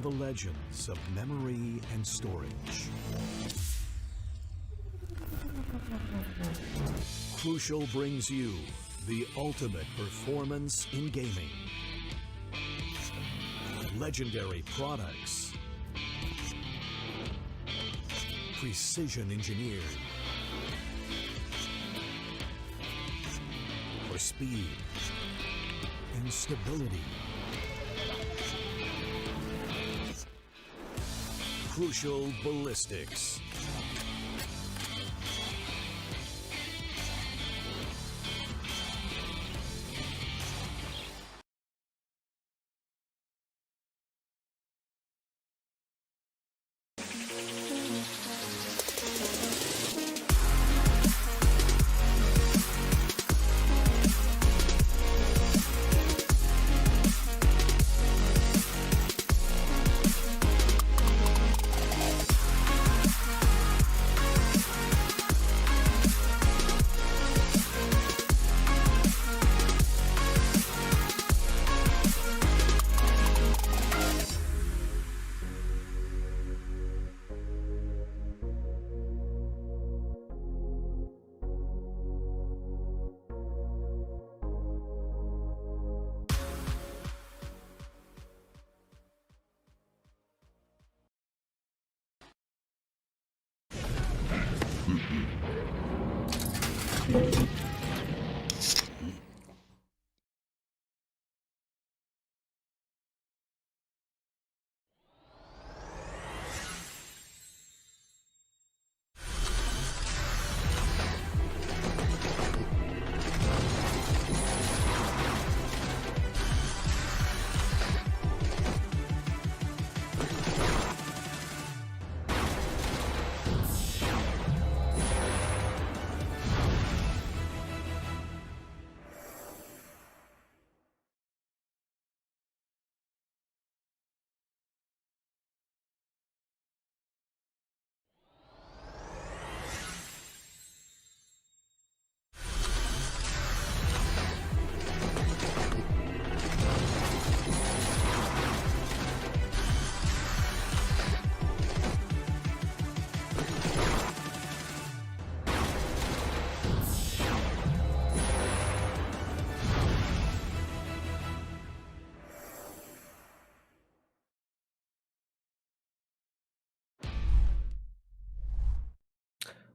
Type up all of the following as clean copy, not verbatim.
the legends of memory and storage. Crucial brings you the ultimate performance in gaming. Legendary products. Precision engineered. For speed and stability. Crucial ballistics.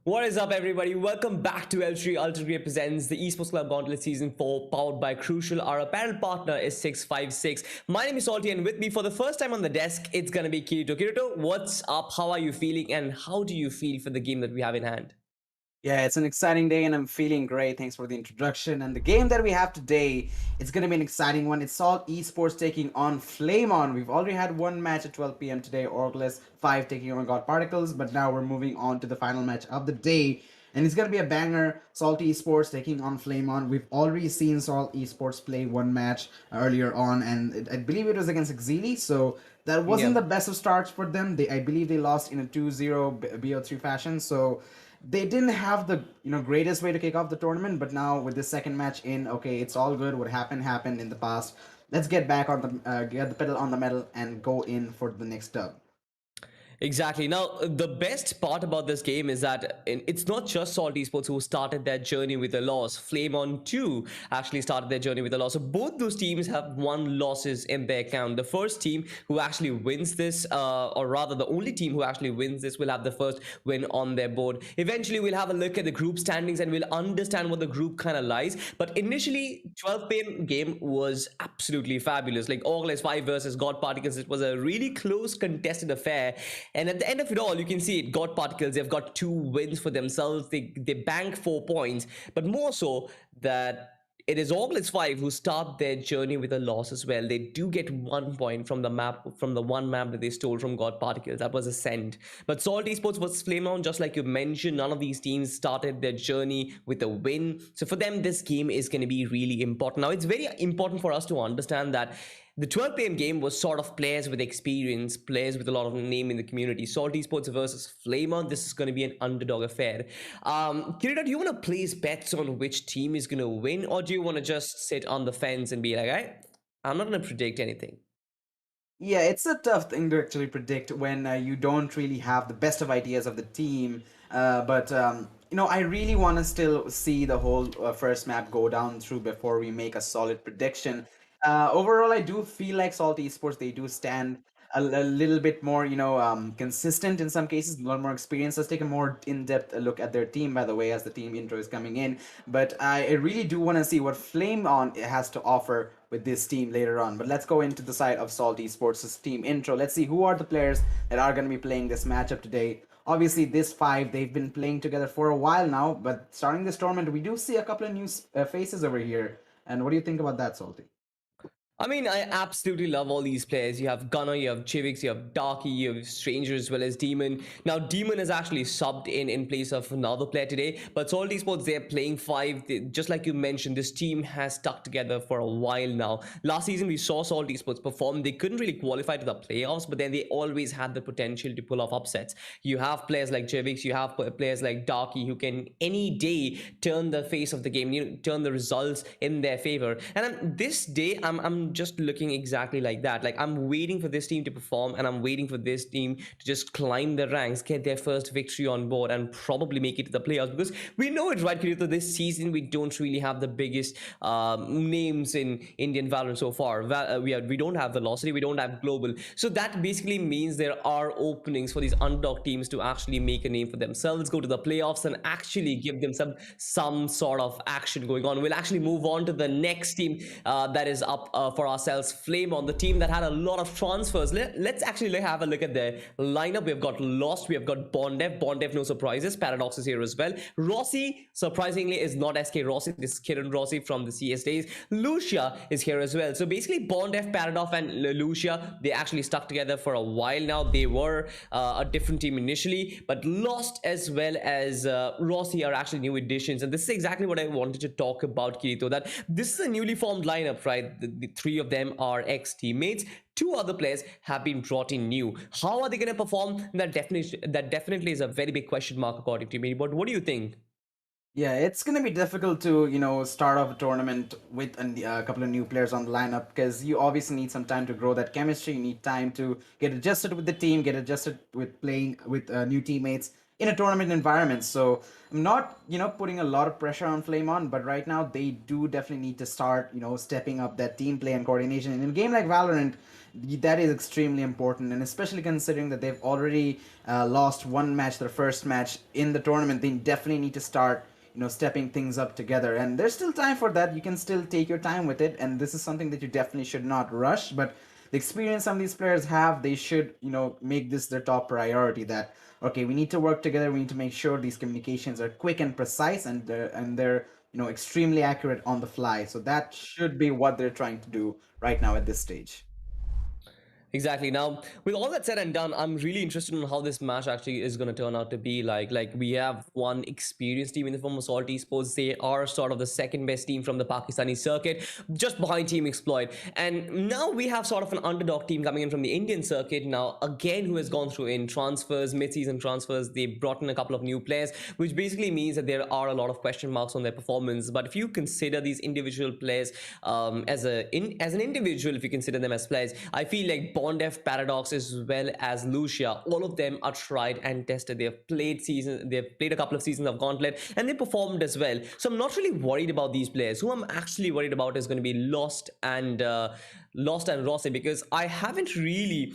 What is up, everybody? Welcome back to Ultragear presents the Esports Club Gauntlet Season 4, powered by Crucial. Our apparel partner is 656. My name is Salty, and with me for the first time on the desk, it's gonna be Kirito. Kirito, what's up? How are you feeling, and how do you feel for the game that we have in hand? Yeah, it's an exciting day and I'm feeling great. Thanks for the introduction. And the game that we have today, it's going to be an exciting one. It's Salt Esports taking on Flame On. We've already had one match at 12 p.m. today, Orgless 5 taking on God Particles, but now we're moving on to the final match of the day. And it's going to be a banger. Salt Esports taking on Flame On. We've already seen Salt Esports play one match earlier on, and I believe it was against Exili, so that wasn't the best of starts for them. I believe they lost in a 2-0 BO3 fashion, so they didn't have the greatest way to kick off the tournament. But now with the second match in, okay, it's all good. What happened in the past. Let's get back on the get the pedal on the metal and go in for the next dub. Exactly. Now, the best part about this game is that it's not just Salt Esports who started their journey with a loss. Flame On 2 actually started their journey with a loss. So both those teams have won losses in their account. The first team who actually wins this, or rather the only team who actually wins this, will have the first win on their board. Eventually, we'll have a look at the group standings and we'll understand what the group kind of lies. But initially, 12 PM game was absolutely fabulous. Like Orgless 5 versus God Particles, it was a really close contested affair. And at the end of it all, you can see it. God Particles, they've got 2 wins for themselves. They bank 4 points, but more so that it is Orgless 5 who start their journey with a loss as well. They do get 1 point from the map, from the one map that they stole from God Particles. That was Ascent. But Salt Esports was Flame On, just like you mentioned. None of these teams started their journey with a win. So for them, this game is going to be really important. Now, it's very important for us to understand that the 12 PM game was sort of players with experience, players with a lot of name in the community. Salt Esports versus Flame On, this is going to be an underdog affair. Kirita, do you want to place bets on which team is going to win, or do you want to just sit on the fence and be like, I'm not going to predict anything? Yeah, it's a tough thing to actually predict when you don't really have the best of ideas of the team. But I really want to still see the whole first map go down through before we make a solid prediction. Overall, I do feel like Salt Esports, they do stand a little bit more, consistent in some cases, a lot more experience. Let's take a more in-depth look at their team, by the way, as the team intro is coming in. But I really do want to see what Flame On has to offer with this team later on. But let's go into the side of Salt Esports' team intro. Let's see who are the players that are going to be playing this matchup today. Obviously, this five, they've been playing together for a while now, but starting this tournament, we do see a couple of new faces over here. And what do you think about that, Salty? I mean, I absolutely love all these players. You have Gunner, you have Chivix, you have Darky, you have Stranger as well as Demon. Now, Demon is actually subbed in place of another player today. But Salt Esports, they're playing five. Just like you mentioned, this team has stuck together for a while now. Last season, we saw Salt Esports perform. They couldn't really qualify to the playoffs, but then they always had the potential to pull off upsets. You have players like Chivix, you have players like Darky who can any day turn the face of the game, turn the results in their favor. And this day, I'm just looking exactly like that. Like, I'm waiting for this team to perform, and I'm waiting for this team to just climb the ranks, get their first victory on board, and probably make it to the playoffs. Because we know it, right, Kirito? This season we don't really have the biggest names in Indian Valorant so far. We don't have Velocity, we don't have Global. So that basically means there are openings for these underdog teams to actually make a name for themselves, go to the playoffs, and actually give them some sort of action going on. We'll actually move on to the next team that is up for ourselves, Flame On, the team that had a lot of transfers. Let's actually have a look at their lineup. We've got Lost, we have got Bondev, no surprises. Paradox is here as well. Rossi, surprisingly, is not SK Rossi. This is Kiran Rossi from the CS days. Lucia is here as well. So basically, Bondev, Paradox, and Lucia, they actually stuck together for a while now. They were a different team initially, but Lost as well as Rossi are actually new additions. And this is exactly what I wanted to talk about, Kirito, that this is a newly formed lineup, right? The three of them are ex-teammates. Two other players have been brought in new. How are they going to perform? That definitely is a very big question mark according to me. But what do you think? Yeah, it's gonna be difficult to start off a tournament with a couple of new players on the lineup because you obviously need some time to grow that chemistry. You need time to get adjusted with the team, get adjusted with playing with new teammates in a tournament environment. So I'm not putting a lot of pressure on Flame On, but right now they do definitely need to start stepping up that team play and coordination. And in a game like Valorant, that is extremely important, and especially considering that they've already lost one match, their first match in the tournament, they definitely need to start stepping things up together. And there's still time for that. You can still take your time with it, and this is something that you definitely should not rush. But the experience some of these players have, they should make this their top priority. That okay, we need to work together. We need to make sure these communications are quick and precise, and they're extremely accurate on the fly. So that should be what they're trying to do right now at this stage. Exactly. Now, with all that said and done, I'm really interested in how this match actually is going to turn out to be. Like we have one experienced team in the form of Salt Esports. They are sort of the second best team from the Pakistani circuit, just behind Team Exploit. And now we have sort of an underdog team coming in from the Indian circuit. Now, again, who has gone through in transfers, mid-season transfers. They brought in a couple of new players, which basically means that there are a lot of question marks on their performance. But if you consider these individual players as an individual, if you consider them as players, I feel like Bondev, Paradox, as well as Lucia, all of them are tried and tested. They've played a couple of seasons of Gauntlet, and they performed as well. So I'm not really worried about these players. Who I'm actually worried about is going to be Lost and Rossi, because I haven't really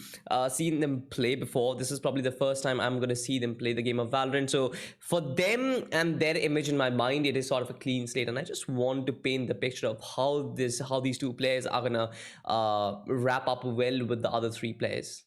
seen them play before. This is probably the first time I'm going to see them play the game of Valorant. So for them and their image in my mind, it is sort of a clean slate, and I just want to paint the picture of how these two players are gonna wrap up well with the other three players.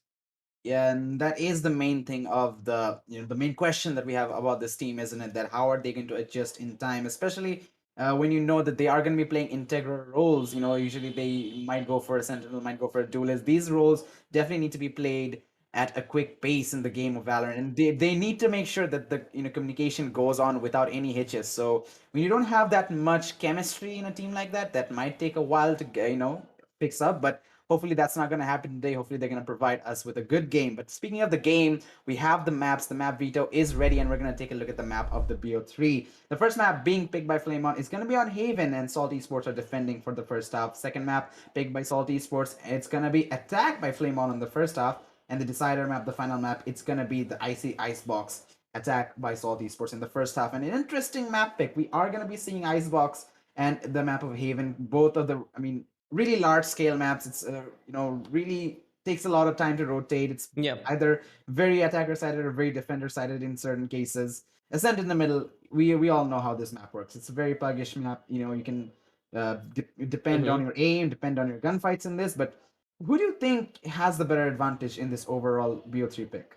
Yeah, and that is the main thing of the main question that we have about this team, isn't it? That how are they going to adjust in time, especially when you know that they are going to be playing integral roles. Usually they might go for a sentinel, might go for a duelist. These roles definitely need to be played at a quick pace in the game of Valorant, and they need to make sure that the communication goes on without any hitches. So when you don't have that much chemistry in a team like that, that might take a while to fix up. But Hopefully that's not going to happen today. Hopefully they're going to provide us with a good game. But speaking of the game, we have the maps. The map veto is ready, and we're going to take a look at the map of the BO3. The first map being picked by Flamon is going to be on Haven, and Salt Esports are defending for the first half. Second map picked by Salt Esports, it's going to be attacked by Flamon in the first half. And the decider map, the final map, it's going to be the Icy Icebox attacked by Salt Esports in the first half. And an interesting map pick. We are going to be seeing Icebox and the map of Haven, both of the, I mean, really large scale maps. It's really takes a lot of time to rotate. It's Yeah. either very attacker sided or very defender sided in certain cases. Ascent in the middle, we all know how this map works. It's a very puggish map. You can depend on your aim, depend on your gunfights in this. But who do you think has the better advantage in this overall BO3 pick?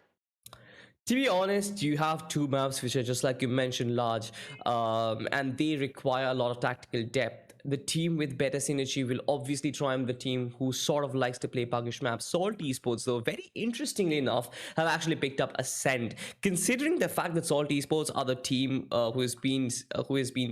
To be honest, you have two maps which are just like you mentioned, large, and they require a lot of tactical depth. The team with better synergy will obviously triumph the team who sort of likes to play puggish maps. Salt Esports, though, very interestingly enough, have actually picked up Ascend. Considering the fact that Salt Esports are the team who has been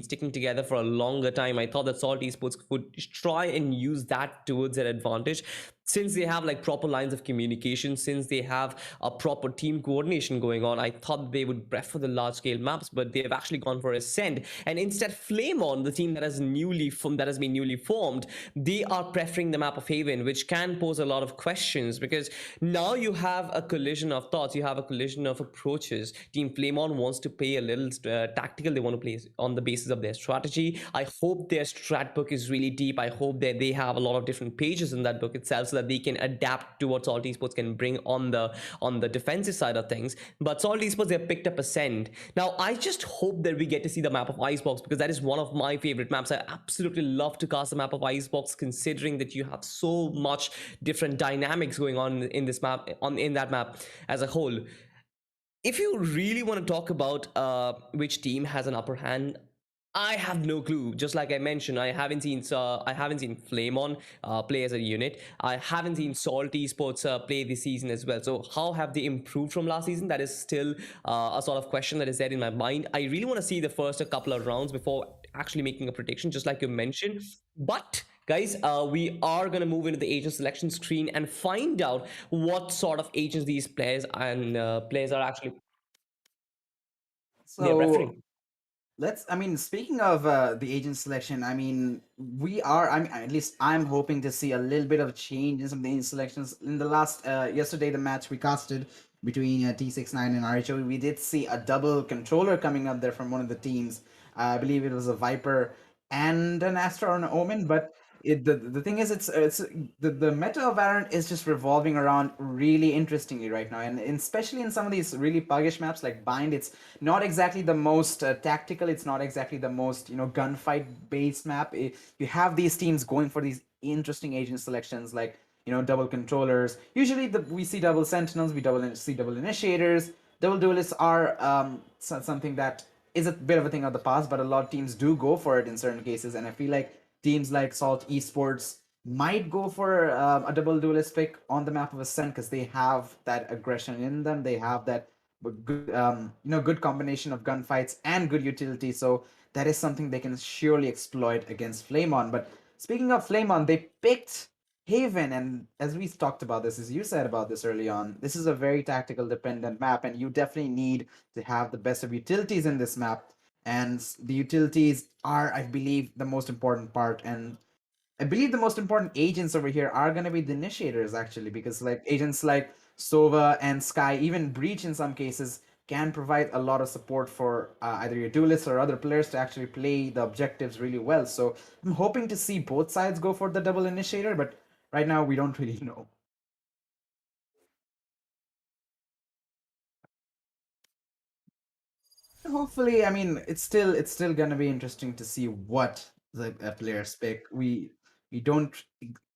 sticking together for a longer time, I thought that Salt Esports would try and use that towards their advantage. Since they have like proper lines of communication, since they have a proper team coordination going on, I thought they would prefer the large scale maps, but they've actually gone for Ascend. And instead, Flame On, the team that has been newly formed, they are preferring the map of Haven, which can pose a lot of questions because now you have a collision of thoughts, you have a collision of approaches. Team Flame On wants to play a little tactical, they want to play on the basis of their strategy. I hope their strat book is really deep. I hope that they have a lot of different pages in that book itself so that they can adapt to what Salt Esports can bring on the defensive side of things. But Salt Esports, they have picked up Ascend. Now I just hope that we get to see the map of Icebox because that is one of my favorite maps. I absolutely love to cast the map of Icebox, considering that you have so much different dynamics going on in this map, in that map as a whole. If you really want to talk about which team has an upper hand, I have no clue. Just like I mentioned, I haven't seen Flamon play as a unit. I haven't seen Salt Esports play this season as well. So how have they improved from last season? That is still a sort of question that is there in my mind. I really want to see the first a couple of rounds before actually making a prediction, just like you mentioned. But guys, we are going to move into the agent selection screen and find out what sort of agents these players and players are actually they're So preferring. speaking of the agent selection, at least I'm hoping to see a little bit of change in some of the agent selections. In the last, yesterday, the match we casted between T69 and RHO, we did see a double controller coming up there from one of the teams. I believe it was a Viper and an Astra or an Omen, but the thing is, it's the meta of Valorant is just revolving around really interestingly right now, and especially in some of these really puggish maps like Bind, it's not exactly the most tactical. It's not exactly the most gunfight based map. You have these teams going for these interesting agent selections like double controllers. Usually we see double sentinels, see double initiators. Double duelists are something that is a bit of a thing of the past, but a lot of teams do go for it in certain cases, and I feel like teams like Salt Esports might go for a double duelist pick on the map of Ascent because they have that aggression in them. They have that good, good combination of gunfights and good utility. So that is something they can surely exploit against Flamon. But speaking of Flamon, they picked Haven, and as we talked about this, as you said about this early on, this is a very tactical dependent map, and you definitely need to have the best of utilities in this map. And the utilities are, I believe, the most important part. And I believe the most important agents over here are going to be the initiators, actually, because like agents like Sova and Sky, even Breach in some cases, can provide a lot of support for either your duelists or other players to actually play the objectives really well. So I'm hoping to see both sides go for the double initiator, but right now we don't really know. Hopefully, it's still gonna be interesting to see what the players pick. We don't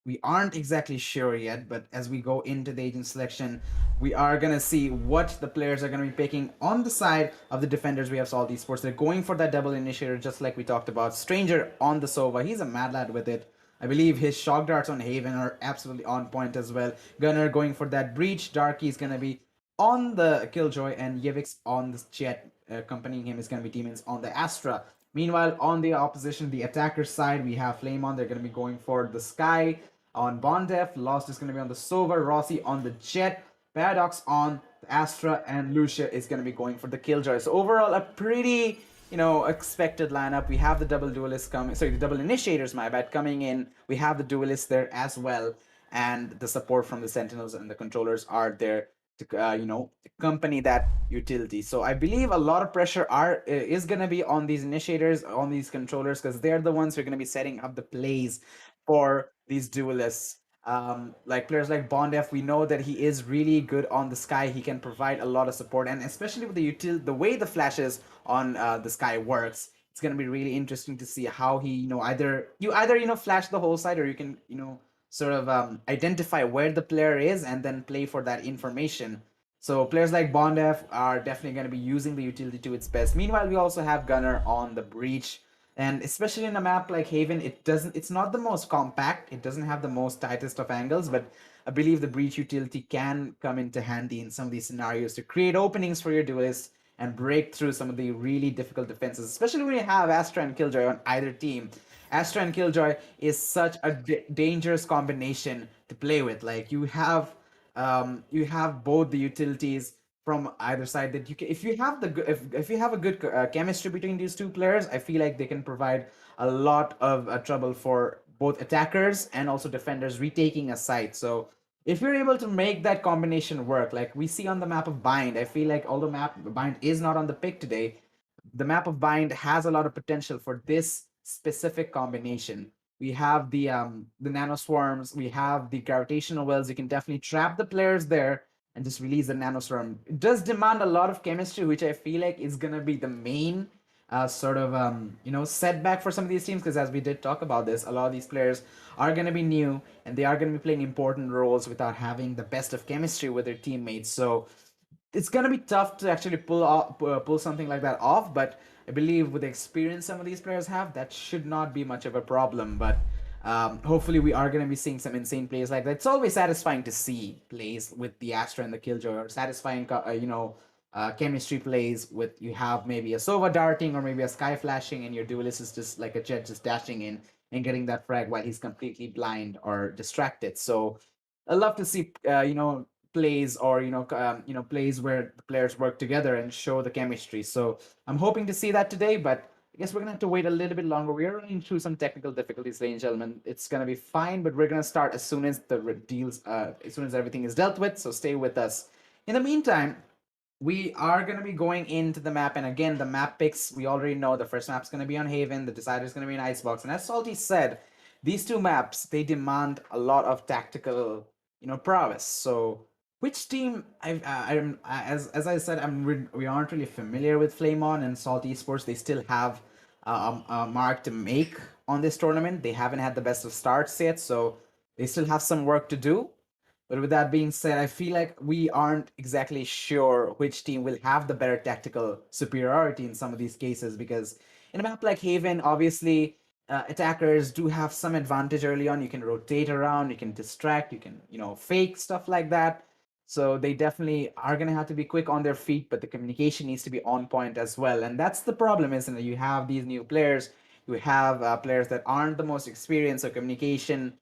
we aren't exactly sure yet, but as we go into the agent selection, we are gonna see what the players are gonna be picking. On the side of the defenders, we have Salt Esports. They're going for that double initiator, just like we talked about. Stranger on the Sova, he's a mad lad with it. I believe his shock darts on Haven are absolutely on point as well. Gunner going for that breach. Darky's gonna be on the Killjoy, and Yevix on the Jet. Accompanying him is going to be Demons on the Astra. Meanwhile, on the opposition, the attacker side, we have Flame on. They're going to be going for the Sky. on Bondef, Lost is going to be on the Sova, Rossi on the Jet, Paradox on the Astra, and Lucia is going to be going for the Killjoy. So overall, a pretty expected lineup. We have the double duelists coming, sorry, the double initiators, my bad, coming in. We have the duelists there as well, and the support from the Sentinels and the controllers are there to accompany that utility. So I believe a lot of pressure is going to be on these initiators, on these controllers, because they're the ones who are going to be setting up the plays for these duelists. Like players like Bondef, we know that he is really good on the sky. He can provide a lot of support, and especially with the way the flashes on the sky works, it's gonna be really interesting to see how he, either flash the whole side, or you can sort of identify where the player is and then play for that information. So players like Bondef are definitely going to be using the utility to its best. Meanwhile, we also have Gunner on the breach, and especially in a map like Haven, it's not the most compact. It doesn't have the most tightest of angles, but I believe the breach utility can come into handy in some of these scenarios to create openings for your duelists and break through some of the really difficult defenses, especially when you have Astra and Killjoy on either team. Astra and Killjoy is such a dangerous combination to play with. Like you have both the utilities from either side that you can, if you have if you have a good chemistry between these two players, I feel like they can provide a lot of trouble for both attackers and also defenders retaking a site. So if you're able to make that combination work, like we see on the map of Bind, I feel like although map Bind is not on the pick today, the map of Bind has a lot of potential for this specific combination. We have the nano swarms, we have the gravitational wells. You can definitely trap the players there and just release the nano swarm. It does demand a lot of chemistry, which I feel like is gonna be the main sort of setback for some of these teams, because as we did talk about this, a lot of these players are going to be new and they are going to be playing important roles without having the best of chemistry with their teammates. So it's gonna be tough to actually pull something like that off. But I believe with the experience some of these players have, that should not be much of a problem. But hopefully we are gonna be seeing some insane plays like that. It's always satisfying to see plays with the Astra and the Killjoy, or satisfying chemistry plays with you have maybe a Sova darting or maybe a Sky flashing, and your duelist is just like a Jet just dashing in and getting that frag while he's completely blind or distracted. So I love to see plays, or plays where the players work together and show the chemistry. So I'm hoping to see that today, but I guess we're gonna have to wait a little bit longer. We are running through some technical difficulties, ladies and gentlemen. It's gonna be fine, but we're gonna start as soon as as soon as everything is dealt with. So stay with us. In the meantime, we are going to be going into the map, and again, the map picks, we already know the first map's going to be on Haven, the decider is going to be in Icebox. And as Salty said, these two maps, they demand a lot of tactical prowess. So which team as I said, we aren't really familiar with Flame On and Salty Esports. They still have a mark to make on this tournament. They haven't had the best of starts yet, so they still have some work to do. But with that being said, I feel like we aren't exactly sure which team will have the better tactical superiority in some of these cases, because in a map like Haven, obviously, attackers do have some advantage early on. You can rotate around, you can distract, you can, fake stuff like that. So they definitely are going to have to be quick on their feet, but the communication needs to be on point as well. And that's the problem, isn't it? You have these new players, you have players that aren't the most experienced, so communication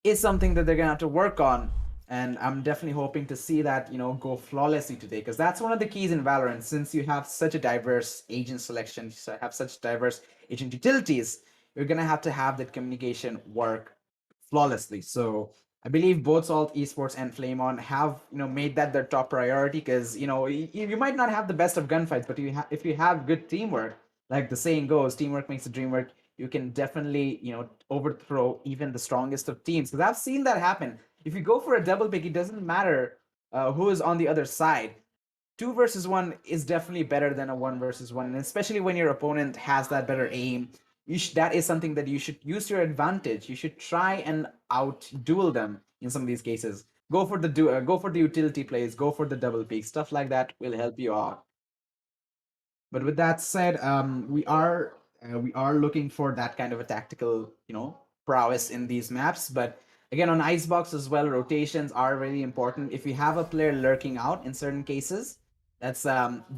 is something that they're gonna have to work on. And I'm definitely hoping to see that go flawlessly today, because that's one of the keys in Valorant. Since you have such a diverse agent selection, so have such diverse agent utilities, you're gonna have to have that communication work flawlessly. So I believe both Salt Esports and Flame On have made that their top priority, because you might not have the best of gunfights, but if you have good teamwork, like the saying goes, teamwork makes the dream work. You can definitely overthrow even the strongest of teams, because I've seen that happen. If you go for a double pick, it doesn't matter who is on the other side. Two versus one is definitely better than a one versus one, and especially when your opponent has that better aim. That is something that you should use your advantage. You should try and out duel them in some of these cases. Go for the utility plays. Go for the double peak. Stuff like that will help you out. But with that said, we are looking for that kind of a tactical, prowess in these maps. But again, on Icebox as well, rotations are really important. If you have a player lurking out in certain cases, that's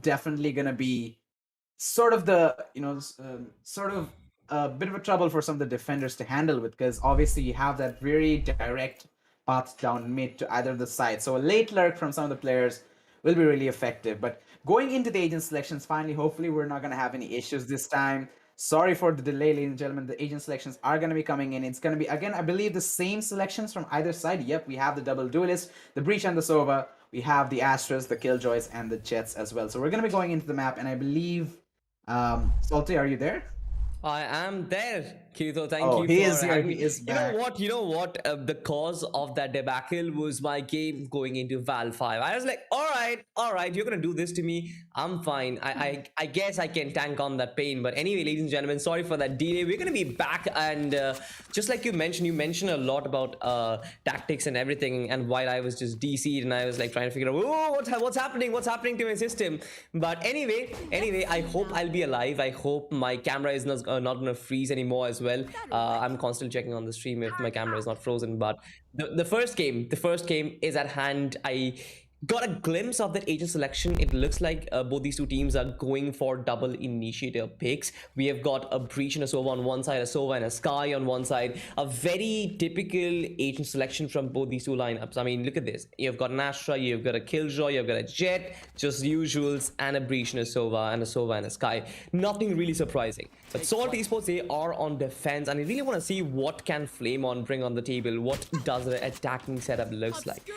definitely gonna be sort of the sort of a bit of a trouble for some of the defenders to handle with, because obviously you have that very direct path down mid to either of the sides. So a late lurk from some of the players will be really effective. But going into the agent selections, finally, hopefully we're not going to have any issues this time. Sorry for the delay, ladies and gentlemen. The agent selections are going to be coming in. It's going to be, again, I believe the same selections from either side. Yep, we have the double duelist, the Breach and the Sova. We have the Astras, the Killjoys, and the Jets as well. So we're going to be going into the map, and I believe, Salty, are you there? I am there, Kirito. Thank Oh, you he for is here. having He me. is back. You know what? The cause of that debacle was my game going into Val 5. I was like, all right, you're gonna do this to me. I'm fine. I guess I can tank on that pain. But anyway, ladies and gentlemen, sorry for that delay. We're gonna be back, and just like you mentioned a lot about tactics and everything. And while I was just DC'd and I was like trying to figure out, oh, what's happening to my system. But anyway, I hope I'll be alive. I hope my camera is not gonna freeze anymore as well. I'm constantly checking on the stream if my camera is not frozen. But the first game is at hand. I got a glimpse of that agent selection. It looks like both these two teams are going for double initiator picks. We have got a Breach and a Sova on one side, a Sova and a Sky on one side. A very typical agent selection from both these two lineups. I mean, look at this. You've got an Astra, you've got a Killjoy, you've got a Jet, just usuals, and a Breach and a Sova and a Sky. Nothing really surprising. But Salt Esports, they are on defense, and I really want to see what can Flamon bring on the table. What does the attacking setup looks like?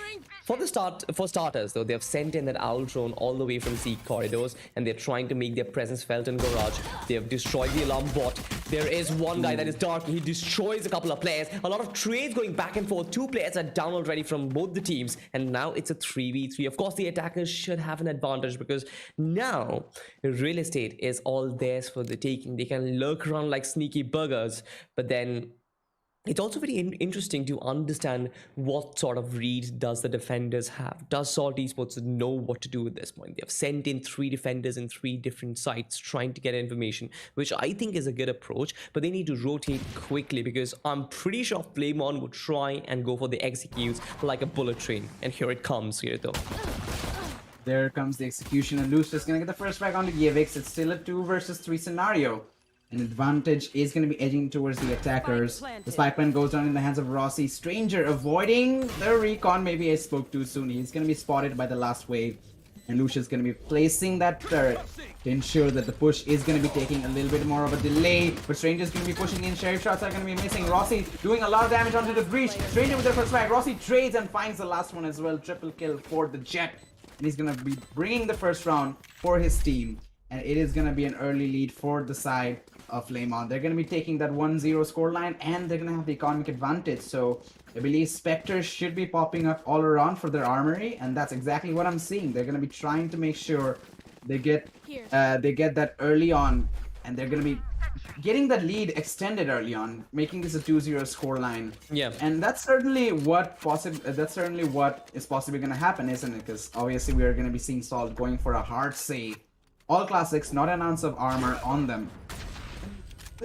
For starters, though, they have sent in that owl drone all the way from sea corridors, and they're trying to make their presence felt in garage. They have destroyed the alarm bot. There is one guy that is dark. He destroys a couple of players. A lot of trades going back and forth. Two players are down already from both the teams, and now it's a 3v3. Of course, the attackers should have an advantage because now real estate is all theirs for the taking. They can lurk around like sneaky buggers, but then it's also very interesting to understand what sort of read does the defenders have. Does Salt Esports know what to do at this point? They have sent in 3 defenders in 3 different sites trying to get information, which I think is a good approach, but they need to rotate quickly because I'm pretty sure Flamon would try and go for the executes like a bullet train. And here it comes, here though. There comes the execution, and Luce is going to get the first frag on the Yevix. It's still a 2 versus 3 scenario. An advantage is going to be edging towards the attackers. The spike plan goes down in the hands of Rossi. Stranger avoiding the recon. Maybe I spoke too soon. He's going to be spotted by the last wave. And Lucius is going to be placing that turret to ensure that the push is going to be taking a little bit more of a delay. But Stranger is going to be pushing in. Sheriff shots are going to be missing. Rossi doing a lot of damage onto the Breach. Stranger with their first frag. Rossi trades and finds the last one as well. Triple kill for the Jet. And he's going to be bringing the first round for his team. And it is going to be an early lead for the side of Flamon. They're going to be taking that 1-0 scoreline, and they're going to have the economic advantage. So I believe Spectres should be popping up all around for their armory, and that's exactly what I'm seeing. They're going to be trying to make sure they get that early on, and they're going to be getting that lead extended early on, making this a 2-0 scoreline. Yeah. And that's certainly what is possibly going to happen, isn't it? Because obviously we are going to be seeing Salt going for a hard save. All classics, not an ounce of armor on them.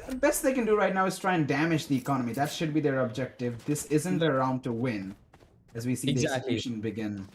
The best they can do right now is try and damage the economy. That should be their objective. This isn't their round to win, as we see the execution begin.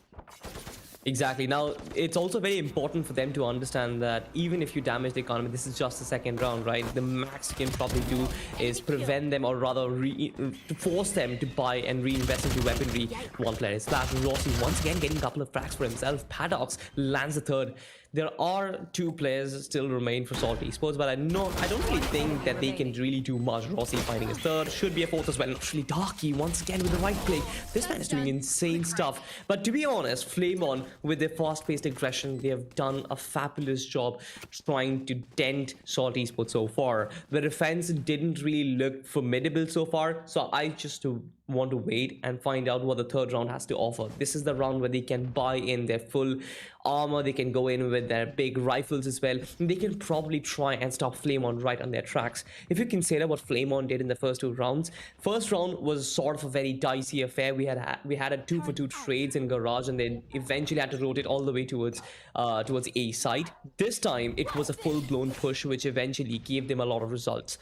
Exactly. Now, it's also very important for them to understand that even if you damage the economy, this is just the second round, right? The max you can probably do is prevent them, or rather to force them to buy and reinvest into weaponry. One player is Slash. Rossi once again getting a couple of fracks for himself. Paddox lands the third. There are 2 players still remain for Salt Esports, but I don't really think that they can really do much. Rossi finding his third, should be a fourth as well. Actually, Darky once again with the right play. This man is doing insane stuff. But to be honest, Flamon, with their fast-paced aggression, they have done a fabulous job trying to dent Salt Esports so far. The defense didn't really look formidable so far, so I just want to wait and find out what the third round has to offer. This is the round where they can buy in their full armor, they can go in with their big rifles as well, and they can probably try and stop Flamon right on their tracks. If you consider what Flamon did in the first 2 rounds, first round was sort of a very dicey affair. We had a 2-for-2 trades in garage, and then eventually had to rotate all the way towards A side. This time it was a full-blown push, which eventually gave them a lot of results.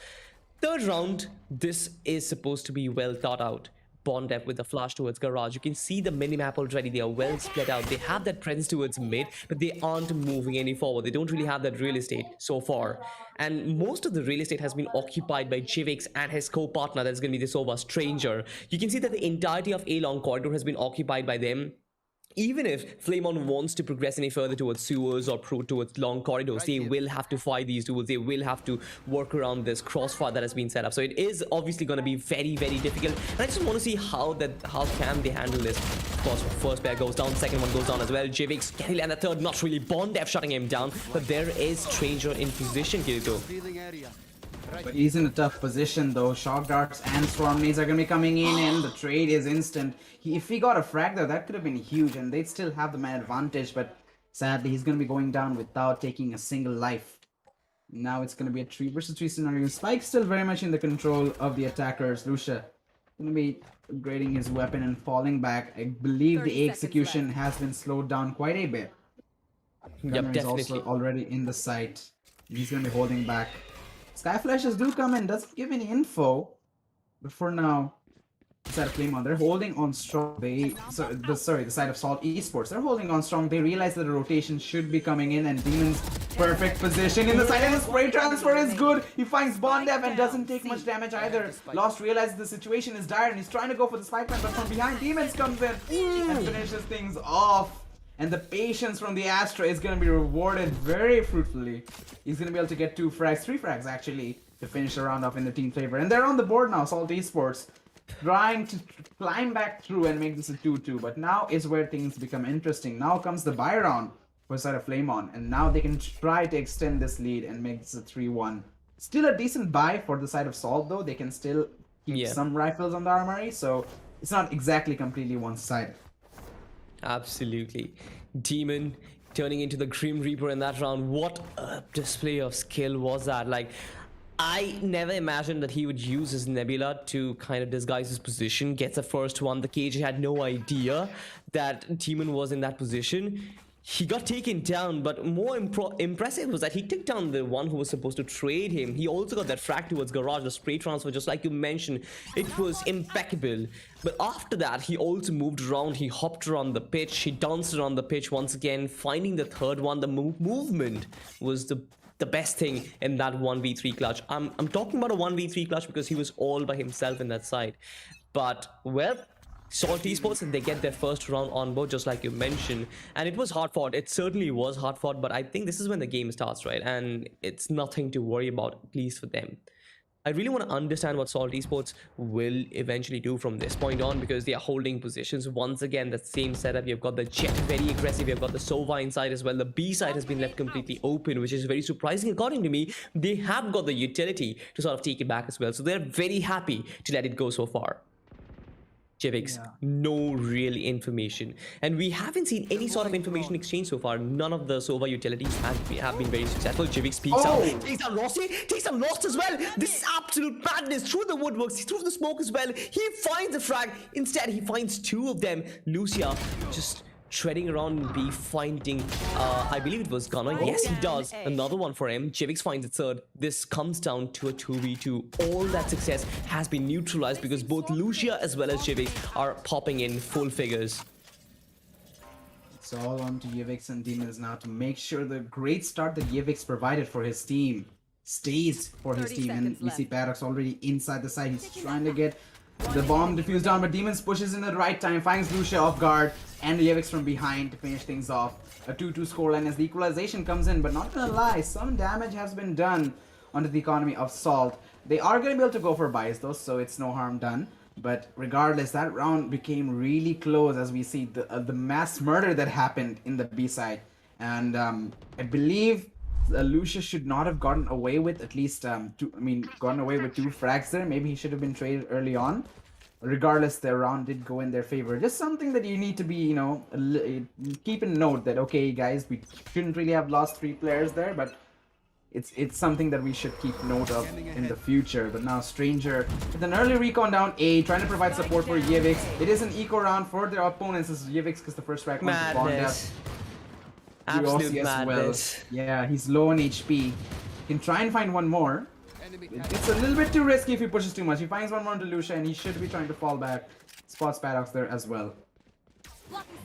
Third round, this is supposed to be well thought out. Bondef with the flash towards garage. You can see the minimap already. They are well split out. They have that presence towards mid, but they aren't moving any forward. They don't really have that real estate so far. And most of the real estate has been occupied by Jivix and his co-partner. That's going to be the Sova Stranger. You can see that the entirety of A long corridor has been occupied by them. Even if Flamon wants to progress any further towards sewers or towards long corridors, they will have to fight these duels. They will have to work around this crossfire that has been set up. So it is obviously going to be very, very difficult. And I just want to see how can they handle this. Of course, first pair goes down, second one goes down as well. Jivix can he land the third? Not really. Bondef shutting him down, but there is Stranger in position, Kirito. But he's in a tough position though. Shock darts and swarm nades are gonna be coming in, and the trade is instant. If he got a frag there, that could have been huge, and they'd still have the man advantage. But sadly, he's gonna be going down without taking a single life. Now it's gonna be a 3 versus 3 scenario. Spike still very much in the control of the attackers. Lucia gonna be upgrading his weapon and falling back. I believe the execution has been slowed down quite a bit. Gunner is also already in the site. He's gonna be holding back. Sky flashes do come in, doesn't give any info, but for now, the side of Flamon, they're holding on strong. The side of Salt Esports, they're holding on strong. They realize that the rotation should be coming in, and Demon's perfect position in the side, and the spray transfer is good. He finds Bondef and doesn't take much damage either. Lost realizes the situation is dire, and he's trying to go for the spike plant, but from behind, Demons comes in and finishes things off. And the patience from the Astra is going to be rewarded very fruitfully. He's going to be able to get 3 frags actually, to finish the round off in the team favor. And they're on the board now, Salt Esports, trying to climb back through and make this a 2-2. But now is where things become interesting. Now comes the buy round for the side of Flamon. And now they can try to extend this lead and make this a 3-1. Still a decent buy for the side of Salt though. They can still keep some rifles on the armory. So it's not exactly completely one-sided. Absolutely. Demon turning into the Grim Reaper in that round. What a display of skill was that? Like, I never imagined that he would use his Nebula to kind of disguise his position. Gets the first one. The KJ had no idea that Demon was in that position. He got taken down, but more impressive was that he took down the one who was supposed to trade him. He also got that frag towards garage, the spray transfer, just like you mentioned. It was impeccable. But after that, he also moved around. He hopped around the pitch. He danced around the pitch once again, finding the third one. The movement was the best thing in that 1v3 clutch. I'm talking about a 1v3 clutch because he was all by himself in that side. But, well, Salt Esports, and they get their first round on board, just like you mentioned, and it was hard fought. It certainly was hard fought, but I think this is when the game starts, right? And it's nothing to worry about, at least for them. I really want to understand what Salt Esports will eventually do from this point on, because they are holding positions once again. That same setup. You've got the Jet very aggressive. You've got the Sova inside as well. The B side has been left completely open, which is very surprising. According to me, they have got the utility to sort of take it back as well, so they're very happy to let it go so far. Jivix, no real information, and we haven't seen any sort of information exchange so far. None of the Sova utilities have been very successful. Jivix peeks out, takes out Lost, takes out Lost as well. This is absolute madness. Through the woodworks, through the smoke as well. He finds the frag. Instead, he finds 2 of them. Lucia just treading around B, finding, I believe it was Gunner. Yes, he does. Another one for him. Jivix finds a third. This comes down to a 2v2. All that success has been neutralized because both Lucia as well as Jivix are popping in full figures. It's all on to Jivix and Demons now to make sure the great start that Jivix provided for his team stays for his team. And we see Paradox already inside the side. He's trying to get the bomb diffused down, but Demons pushes in at the right time, finds Lucia off guard, and Jivix from behind to finish things off. A 2-2 scoreline as the equalization comes in, but not gonna lie, some damage has been done onto the economy of Salt. They are gonna be able to go for buys though, so it's no harm done. But regardless, that round became really close as we see the mass murder that happened in the B side. And I believe Lucia should not have gotten away with at least gotten away with 2 frags there. Maybe he should have been traded early on. Regardless, their round did go in their favor. Just something that you need to be, you know, keep in note that, okay, guys, we shouldn't really have lost 3 players there, but it's something that we should keep note of in the future. But now Stranger with an early recon down A, trying to provide support for Jivix. It is an eco round for their opponents as Jivix because the first frag went to Bondef. Absolute madness. Well. Yeah, he's low on HP. Can try and find one more. It's a little bit too risky if he pushes too much. He finds one more into Lucia and he should be trying to fall back. spots Paradox there as well.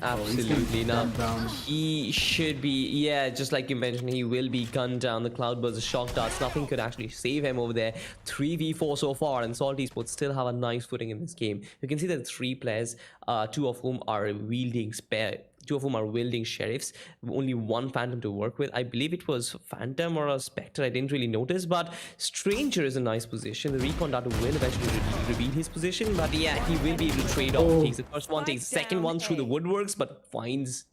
Absolutely. Now, gunned down. he should be, yeah, just like you mentioned, he will be gunned down. The Cloudburst, the shock darts, nothing could actually save him over there. 3v4 so far, and Salt Esports still have a nice footing in this game. You can see that 3 players, 2 of whom are wielding spare. 2 of whom are wielding sheriffs, only 1 phantom to work with. I believe it was phantom or a spectre, I didn't really notice, but Stranger is a nice position. The recon data will eventually reveal his position, but yeah, he will be able to trade off. Takes the first one, takes the second one through the woodworks, but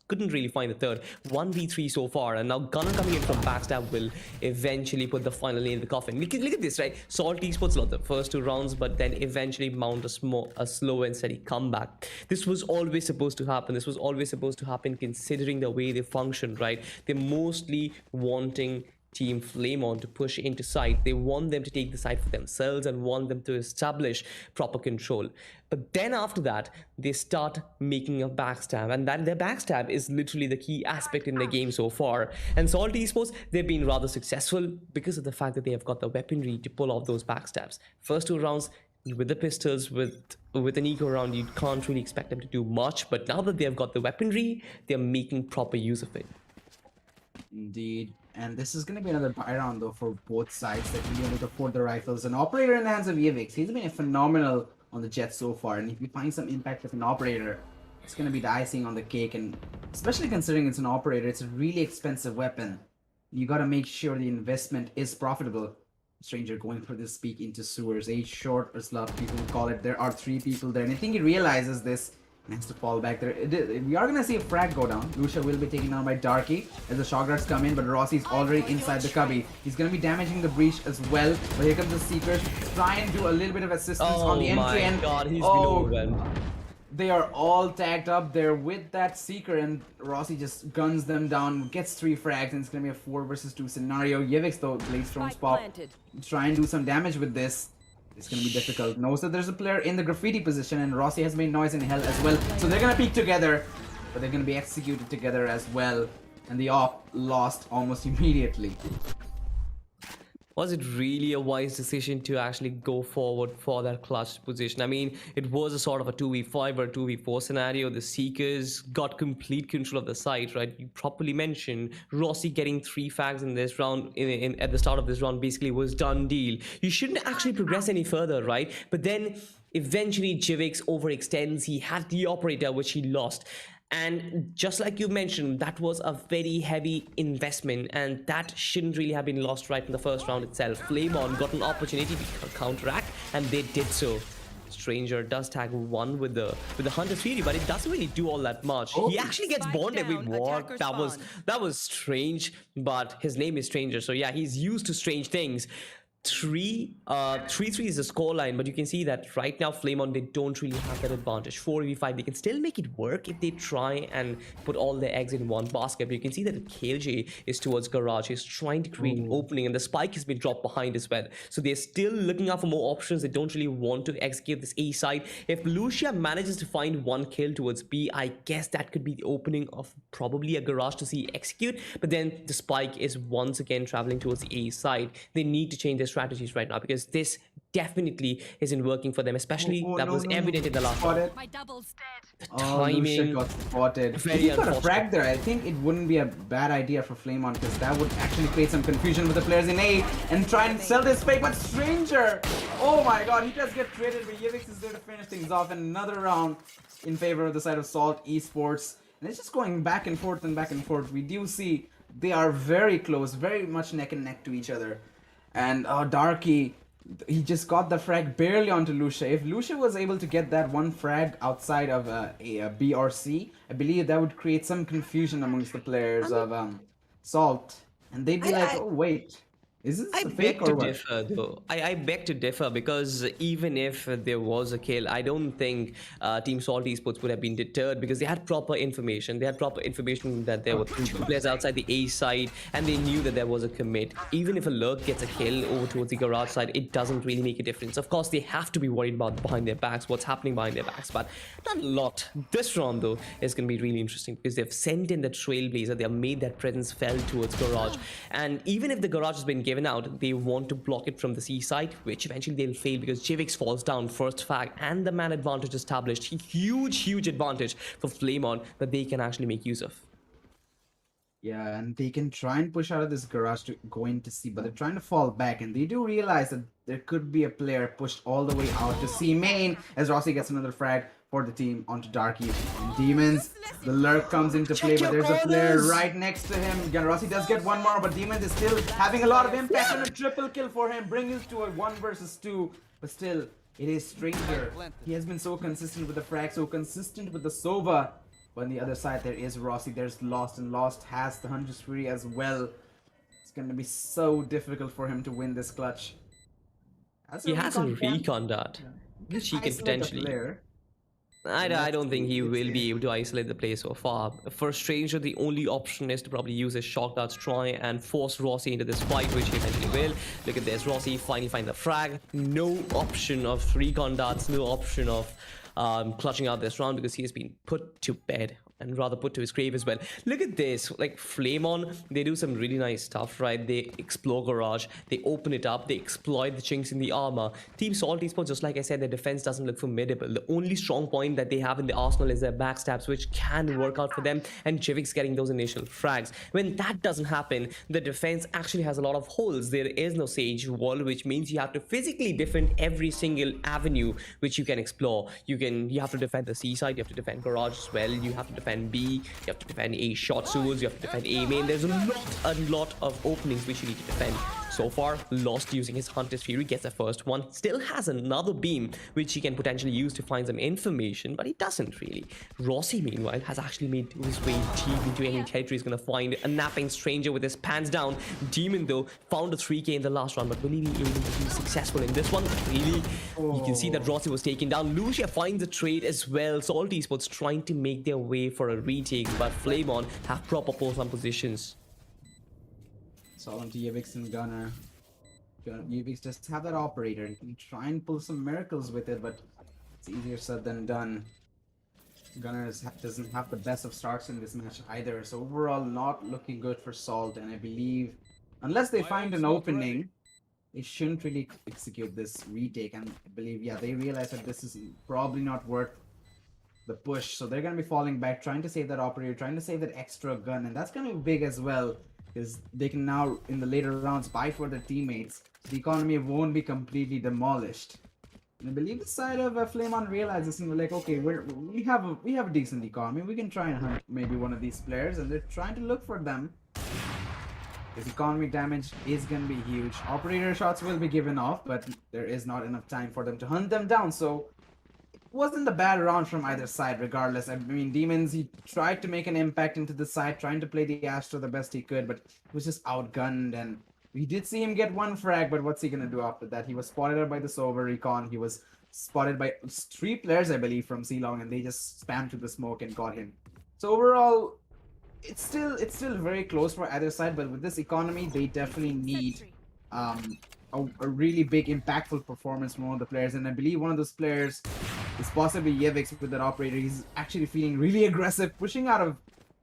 couldn't really find the third. 1v3 so far, and now Gunner coming in from backstab will eventually put the final nail in the coffin. Look at this, right? Salt Esports lost the first 2 rounds, but then eventually mount a slow and steady comeback. This was always supposed to happen. This was always supposed to happen considering the way they function, right? They're mostly wanting Team Flamon to push into site. They want them to take the site for themselves and want them to establish proper control. But then after that, they start making a backstab, and that their backstab is literally the key aspect in the game so far. And Salt Esports, they've been rather successful because of the fact that they have got the weaponry to pull off those backstabs. First 2 rounds, with the pistols, with an eco round, you can't really expect them to do much. But now that they have got the weaponry, they're making proper use of it. Indeed. And this is going to be another buy round though for both sides that can be able to afford the rifles. An operator in the hands of Yevix. He's been phenomenal on the jet so far. And if you find some impact with an operator, it's going to be the icing on the cake. And especially considering it's an operator, it's a really expensive weapon. You got to make sure the investment is profitable. Stranger going for this peek into sewers. 8 short, as a lot of people would call it. There are 3 people there. And I think he realizes this. Next to fall back there. We are going to see a frag go down. Lucia will be taken down by Darky as the shock darts come in, but Rossi's already inside the cubby. He's going to be damaging the breach as well. But here comes the Seekers. Try and do a little bit of assistance on the entry. Oh my god, he's been overwhelmed. They are all tagged up there with that Seeker, and Rossi just guns them down, gets 3 frags, and it's going to be a 4 versus 2 scenario. Yevix though, Blaze Stone's pop. Try and do some damage with this. It's going to be difficult. Knows that there's a player in the graffiti position, and Rossi has made noise in hell as well. So they're going to peek together, but they're going to be executed together as well. And the op lost almost immediately. Was it really a wise decision to actually go forward for that clutch position? I mean, it was a sort of a 2v5 or 2v4 scenario. The Seekers got complete control of the site, right? You properly mentioned Rossi getting 3 frags in this round, at the start of this round, basically was done deal. You shouldn't actually progress any further, right? But then eventually Jivix overextends. He had the operator, which he lost. And just like you mentioned, that was a very heavy investment, and that shouldn't really have been lost right in the first round itself. Flamon got an opportunity to counteract, and they did so. Stranger does tag 1 with the Hunter 3D, but it doesn't really do all that much. He actually gets bonded with what? That was strange, but his name is Stranger, so yeah, he's used to strange things. 3-3 is the scoreline, but you can see that right now Flamon, they don't really have that advantage. 4v5, they can still make it work if they try and put all their eggs in one basket. But you can see that the KLJ is towards garage. He's trying to create an opening, and the spike has been dropped behind as well. So they're still looking out for more options. They don't really want to execute this A side. If Lucia manages to find 1 kill towards B, I guess that could be the opening of probably a garage to see execute. But then the spike is once again traveling towards the A side. They need to change their strategies right now, because this definitely isn't working for them, especially that was evident in the last round. My double's dead. The timing got spotted. very If he got a unfortunate. frag there, I think it wouldn't be a bad idea for Flamon, because that would actually create some confusion with the players in A and try and sell this fake. But Stranger, oh my god, he does get traded, but Yevix is there to finish things off in another round in favor of the side of Salt Esports. And it's just going back and forth and back and forth. We do see they are very close, very much neck and neck to each other. And Darky, he just got the frag barely onto Lucia. If Lucia was able to get that 1 frag outside of a B or C, I believe that would create some confusion amongst the players of Salt. And they'd be like, oh wait, is this I a beg fake to or what? differ though. I beg to differ, because even if there was a kill, I don't think Team Salt Esports would have been deterred, because they had proper information. They had proper information that there were 2 players outside the A side, and they knew that there was a commit. Even if a lurk gets a kill over towards the garage side, it doesn't really make a difference. Of course, they have to be worried about behind their backs, what's happening behind their backs, but not a lot. This round though is going to be really interesting, because they've sent in the Trailblazer. They have made that presence felt towards garage, and even if the garage has been given given out, they want to block it from the C side, which eventually they'll fail because Jivix falls down first frag and the man advantage established. Huge advantage for Flamon that they can actually make use of. Yeah, and they can try and push out of this garage to go into C, but they're trying to fall back, and they do realize that there could be a player pushed all the way out to C main as Rossi gets another frag for the team onto Darky. And Demons, the lurk comes into play, but there's a player right next to him. Again, Rossi does get one more, but Demons is still having a lot of impact and a triple kill for him, bringing us to a 1 versus 2, but still, it is Stranger. He has been so consistent with the frag, so consistent with the Sova. But on the other side, there is Rossi, there's Lost, and Lost has the 100 Fury as well. It's going to be so difficult for him to win this clutch. He hasn't recon that, which he can potentially. I don't think he will be able to isolate the play so far. For Stranger, the only option is to probably use his shock darts, try and force Rossi into this fight, which he eventually will. Look at this, Rossi finally find the frag. No option of recon darts, no option of clutching out this round because he has been put to bed and rather put to his grave as well. Look at this, like Flamon, they do some really nice stuff, right? They explore garage, they open it up, they exploit the chinks in the armor. Team Salt Esports, just like I said, their defense doesn't look formidable. The only strong point that they have in the arsenal is their backstabs, which can work out for them, and Jivix getting those initial frags. When that doesn't happen, the defense actually has a lot of holes. There is no Sage wall, which means you have to physically defend every single avenue which you can explore. You have to defend the C side, you have to defend garage as well, you have to defend B, you have to defend A short swords, you have to defend A main. There's a lot of openings which you need to defend. So far, Lost using his Hunter's Fury gets the first one, still has another beam which he can potentially use to find some information, but he doesn't really. Rossi, meanwhile, has actually made his way deep into any territory. He's gonna find a napping Stranger with his pants down. Demon, though, found a 3k in the last round, but will he be able to be successful in this one? Really? You can see that Rossi was taken down. Lucia finds a trade as well. Salt Esports trying to make their way for a retake, but Flamon have proper post-on positions. So onto Yevix and Gunner. Yevix just have that operator and can try and pull some miracles with it, but it's easier said than done. Gunner doesn't have the best of starts in this match either, so overall not looking good for Salt, and I believe unless they find an opening, they shouldn't really execute this retake, and I believe, yeah, they realize that this is probably not worth the push, so they're going to be falling back, trying to save that operator, trying to save that extra gun, and that's going to be big as well, because they can now, in the later rounds, buy for their teammates. The economy won't be completely demolished. And I believe the side of Flamon realizes, and they're like, okay, we have a decent economy, we can try and hunt maybe one of these players, and they're trying to look for them. This economy damage is going to be huge. Operator shots will be given off, but there is not enough time for them to hunt them down, so it wasn't a bad round from either side regardless. I mean, Demons, he tried to make an impact into the side, trying to play the Astro the best he could, but he was just outgunned, and we did see him get one frag, but what's he going to do after that? He was spotted out by the Sober Recon, he was spotted by 3 players, I believe, from C-Long, and they just spammed to the smoke and got him. So overall, it's still very close for either side, but with this economy, they definitely need a really big, impactful performance from one of the players, and I believe one of those players is possibly Yevix with that operator. He's actually feeling really aggressive, pushing out of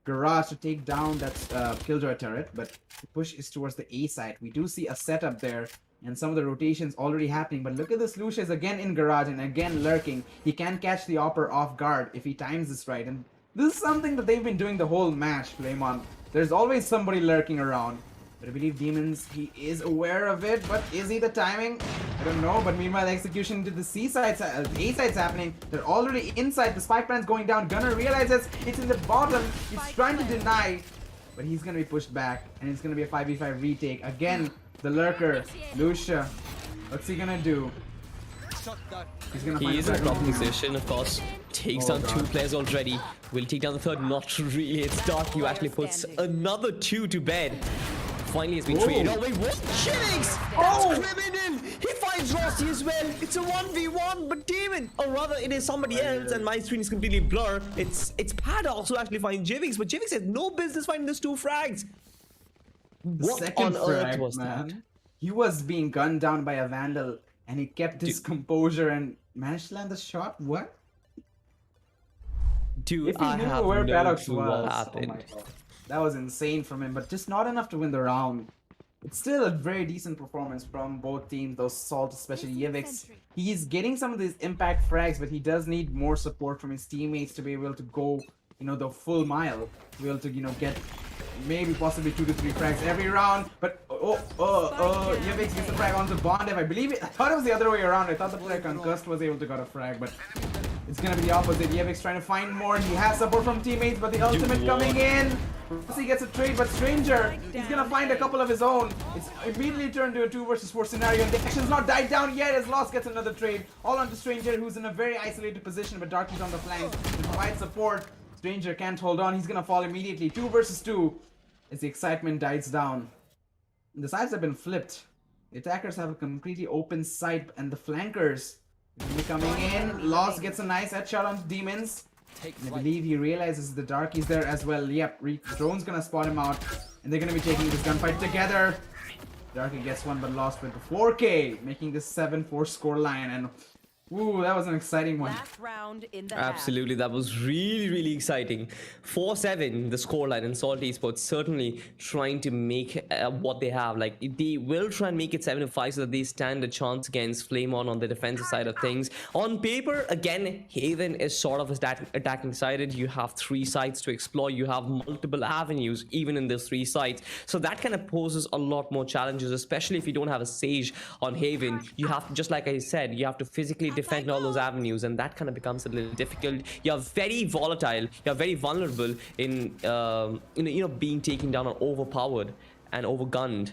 garage to take down that Killjoy turret, but the push is towards the A side. We do see a setup there, and some of the rotations already happening, but look at this, Lucius again in garage and again lurking. He can catch the Opper off guard if he times this right, and this is something that they've been doing the whole match, Flamon. There's always somebody lurking around. But I believe Demons, he is aware of it, but is he the timing? I don't know, but meanwhile the execution to the C side, A side's happening. They're already inside, the spike plan's going down. Gunner realizes it's in the bottom. He's trying to deny, but he's gonna be pushed back, and it's gonna be a 5v5 retake. Again, the lurker, Lucia. What's he gonna do? He is in a proper position, of course. Takes down 2 players already. Will take down the third? Not really. It's Dark who actually puts another 2 to bed. Finally has been traded. Oh wait, what? Jivix! That's criminal! He finds Rossi as well. It's a 1v1, but Demon, or rather it is somebody else, and my screen is completely blurred. It's Paddock who actually finds Jivix, but Jivix has no business finding those 2 frags. What on earth was that? He was being gunned down by a Vandal, and he kept his composure and managed to land the shot. What? Dude, I have no clue what happened. Oh my God. That was insane from him, but just not enough to win the round. it's still a very decent performance from both teams, those Salt, especially Yevix. He's getting some of these impact frags, but he does need more support from his teammates to be able to go, the full mile. To be able to, get maybe possibly 2 to 3 frags every round. But, Yevix gets a frag onto Bondev. I thought it was the other way around. I thought the player Concussed was able to get a frag, but it's gonna be the opposite. Yevix trying to find more. He has support from teammates, but the ultimate coming in. Rossi gets a trade, but Stranger, he's gonna find a couple of his own. It's immediately turned to a 2 versus 4 scenario, and the action's not died down yet as Lost gets another trade. All onto Stranger, who's in a very isolated position, but Darky's on the flank to provide support. Stranger can't hold on. He's gonna fall immediately. 2 versus 2 as the excitement dies down. The sides have been flipped. The attackers have a completely open site, and the flankers coming in. Lost gets a nice headshot on Demons. And I believe he realizes the Darky's there as well. Yep, Drone's gonna spot him out, and they're gonna be taking this gunfight together. Darky gets one, but Lost with the 4K, making this 7-4 scoreline. And ooh, that was an exciting one. Last round in the Absolutely, that was really exciting. 4-7 the scoreline, and Salt Esports certainly trying to make what they have. Like, they will try and make it 7-5 so that they stand a chance against Flamon on the defensive side of things. On paper, again, Haven is sort of attacking sided. You have 3 sites to explore. You have multiple avenues even in those 3 sites. So that kind of poses a lot more challenges, especially if you don't have a Sage on Haven. You have to, just like I said, you have to physically defend all those avenues, and that kind of becomes a little difficult. You're very volatile, you're very vulnerable in being taken down or overpowered and overgunned.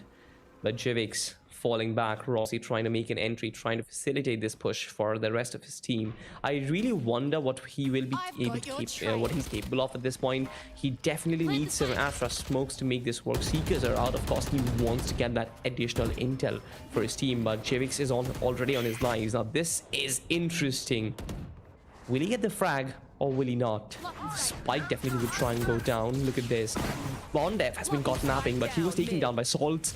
But Jivix falling back, Rossi trying to make an entry, trying to facilitate this push for the rest of his team. I really wonder what he will be able to keep, what he's capable of at this point. He definitely needs some Astra smokes to make this work. Seekers are out, of course. He wants to get that additional intel for his team, but Jivix is already on his knives. Now this is interesting. Will he get the frag or will he not? Spike definitely will try and go down. Look at this. Bondev has been caught napping, but he was taken down by Salt's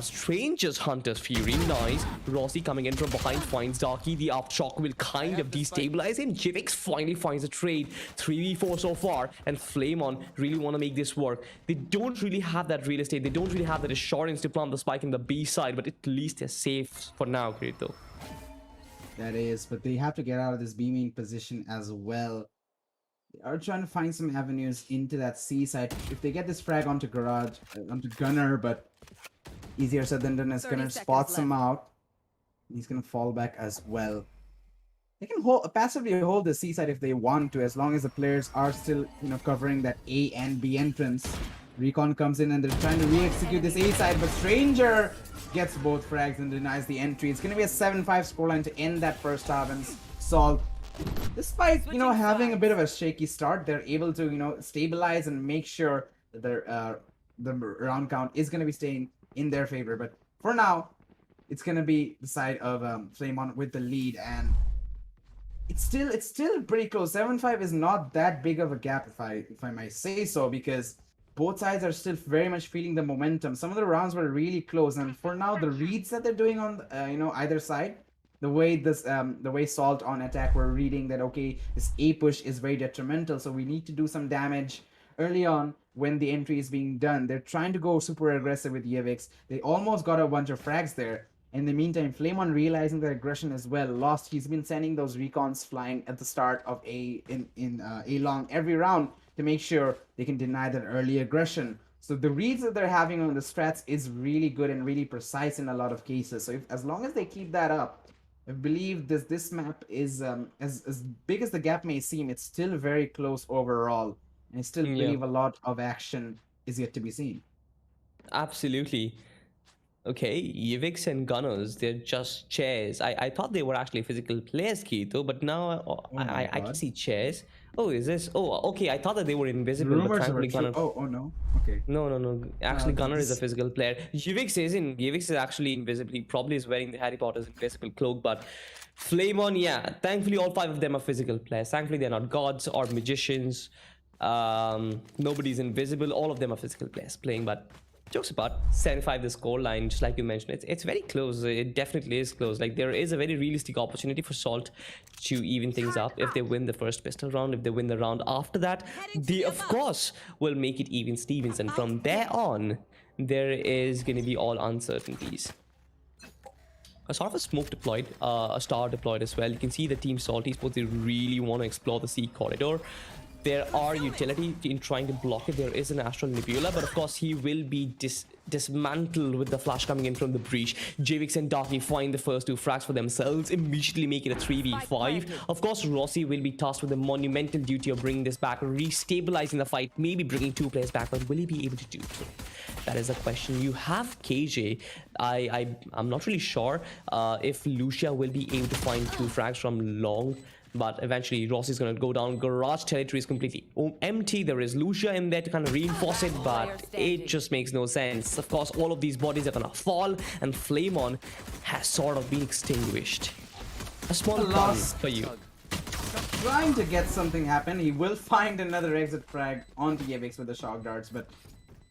Stranger's Hunter's Fury. Nice. Rossi coming in from behind finds Darky. The up shock will kind of destabilize him. Jivix finally finds a trade. 3v4 so far, and Flamon really want to make this work. They don't really have that real estate. They don't really have that assurance to plant the spike in the B side, but at least they're safe for now, Kirito. That is, but they have to get out of this beaming position as well. They are trying to find some avenues into that C side. If they get this frag onto onto Gunner, but easier said than done as Gunner spots him out. He's gonna fall back as well. They can passively hold the C side if they want to, as long as the players are still, covering that A and B entrance. Recon comes in and they're trying to re-execute this A side, but Stranger gets both frags and denies the entry. It's gonna be a 7-5 scoreline to end that first half, and Salt, despite having a bit of a shaky start, they're able to stabilize and make sure that their the round count is going to be staying in their favor. But for now, it's going to be the side of Flamon with the lead, and it's still pretty close. 7-5 is not that big of a gap, if I might say so, because both sides are still very much feeling the momentum. Some of the rounds were really close, and for now, the reads that they're doing on either side, the way Salt on attack were reading that, okay, this A push is very detrimental, so we need to do some damage early on when the entry is being done. They're trying to go super aggressive with Yevix. They almost got a bunch of frags there. In the meantime, Flamon realizing their aggression as well. Lost, he's been sending those recons flying at the start of A long every round to make sure they can deny that early aggression. So the reads that they're having on the strats is really good and really precise in a lot of cases. So as long as they keep that up, I believe this map is as big as the gap may seem, it's still very close overall. And I still believe a lot of action is yet to be seen. Absolutely. Okay, Yevix and Gunners, they're just chairs. I thought they were actually physical players, Keito, but now I can see chairs. Oh, is this? Oh, okay. I thought that they were invisible. Rumors but thankfully Gunner... Oh, no. Okay. No. Actually, Gunner is a physical player. Yevix isn't. Yevix is actually invisible. He probably is wearing the Harry Potter's invisible cloak, but Flamon, yeah. Thankfully, all 5 of them are physical players. Thankfully, they're not gods or magicians. Nobody's invisible. All of them are physical players playing, but Jokes apart, 75 the score line, just like you mentioned, it's very close. It definitely is close. Like, there is a very realistic opportunity for Salt to even things up if they win the first pistol round. If they win the round after that, they of course will make it even Stevens, and from there on there is going to be all uncertainties. A sort of a smoke deployed, a star deployed as well. You can see the team Salt Esports, they really want to explore the C corridor. There are utility in trying to block it. There is an Astral Nebula, but of course he will be dismantled with the flash coming in from the breach. Javix and Darky find the first 2 frags for themselves, immediately make it a 3v5. Of course, Rossi will be tasked with the monumental duty of bringing this back, restabilizing the fight, maybe bringing 2 players back, but will he be able to do it? That is a question. You have KJ. I'm not really sure if Lucia will be able to find 2 frags from long. But eventually, Rossi is going to go down. Garage territory is completely empty. There is Lucia in there to kind of reinforce it, but it just makes no sense. Of course, all of these bodies are going to fall, and Flamon has sort of been extinguished. A small loss for you. Trying to get something happen. He will find another exit frag on the Avix with the shock darts, but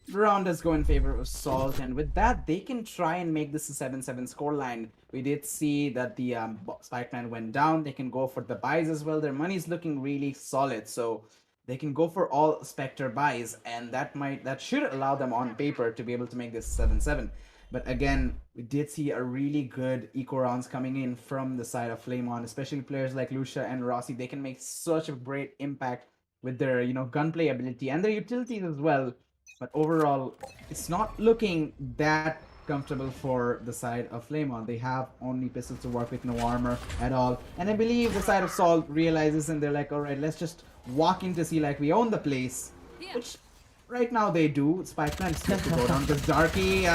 the round does go in favor of Salt, and with that, they can try and make this a 7-7 scoreline. We did see that the spike plan went down. They can go for the buys as well. Their money's looking really solid, so they can go for all Spectre buys, and that should allow them on paper to be able to make this 7-7. But again, we did see a really good eco rounds coming in from the side of Flamon, especially players like Lucia and Rossi. They can make such a great impact with their gunplay ability and their utilities as well. But overall, it's not looking that comfortable for the side of Flamon. They have only pistols to work with, no armor at all. And I believe the side of Salt realizes, and they're like, alright, let's just walk in to see like we own the place. Which right now they do. Spike plans to go down because Darky,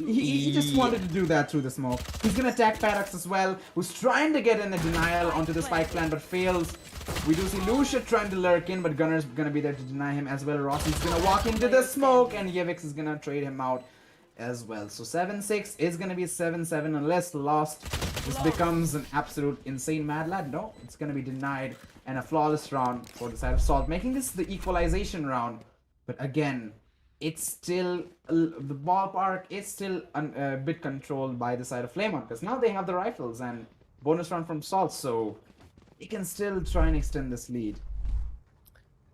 he just wanted to do that through the smoke. He's gonna attack Paradox as well, who's trying to get in a denial onto the spike plan but fails. We do see Lucia trying to lurk in, but Gunner's gonna be there to deny him as well. Rossi's gonna walk into the smoke, and Yevix is gonna trade him out as well. So 7-6 is gonna be 7-7 unless lost. This becomes an absolute insane mad lad. No, it's gonna be denied, and a flawless round for the side of Salt, making this the equalization round. But again, it's still the ballpark is still a bit controlled by the side of Flamon, because now they have the rifles and bonus round from Salt, so they can still try and extend this lead.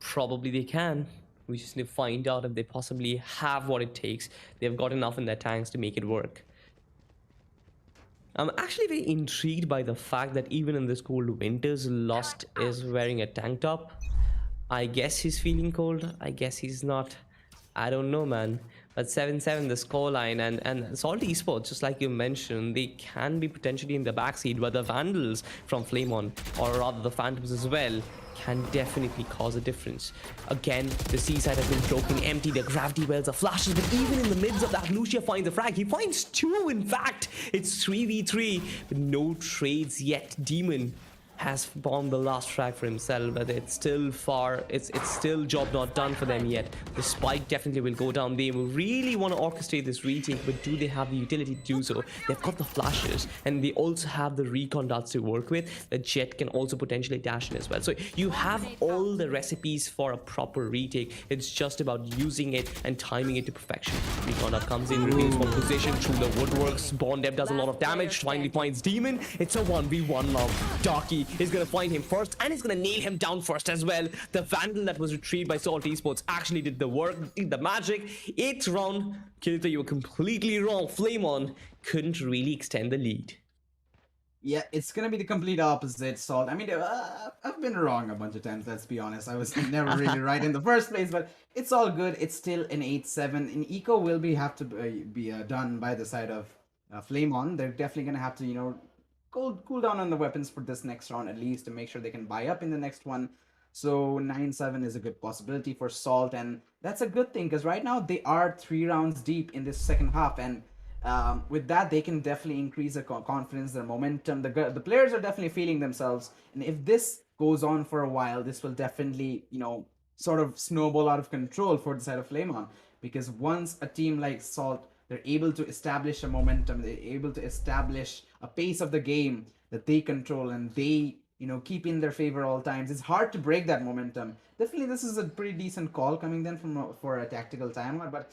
Probably they can. We just need to find out if they possibly have what it takes. They've got enough in their tanks to make it work. I'm actually very intrigued by the fact that even in this cold winters, Lost is wearing a tank top. I guess he's feeling cold. I guess he's not. I don't know, man. But 7-7, the scoreline, and Salt Esports, just like you mentioned, they can be potentially in the backseat, but the Vandals from Flamon, or rather the Phantoms as well, can definitely cause a difference. Again, the seaside has been broken empty, the gravity wells are flashing, but even in the midst of that, Lucia finds a frag. He finds 2, in fact. It's 3v3, but no trades yet. Demon has bombed the last frag for himself, but it's still far. It's still job not done for them yet. The spike definitely will go down. They really want to orchestrate this retake, but do they have the utility to do so? They've got the flashes, and they also have the recon darts to work with. The jet can also potentially dash in as well. So you have all the recipes for a proper retake. It's just about using it and timing it to perfection. Recon dart comes in, reveals one position through the woodworks. Bond Dev does a lot of damage. Finally finds Demon. It's a 1v1 now. Darky is going to find him first, and he's going to nail him down first as well. The Vandal that was retrieved by Salt Esports actually did the work, did the magic. 8th round, Kirito, you were completely wrong. Flamon couldn't really extend the lead. Yeah, it's gonna be the complete opposite, Salt. I mean, I've been wrong a bunch of times, let's be honest. I was never really right in the first place, but it's all good. It's still an 8-7. An eco will have to be done by the side of Flamon. They're definitely gonna have to, cool down on the weapons for this next round at least to make sure they can buy up in the next one. So 9-7 is a good possibility for Salt, and that's a good thing because right now they are 3 rounds deep in this second half, and with that they can definitely increase their confidence, their momentum. The players are definitely feeling themselves, and if this goes on for a while, this will definitely sort of snowball out of control for the side of Flamon, because once a team like Salt, they're able to establish a momentum, they're able to establish a pace of the game that they control and they keep in their favor all times. It's hard to break that momentum. Definitely this is a pretty decent call coming then for a tactical timeout, but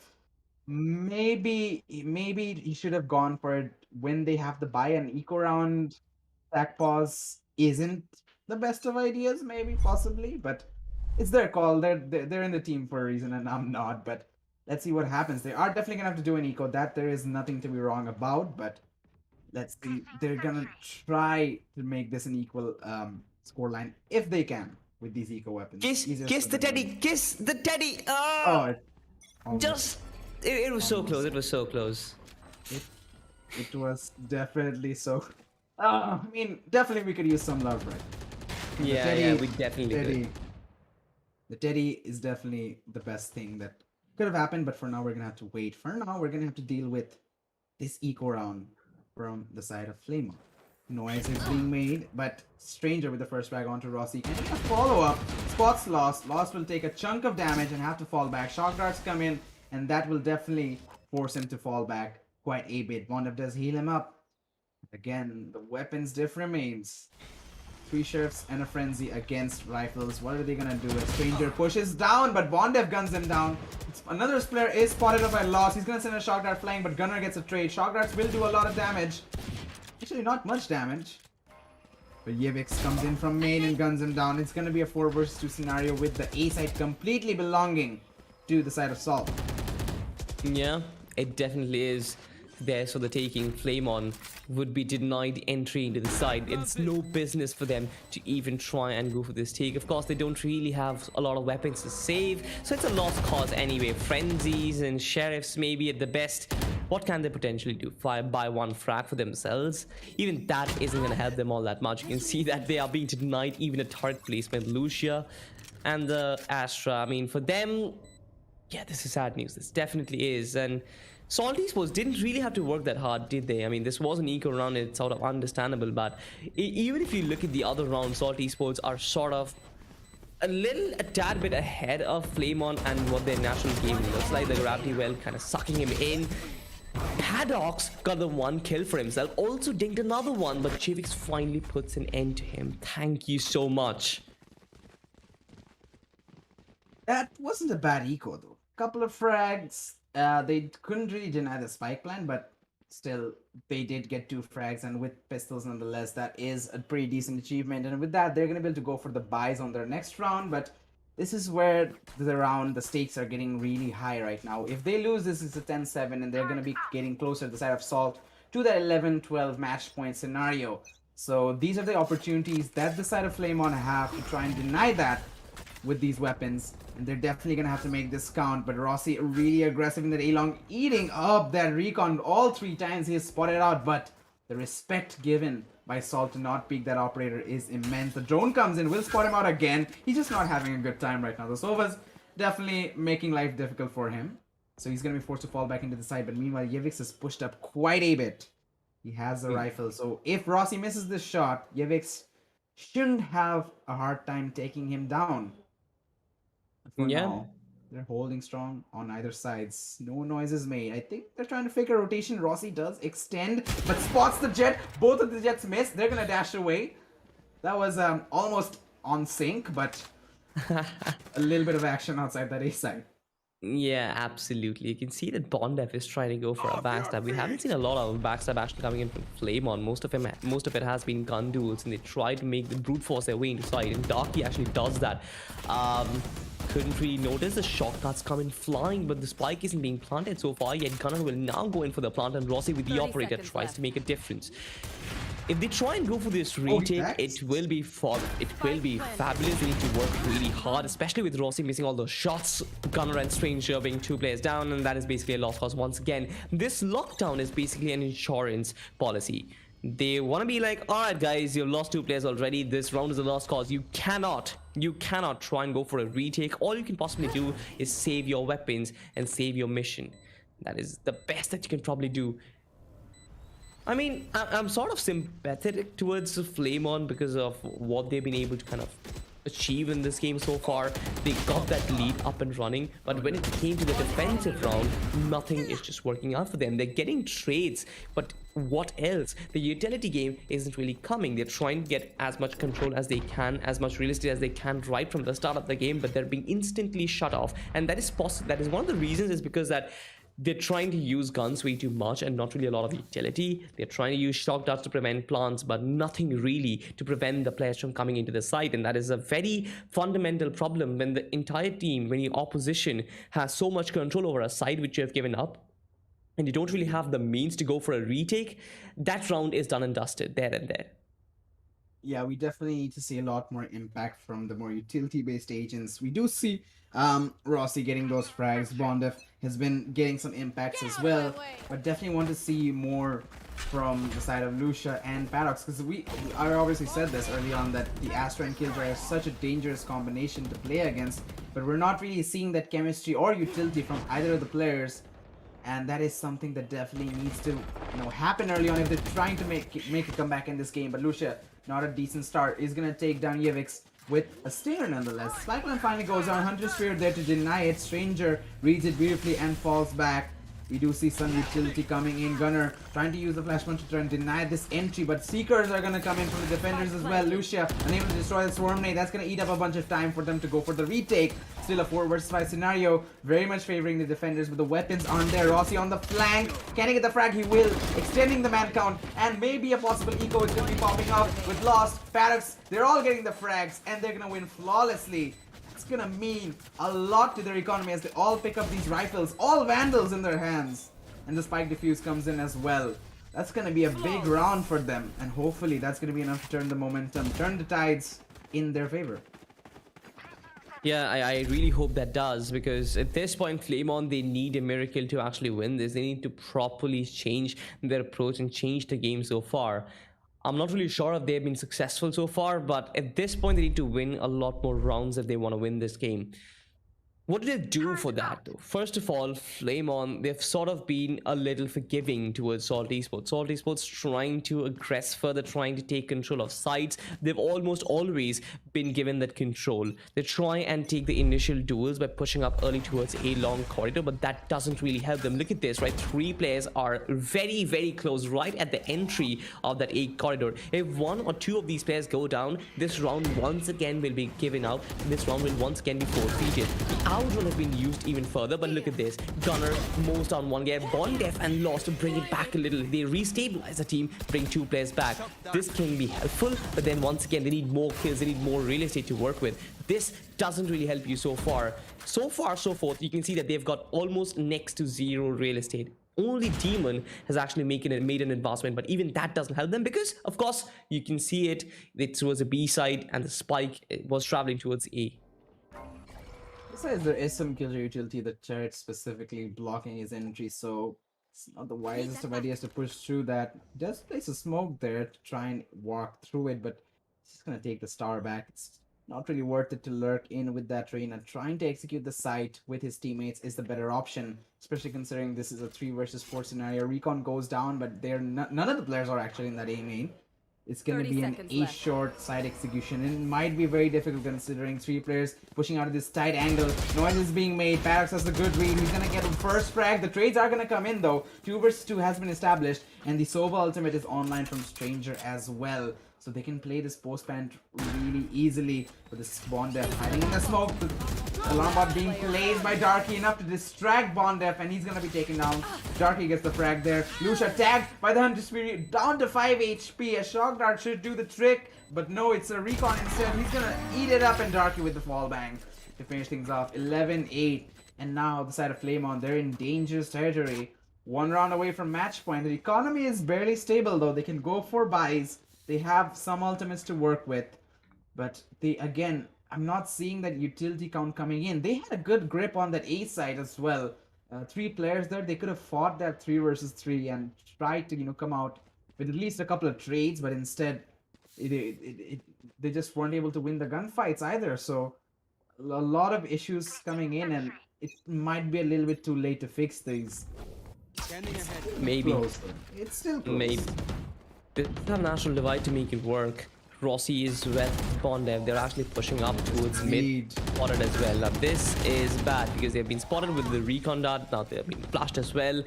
Maybe he should have gone for it when they have the buy and eco round. Sack pause isn't the best of ideas, maybe possibly, but it's their call. They're in the team for a reason, and I'm not. But let's see what happens. They are definitely gonna have to do an eco. That there is nothing to be wrong about. But let's see. They're gonna try to make this an equal scoreline if they can with these eco weapons. Kiss the teddy, kiss the teddy. Oh, Just it was so close. It was so close. it was definitely so. I mean, definitely we could use some love, right? Yeah, we definitely could. The teddy is definitely the best thing that could have happened, but for now we're gonna have to wait. For now, we're gonna have to deal with this eco round from the side of Flame. Noise is being made, but Stranger with the first frag onto Rossi. And a follow-up. Spots lost. Lost will take a chunk of damage and have to fall back. Shock darts come in, and that will definitely force him to fall back quite a bit. Bondev does heal him up. Again, the weapons diff remains. 3 sheriffs and a frenzy against rifles. What are they gonna do? A Stranger pushes down, but Bondev guns him down. Another player is spotted up by Loss. He's gonna send a shock dart flying, but Gunner gets a trade. Shock darts will do a lot of damage. Actually, not much damage. But Yevix comes in from main and guns him down. It's gonna be a 4 versus 2 scenario with the A side completely belonging to the side of Salt. Yeah, it definitely is there for the taking. Flame On would be denied entry into the side. It's no business for them to even try and go for this take. Of course, they don't really have a lot of weapons to save, so it's a lost cause anyway. Frenzies and sheriffs maybe at the best. What can they potentially do? Buy 1 frag for themselves? Even that isn't going to help them all that much. You can see that they are being denied even a turret placement. Lucia and the Astra, I mean, for them, yeah, this is sad news. This definitely is. And Salt Esports didn't really have to work that hard, did they? I mean, this was an eco round, it's sort of understandable, but even if you look at the other rounds, Salt Esports are sort of a tad bit ahead of Flame On and what their national game looks like. The Gravity Well kind of sucking him in. Paddock's got the 1 kill for himself, also dinged another one, but Chivix finally puts an end to him. Thank you so much. That wasn't a bad eco though. Couple of frags. They couldn't really deny the spike plan, but still they did get 2 frags, and with pistols nonetheless, that is a pretty decent achievement. And with that, they're gonna be able to go for the buys on their next round. But this is where the stakes are getting really high right now. If they lose, this is a 10-7, and they're gonna be getting closer to the side of Salt to that 11-12 match point scenario. So these are the opportunities that the side of Flame On have to try and deny that with these weapons, and they're definitely gonna have to make this count. But Rossi really aggressive in that A-long, eating up that recon all 3 times he is spotted out, but the respect given by Salt to not peek that operator is immense. The drone comes in, will spot him out again. He's just not having a good time right now. The Sova's definitely making life difficult for him, so he's gonna be forced to fall back into the side. But meanwhile, Yevix is pushed up quite a bit. He has a rifle, so if Rossi misses this shot, Yevix shouldn't have a hard time taking him down. For now, they're holding strong on either sides. No noise is made. I think they're trying to fake a rotation. Rossi does extend, but spots the jet. Both of the jets miss. They're gonna dash away. That was almost on sync, but a little bit of action outside that A side. Yeah, absolutely. You can see that Bondev is trying to go for a backstab. We haven't seen a lot of backstab action coming in from Flame On. Most of it has been gun duels, and they try to make the brute force their way into side. And Darky actually does that. Couldn't really notice the shock darts coming flying, but the spike isn't being planted so far yet. Gunner will now go in for the plant, and Rossi with the operator tries to make a difference. If they try and go for this retake, it will be fabulous. They need to work really hard, especially with Rossi missing all those shots. Gunner and Stranger being 2 players down, and that is basically a lost cause once again. This lockdown is basically an insurance policy. They want to be like, alright guys, you've lost 2 players already. This round is a lost cause. You cannot try and go for a retake. All you can possibly do is save your weapons and save your mission. That is the best that you can probably do. I mean, I'm sort of sympathetic towards Flame On because of what they've been able to kind of achieve in this game so far. They got that lead up and running, but when it came to the defensive round, nothing is just working out for them. They're getting trades, but what else? The utility game isn't really coming. They're trying to get as much control as they can, as much real estate as they can right from the start of the game, but they're being instantly shut off. And that is possible. That is one of the reasons, is because that they're trying to use guns way too much and not really a lot of utility. They're trying to use shock darts to prevent plants, but nothing really to prevent the players from coming into the site. And that is a very fundamental problem when the entire team, when your opposition has so much control over a site which you have given up, and you don't really have the means to go for a retake. That round is done and dusted there and there. Yeah, we definitely need to see a lot more impact from the more utility-based agents. We do see Rossi getting those frags. Bondef has been getting some impacts as well, but definitely want to see more from the side of Lucia and Paradox, because I obviously said this early on that the Astra and Killjoy are such a dangerous combination to play against, but we're not really seeing that chemistry or utility from either of the players. And that is something that definitely needs to, happen early on if they're trying to make a comeback in this game. But Lucia, not a decent start, is gonna take down Yevix with a stinger nonetheless. Spikeman finally goes on. Hunter Spirit there to deny it. Stranger reads it beautifully and falls back. We do see some utility coming in. Gunner trying to use the flash punch to try and deny this entry, but Seekers are going to come in from the defenders as well. Lucia unable to destroy the Swarm Nade. That's going to eat up a bunch of time for them to go for the retake. Still a 4 versus 5 scenario, very much favoring the defenders, but the weapons aren't there. Rossi on the flank. Can he get the frag? He will. Extending the man count, and maybe a possible eco is going to be popping up with Lost. Paradox, they're all getting the frags, and they're going to win flawlessly. It's gonna mean a lot to their economy as they all pick up these rifles, all Vandals in their hands, and the Spike Diffuse comes in as well. That's gonna be a big round for them, and hopefully that's gonna be enough to turn the momentum, turn the tides in their favor. Yeah, I really hope that does, because at this point, Flamon, they need a miracle to actually win this. They need to properly change their approach and change the game so far. I'm not really sure if they've been successful so far, but at this point, they need to win a lot more rounds if they want to win this game. What do they do for that, though? First of all, Flamon, they've sort of been a little forgiving towards Salt Esports. Salt Esports trying to aggress further, trying to take control of sites. They've almost always been given that control. They try and take the initial duels by pushing up early towards a long corridor, but that doesn't really help them. Look at this, right? 3 players are very, very close, right at the entry of that A corridor. If 1 or 2 of these players go down, this round once again will be given out. This round will once again be forfeited. The out will have been used even further, but look at this. Gunner moves down 1 guy, Bondef and Lost to bring it back a little. They restabilize the team, bring 2 players back. This can be helpful, but then once again they need more kills, they need more real estate to work with. This doesn't really help you so far. So forth, you can see that they've got almost next to 0 real estate. Only Demon has actually made an advancement, but even that doesn't help them because, of course, you can see it. It was a B side and the Spike was traveling towards A. Besides, there is some killer utility, the turret specifically blocking his entry, so it's not the wisest of ideas to push through that. Does place a smoke there to try and walk through it, but it's just gonna take the star back. It's not really worth it to lurk in with that Reina. Trying to execute the site with his teammates is the better option, especially considering this is a 3 versus 4 scenario. Recon goes down, but none of the players are actually in that A main. It's going to be an A-short side execution. It might be very difficult considering 3 players pushing out of this tight angle. Noise is being made. Paradox has a good read. He's going to get the first frag. The trades are going to come in though. 2 versus 2 has been established. And the Sova ultimate is online from Stranger as well. So they can play this post-plant really easily with this Bondef hiding in the smoke. The alarm bot being placed by Darky enough to distract Bondef, and he's gonna be taken down. Darky gets the frag there. Lucia tagged by the Hunter Spirit down to 5 HP. A shock dart should do the trick, but no, it's a recon instead. He's gonna eat it up, and Darky with the fall bang to finish things off. 11-8, and now the side of Flamon, they're in dangerous territory. 1 round away from match point. The economy is barely stable though. They can go for buys. They have some ultimates to work with, but again, I'm not seeing that utility count coming in. They had a good grip on that A side as well. 3 players there, they could have fought that 3 versus 3 and tried to come out with at least a couple of trades, but instead they just weren't able to win the gunfights either. So a lot of issues coming in, and it might be a little bit too late to fix these. Maybe. It's still close. Maybe. They don't have natural divide to make it work. Rossi is with Bondef. They're actually pushing up towards mid, spotted as well. Now this is bad because they've been spotted with the recon dart. Now they've been flashed as well.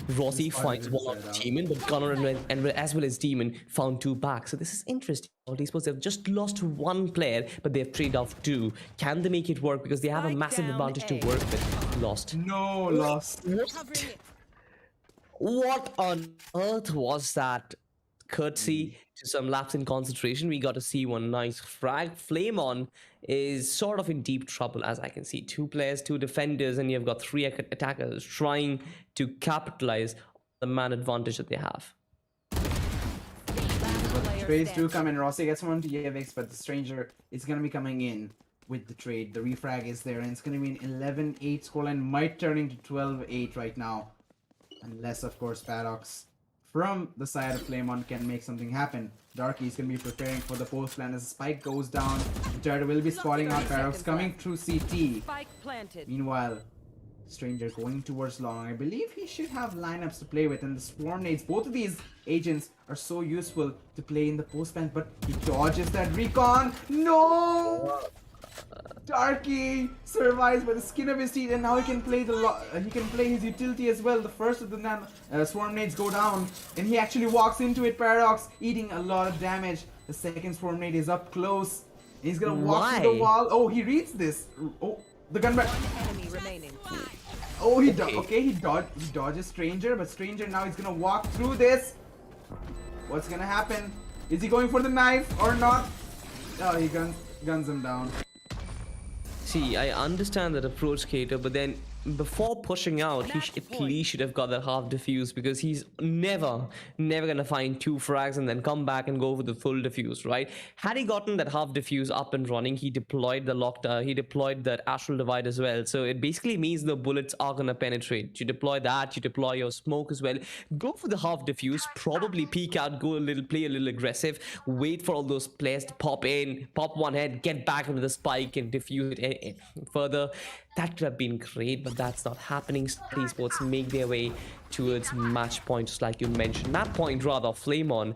Rossi This part finds didn't one on set the out. Demon, but Gunnar and as well as Demon found two back. So this is interesting. All these they've just lost one player, but they've traded off two. Can they make it work? Because they have a Spike massive down advantage to A. work with. Lost. No loss. Covering it. What on earth was that? Courtesy to some lapse in concentration, we got to see one nice frag. Flame On is sort of in deep trouble, as I can see. Two players, two defenders, and you've got three attackers trying to capitalize on the man advantage that they have. Trades do come in. Rossi gets one to Yevix, but the Stranger is going to be coming in with the trade. The refrag is there, and it's going to be an 11-8 scoreline. Might turn into 12-8 right now. Unless, of course, Paradox from the side of Flamon can make something happen. Darky is going to be preparing for the post plan as the spike goes down. Jared will be spotting out Paradox coming through CT. Spike planted. Meanwhile, Stranger going towards long. I believe he should have lineups to play with, and the swarm nades. Both of these agents are so useful to play in the post plan, but he dodges that recon. No! Darky survives by the skin of his teeth, and now he can play his utility as well. The first of the swarm nades go down, and he actually walks into it. Paradox eating a lot of damage. The second swarm nade is up close. He's gonna walk through the wall. Oh, he reads this. Oh, the gun back. Enemy remaining. Oh, he dodges Stranger, but Stranger now is gonna walk through this. What's gonna happen? Is he going for the knife or not? Oh, he guns him down. See, I understand that approach, Kato, but then before pushing out, he at least should have got that half defuse, because he's never gonna find two frags and then come back and go for the full defuse, right? Had he gotten that half defuse up and running, he deployed the he deployed that astral divide as well. So it basically means the bullets are gonna penetrate. You deploy that, you deploy your smoke as well. Go for the half defuse, probably peek out, play a little aggressive, wait for all those players to pop in, pop one head, get back into the spike and defuse it further. That could have been great, but that's not happening. Esports make their way towards match point, just like you mentioned. Map point, rather, Flame On.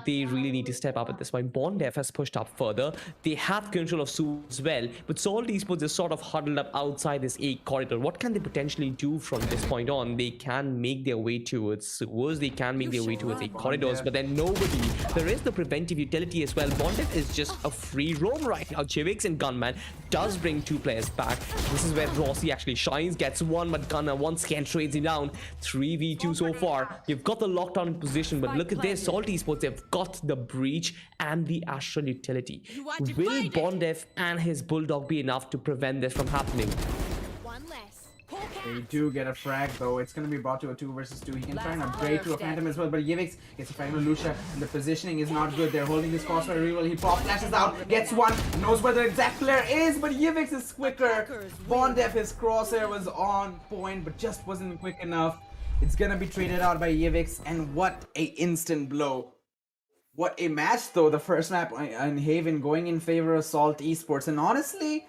They really need to step up at this point. Bondef has pushed up further. They have control of Su as well, but Salt Esports is sort of huddled up outside this A corridor. What can they potentially do from this point on? They can make their way towards sewers. They can make their way towards A corridors, but then nobody. There is the preventive utility as well. Bondef is just a free roam right now. Chivix and Gunman does bring two players back. This is where Rossi actually shines, gets one, but Gunner once again trades him down. 3v2 so far. You've got the lockdown position, but look at this. Salt Esports, they've got the breach and the astral utility. Will Bondef and his bulldog be enough to prevent this from happening? One less. They do get a frag though. It's gonna be brought to a 2 versus 2. He can try and upgrade to a phantom as well, but Yevix gets a fight with Lucia, and the positioning is not good. They're holding this crossfire really well. He pop flashes out, gets one, knows where the exact player is, but Yevix is quicker. Bondef, his crosshair was on point, but just wasn't quick enough. It's gonna be traded out by Yevix, and what a instant blow. What a match though, the first map in Haven going in favor of Salt Esports, and honestly,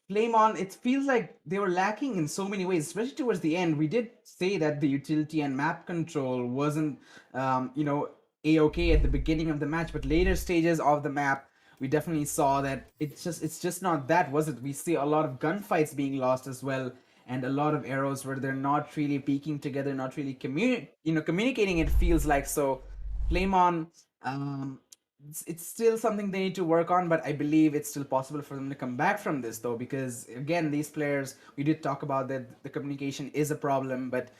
Flame On, it feels like they were lacking in so many ways, especially towards the end. We did say that the utility and map control wasn't, a-okay at the beginning of the match, but later stages of the map, we definitely saw that it's just not that, was it? We see a lot of gunfights being lost as well, and a lot of arrows where they're not really peeking together, not really communicating, it feels like. So Flame On, it's still something they need to work on, but I believe it's still possible for them to come back from this though, because again, these players, we did talk about that the communication is a problem, but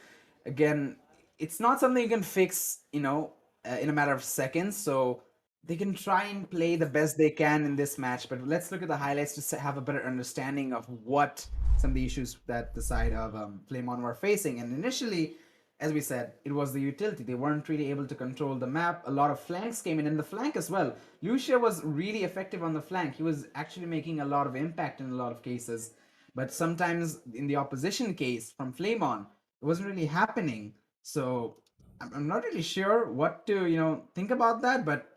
again, it's not something you can fix, in a matter of seconds. So they can try and play the best they can in this match, but let's look at the highlights to have a better understanding of what some of the issues that the side of Flame On were facing. And initially, as we said, it was the utility. They weren't really able to control the map. A lot of flanks came in the flank as well. Lucia was really effective on the flank. He was actually making a lot of impact in a lot of cases. But sometimes in the opposition case from Flame On, it wasn't really happening. So I'm not really sure what to, think about that. But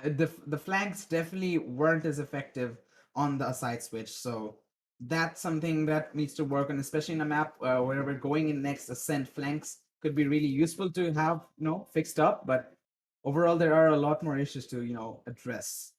the flanks definitely weren't as effective on the side switch. So that's something that needs to work on, especially in a map where we're going in next. Ascent flanks could be really useful to have, fixed up, but overall there are a lot more issues to, address.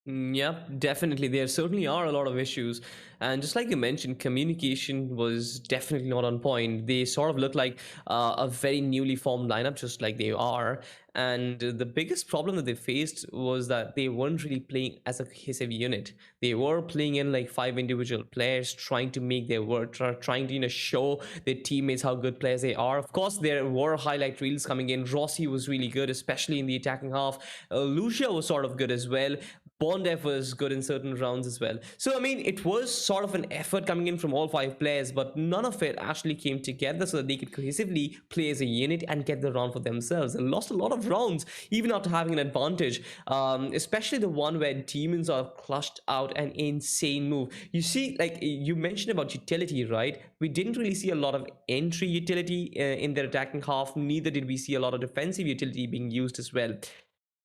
Yeah, definitely. There certainly are a lot of issues. And just like you mentioned, communication was definitely not on point. They sort of look like a very newly formed lineup, just like they are. And the biggest problem that they faced was that they weren't really playing as a cohesive unit. They were playing in like five individual players, trying to make their work, trying to show their teammates how good players they are. Of course, there were highlight reels coming in. Rossi was really good, especially in the attacking half. Lucia was sort of good as well. Bondev was good in certain rounds as well. So, I mean, it was sort of an effort coming in from all five players, but none of it actually came together so that they could cohesively play as a unit and get the round for themselves. And lost a lot of rounds, even after having an advantage, especially the one where Demons are clutched out an insane move. You see, like you mentioned about utility, right? We didn't really see a lot of entry utility in their attacking half, neither did we see a lot of defensive utility being used as well.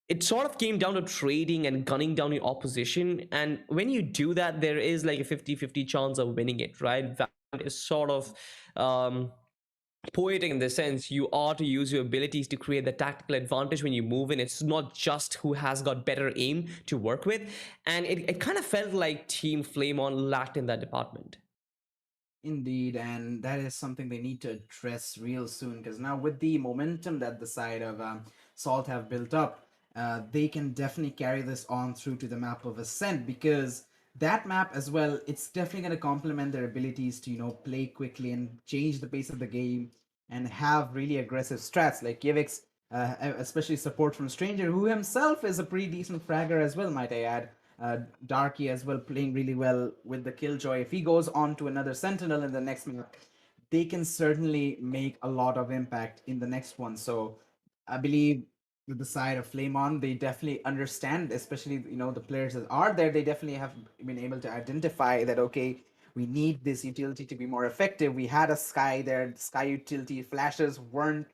It sort of came down to trading and gunning down your opposition, and when you do that, there is like a 50-50 chance of winning it, right? Valorant is sort of poetic in the sense you are to use your abilities to create the tactical advantage when you move in. It's not just who has got better aim to work with, and it kind of felt like Team Flame On lacked in that department. Indeed, and that is something they need to address real soon because now with the momentum that the side of Salt have built up, they can definitely carry this on through to the map of Ascent because that map as well, it's definitely going to complement their abilities to, play quickly and change the pace of the game and have really aggressive strats like Yevix, especially support from Stranger, who himself is a pretty decent fragger as well, might I add. Darky as well playing really well with the Killjoy. If he goes on to another Sentinel in the next map, they can certainly make a lot of impact in the next one. So I believe with the side of Flame On, they definitely understand, especially the players that are there. They definitely have been able to identify that okay, we need this utility to be more effective. We had a Sky there, Sky utility flashes weren't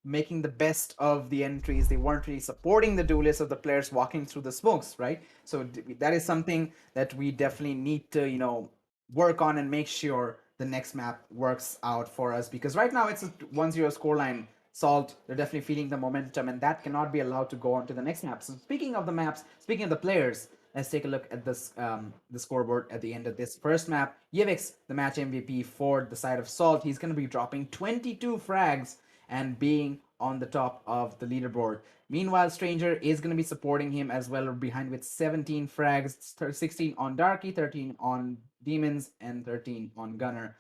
making the best of the entries. They weren't really supporting the duelists of the players walking through the smokes, right? So that is something that we definitely need to work on and make sure the next map works out for us because right now it's a 1-0 scoreline. Salt, they're definitely feeling the momentum, and that cannot be allowed to go on to the next map. So speaking of the maps, speaking of the players, let's take a look at this the scoreboard at the end of this first map. Yevix, the match MVP for the side of Salt, he's going to be dropping 22 frags and being on the top of the leaderboard. Meanwhile, Stranger is going to be supporting him as well, behind with 17 frags, 16 on Darky, 13 on Demons, and 13 on Gunner.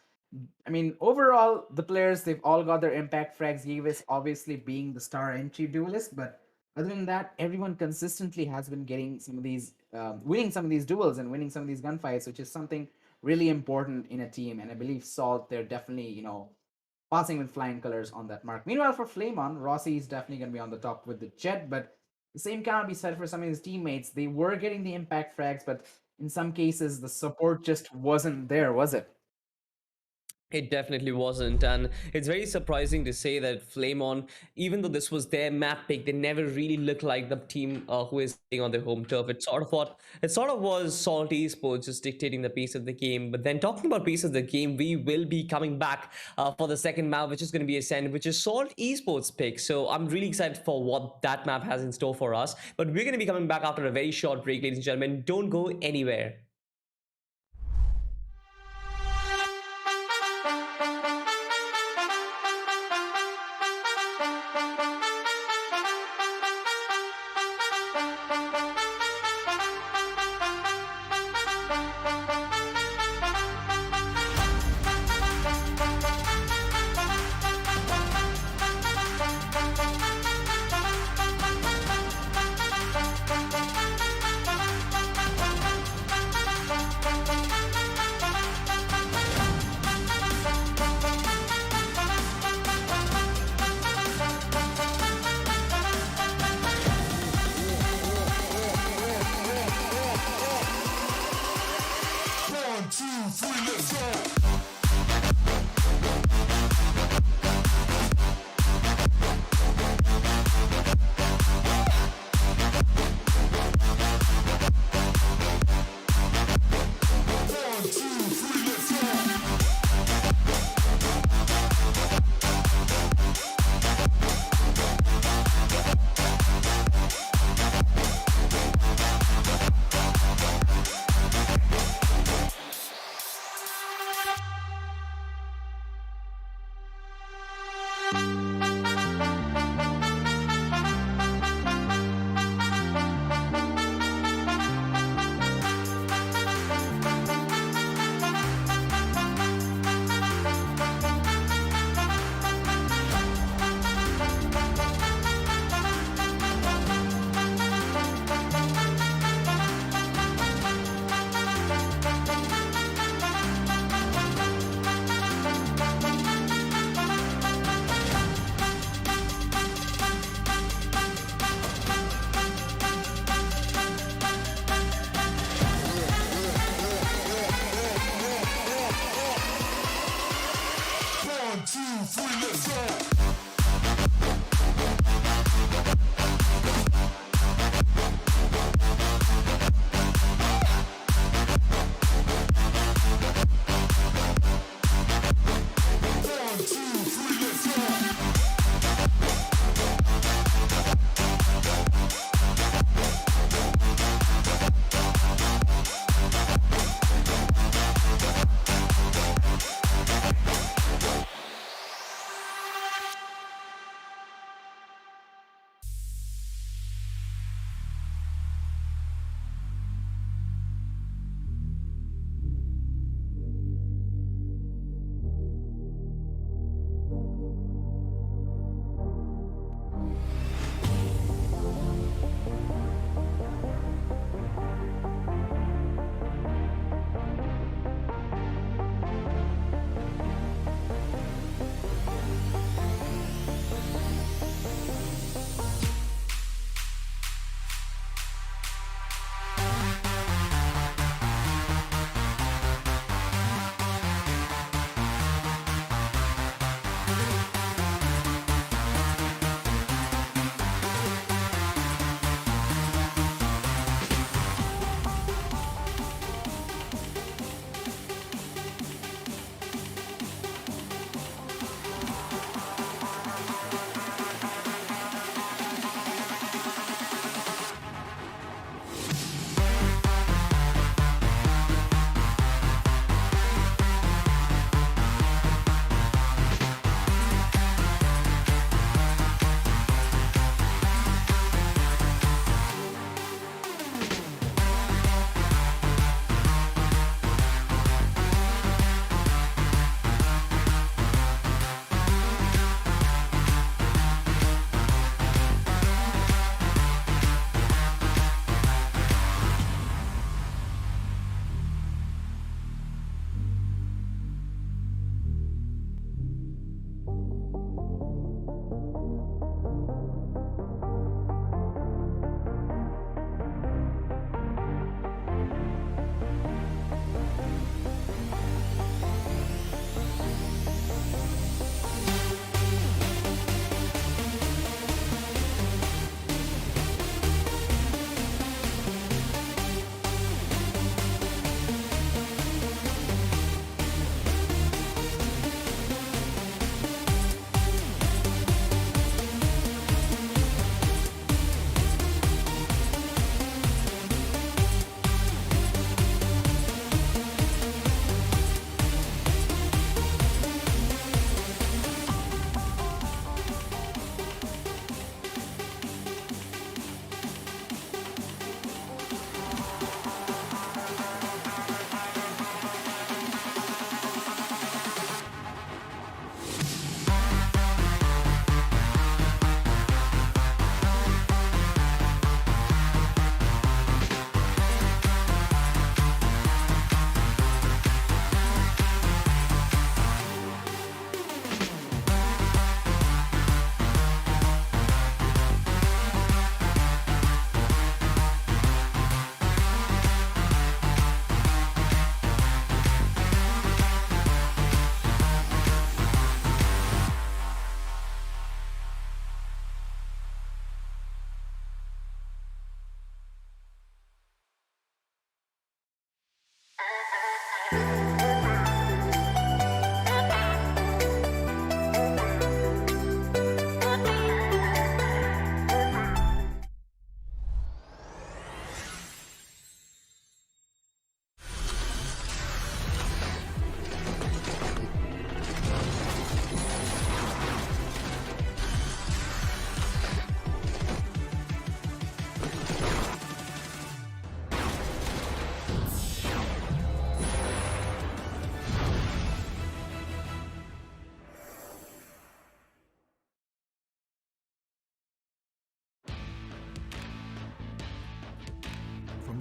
I mean, overall, the players, they've all got their impact frags. Yves obviously being the star entry duelist, but other than that, everyone consistently has been getting some of these, winning some of these duels and winning some of these gunfights, which is something really important in a team. And I believe Salt, they're definitely, passing with flying colors on that mark. Meanwhile, for Flame On, Rossi is definitely going to be on the top with the Jet, but the same cannot be said for some of his teammates. They were getting the impact frags, but in some cases, the support just wasn't there, was it? It definitely wasn't, and it's very surprising to say that Flame On, even though this was their map pick, they never really looked like the team who is playing on their home turf. It sort of was Salt Esports just dictating the pace of the game. But then talking about pace of the game, we will be coming back for the second map, which is going to be Ascend, which is Salt Esports pick. So I'm really excited for what that map has in store for us. But we're going to be coming back after a very short break, ladies and gentlemen. Don't go anywhere.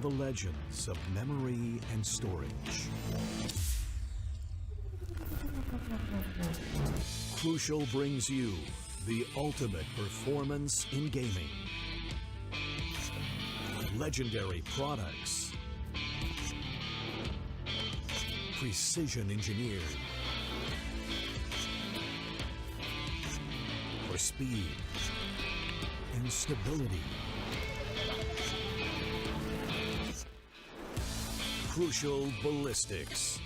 from the legends of memory and storage. Crucial brings you the ultimate performance in gaming. Legendary products. Precision engineered. speed and stability. Crucial ballistics.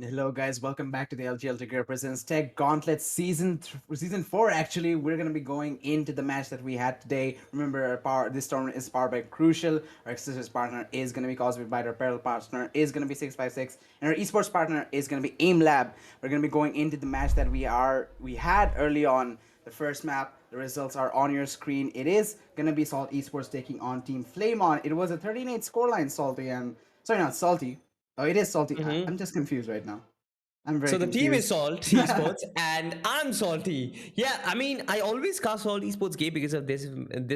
Hello, guys. Welcome back to the LG Ultragear presents Tech Gauntlet season 4. Actually, we're gonna be going into the match that we had today. Remember, this tournament is powered by Crucial. Our accessories partner is gonna be Cosmic Bite. Our apparel partner is gonna be 656, and our esports partner is gonna be Aim Lab. We're gonna be going into the match that we had early on. The first map. The results are on your screen. It is gonna be Salt Esports taking on Team Flame On. It was a 13-8 scoreline, Salty, and sorry, not Salty. Oh, it is Salty. I'm just confused right now. I'm very So the team is confused. Salt Esports and I'm Salty. Yeah, I mean, I always cast Salt Esports game because of this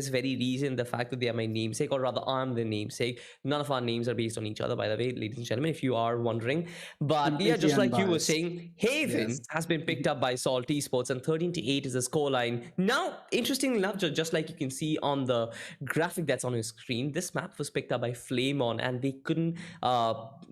very reason, the fact that they are my namesake, or rather I'm the namesake. None of our names are based on each other, by the way, ladies and gentlemen, if you are wondering. But yeah, Completely just like you were unbiased. saying, Haven Yes. has been picked up by Salt Esports and 13-8 is the scoreline. Now, interestingly enough, just like you can see on the graphic that's on your screen, this map was picked up by Flame On and they couldn't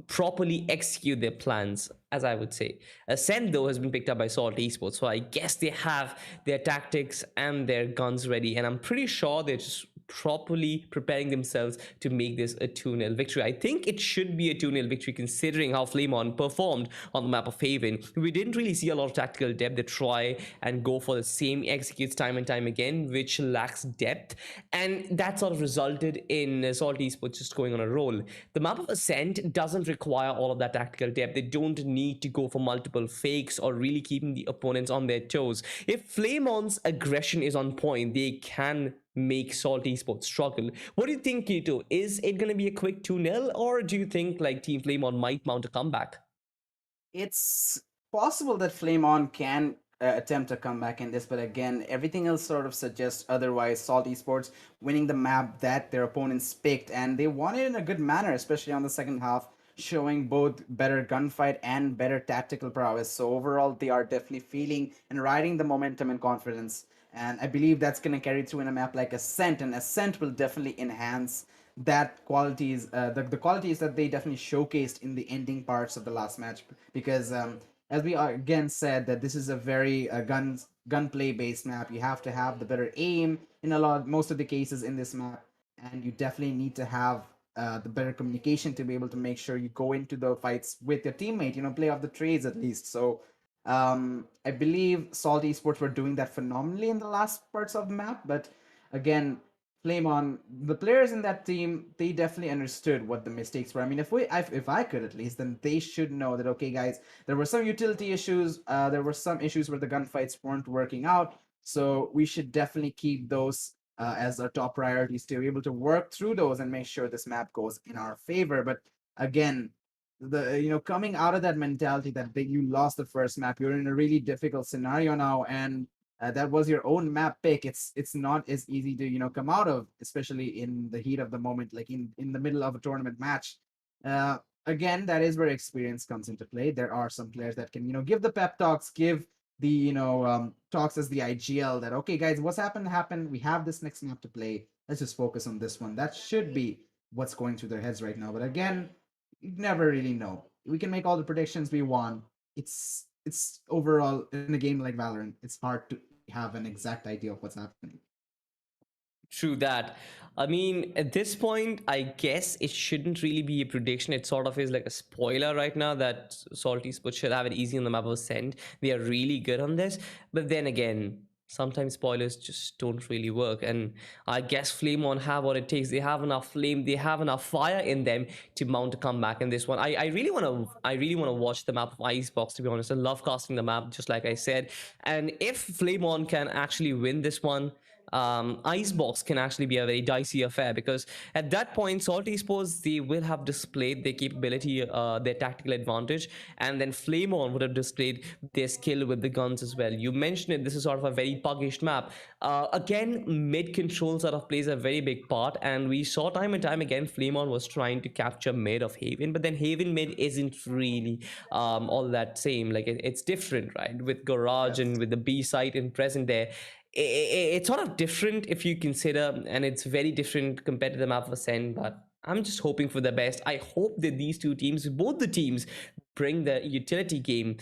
properly execute their plans, as I would say. Ascent, though, has been picked up by Salt Esports, so I guess they have their tactics and their guns ready, and I'm pretty sure they're just properly preparing themselves to make this a 2-0 victory. I think it should be a 2-0 victory considering how Flamon performed on the map of Haven. We didn't really see a lot of tactical depth. They try and go for the same executes time and time again, which lacks depth, and that sort of resulted in Salt Esports just going on a roll. The map of Ascent doesn't require all of that tactical depth. They don't need to go for multiple fakes or really keeping the opponents on their toes. If Flamon's aggression is on point, they can make Salt Esports struggle. What do you think, Kito? Is it going to be a quick 2-0, or do you think like Team Flamon might mount a comeback? It's possible that Flame On can attempt a comeback in this, but again, everything else sort of suggests otherwise. Salt Esports winning the map that their opponents picked, and they won it in a good manner, especially on the second half, showing both better gunfight and better tactical prowess. So overall, they are definitely feeling and riding the momentum and confidence. And I believe that's going to carry through in a map like Ascent, and Ascent will definitely enhance that qualities, the qualities that they definitely showcased in the ending parts of the last match. Because as we again said, that this is a very gunplay based map. You have to have the better aim in most of the cases in this map, and you definitely need to have the better communication to be able to make sure you go into the fights with your teammate. Play off the trades at least. So I believe Salt Esports were doing that phenomenally in the last parts of the map, but again, Flame On the players in that team, they definitely understood what the mistakes were. I mean, if I could at least, then they should know that, okay, guys, there were some utility issues, there were some issues where the gunfights weren't working out, so we should definitely keep those as our top priorities to be able to work through those and make sure this map goes in our favor. But again, coming out of that mentality that you lost the first map, you're in a really difficult scenario now, and that was your own map pick. It's not as easy to come out of, especially in the heat of the moment, like in the middle of a tournament match. uh Again, that is where experience comes into play. There are some players that can give the pep talks, give the talks as the IGL, that okay guys, what's happened, we have this next map to play, let's just focus on this one. That should be what's going through their heads right now. But again, you never really know. We can make all the predictions we want. It's overall, in a game like Valorant, it's hard to have an exact idea of what's happening. True that. I mean, at this point, I guess it shouldn't really be a prediction. It sort of is like a spoiler right now that Salty Sports should have it easy on the map of Ascent. They are really good on this. But then again, sometimes spoilers just don't really work. And I guess Flame On have what it takes. They have enough flame, they have enough fire in them to mount a comeback in this one. I really wanna watch the map of Icebox, to be honest. I love casting the map, just like I said. And if Flame On can actually win this one, Icebox can actually be a very dicey affair, because at that point Salty Sports, they will have displayed their capability, their tactical advantage, and then Flame On would have displayed their skill with the guns as well. You mentioned it, this is sort of a very puggish map. Again, mid control sort of plays a very big part, and we saw time and time again Flame On was trying to capture mid of Haven, but then Haven mid isn't really all that same. Like it's different, right, with Garage and with the B site in present there. It's sort of different if you consider, and it's very different compared to the map of Ascent. But I'm just hoping for the best. I hope that these two teams, both the teams, bring the utility game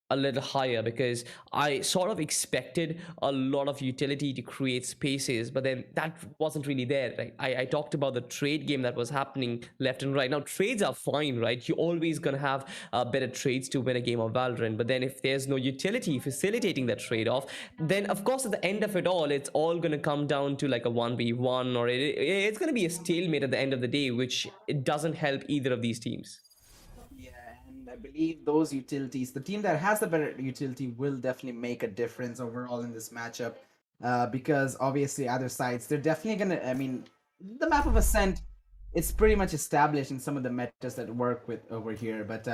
a little higher, because I sort of expected a lot of utility to create spaces, but then that wasn't really there, right? I talked about the trade game that was happening left and right. Now trades are fine, right? You're always gonna have better trades to win a game of Valorant, but then if there's no utility facilitating that trade-off, then of course at the end of it all, it's all gonna come down to like a 1v1, or it's gonna be a stalemate at the end of the day, which it doesn't help either of these teams. Yeah, and I believe those utilities, the team that has the better utility, will definitely make a difference overall in this matchup. Because obviously, other sides, they're definitely gonna. I mean, the map of Ascent, it's pretty much established in some of the metas that work with over here. But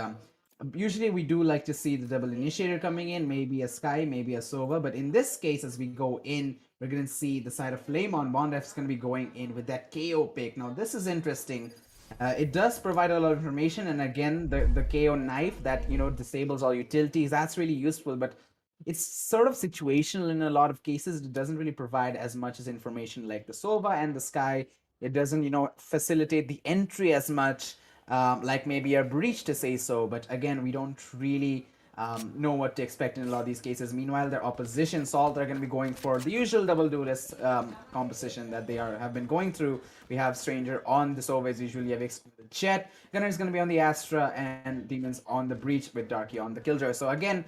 usually, we do like to see the double initiator coming in, maybe a Sky, maybe a Sova. But in this case, as we go in, we're gonna see the side of Flame On. Bondef's gonna be going in with that KO pick. Now, this is interesting. It does provide a lot of information, and again, the KO knife that disables all utilities, that's really useful. But it's sort of situational in a lot of cases. It doesn't really provide as much as information like the Sova and the Sky. It doesn't facilitate the entry as much, like maybe a Breach, to say so. But again, we don't really know what to expect in a lot of these cases. Meanwhile, their opposition, Salt, are going to be going for the usual double duelist composition that they have been going through. We have Stranger on the Sova as usually, have excluded Chet. Gunner is going to be on the Astra, and Demons on the Breach with Darky on the Killjoy. So again,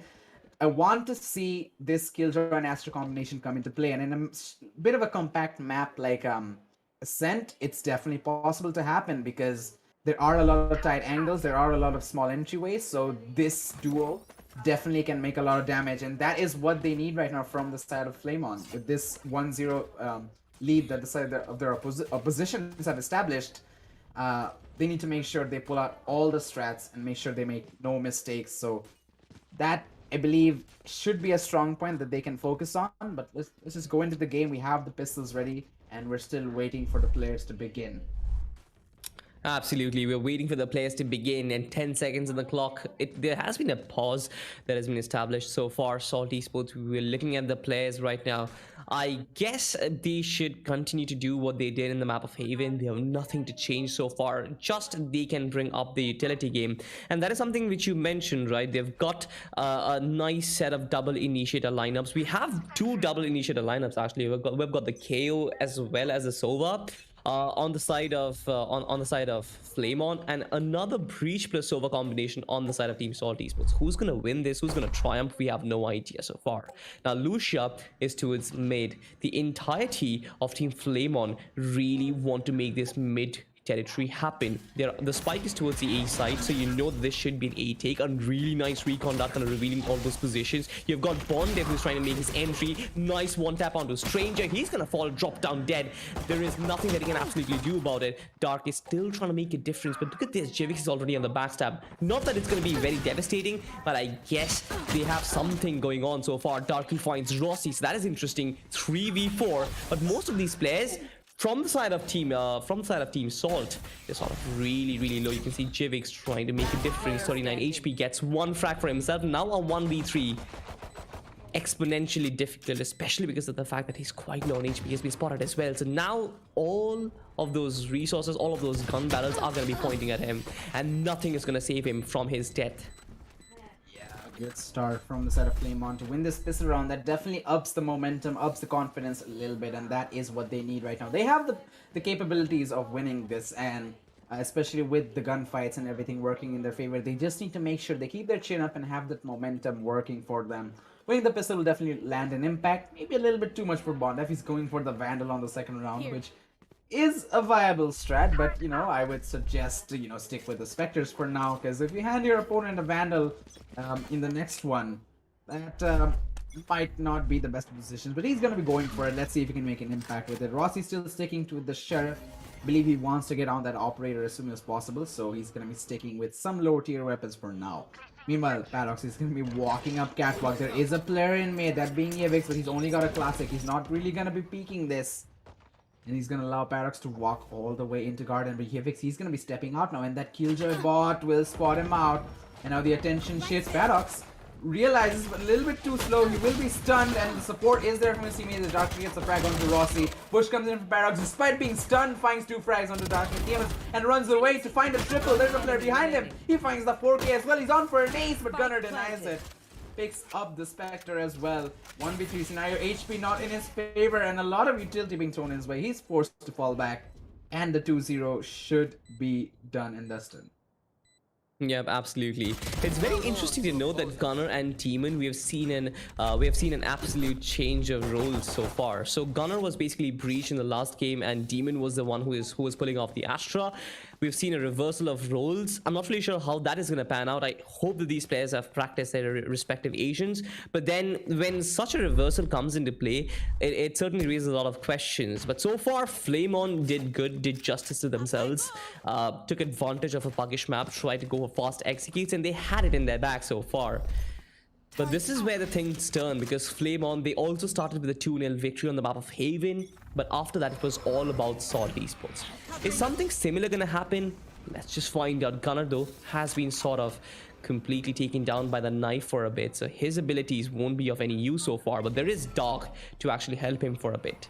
I want to see this Killjoy and Astra combination come into play. And in a bit of a compact map like Ascent, it's definitely possible to happen, because there are a lot of tight angles, there are a lot of small entryways, so this duo definitely can make a lot of damage, and that is what they need right now from the side of Flame On. With this 1-0 lead that the side of their oppositions have established, they need to make sure they pull out all the strats and make sure they make no mistakes. So that, I believe, should be a strong point that they can focus on. But let's just go into the game. We have the pistols ready, and we're still waiting for the players to begin. Absolutely, we're waiting for the players to begin, and 10 seconds on the clock. There has been a pause that has been established so far. Salty Sports, we're looking at the players right now. I guess they should continue to do what they did in the map of Haven. They have nothing to change so far, just they can bring up the utility game, and that is something which you mentioned, right? They've got a nice set of double initiator lineups. We have two double initiator lineups actually. We've got the KO as well as the Sova. On the side of on the side of Flame On, and another Breach plus Sova combination on the side of Team Salty Sports. Who's gonna win this? Who's gonna triumph? We have no idea so far. Now Lucia is towards mid. The entirety of Team Flame On really want to make this mid territory happen. The spike is towards the A side, so you know this should be an A take. A really nice recon that kind of revealing all those positions. You've got Bond who's trying to make his entry. Nice one tap onto Stranger. He's gonna fall, drop down dead. There is nothing that he can absolutely do about it. Dark is still trying to make a difference, but look at this. Jivix is already on the backstab. Not that it's gonna be very devastating, but I guess they have something going on so far. Darky finds Rossi, so that is interesting. 3v4, but most of these players from the side of Team Salt, they're sort of really low. You can see Jivix trying to make a difference. 39 HP, gets one frag for himself. Now on 1v3, exponentially difficult, especially because of the fact that he's quite low on HP. He's been spotted as well. So now all of those resources, all of those gun barrels are going to be pointing at him, and nothing is going to save him from his death. Good start from the side of Flamon to win this pistol round. That definitely ups the momentum, ups the confidence a little bit, and that is what they need right now. They have the capabilities of winning this, and especially with the gunfights and everything working in their favor, they just need to make sure they keep their chin up and have that momentum working for them. Winning the pistol will definitely land an impact, maybe a little bit too much for Bond if he's going for the Vandal on the second round, which is a viable strat, but you know, I would suggest to, you know, stick with the Spectres for now, because if you hand your opponent a Vandal in the next one, that might not be the best position, but he's going to be going for it. Let's see if he can make an impact with it. Rossi's still sticking to the Sheriff. I believe he wants to get on that Operator as soon as possible, so he's going to be sticking with some lower tier weapons for now. Meanwhile, Paradox is going to be walking up Catwalk. There is a player in mid, that being Yevix, but he's only got a Classic. He's not really going to be peeking this. And he's going to allow Paradox to walk all the way into Garden. But Yevix, he's going to be stepping out now. And that Killjoy bot will spot him out. And now the attention shifts. Paradox realizes, but a little bit too slow. He will be stunned. And the support is there from his teammate. The Dark gets a frag onto Rossi. Push comes in from Paradox. Despite being stunned, finds 2 frags onto Dark and runs away to find a triple. There's a player behind him. He finds the 4K as well. He's on for an ace, but Gunner denies it. Picks up the Spectre as well. 1v3 scenario, HP not in his favor, and a lot of utility being thrown his way. He's forced to fall back, and the 2-0 should be done and dusted. Yep, absolutely. It's very interesting to know that Gunner and Demon, we have seen an absolute change of roles so far. So Gunner was basically Breach in the last game, and Demon was the one who was pulling off the Astra. We've seen a reversal of roles. I'm not really sure how that is going to pan out. I hope that these players have practiced their respective Asians. But then when such a reversal comes into play, it certainly raises a lot of questions. But so far, Flamon did good, did justice to themselves, took advantage of a puggish map, tried to go for fast executes, and they had it in their bag so far. But this is where the things turn, because Flamon, they also started with a 2-0 victory on the map of Haven, but after that it was all about Salt Esports. Is something similar gonna happen? Let's just find out. Gunner though has been sort of completely taken down by the knife for a bit, so his abilities won't be of any use so far, but there is Dark to actually help him for a bit.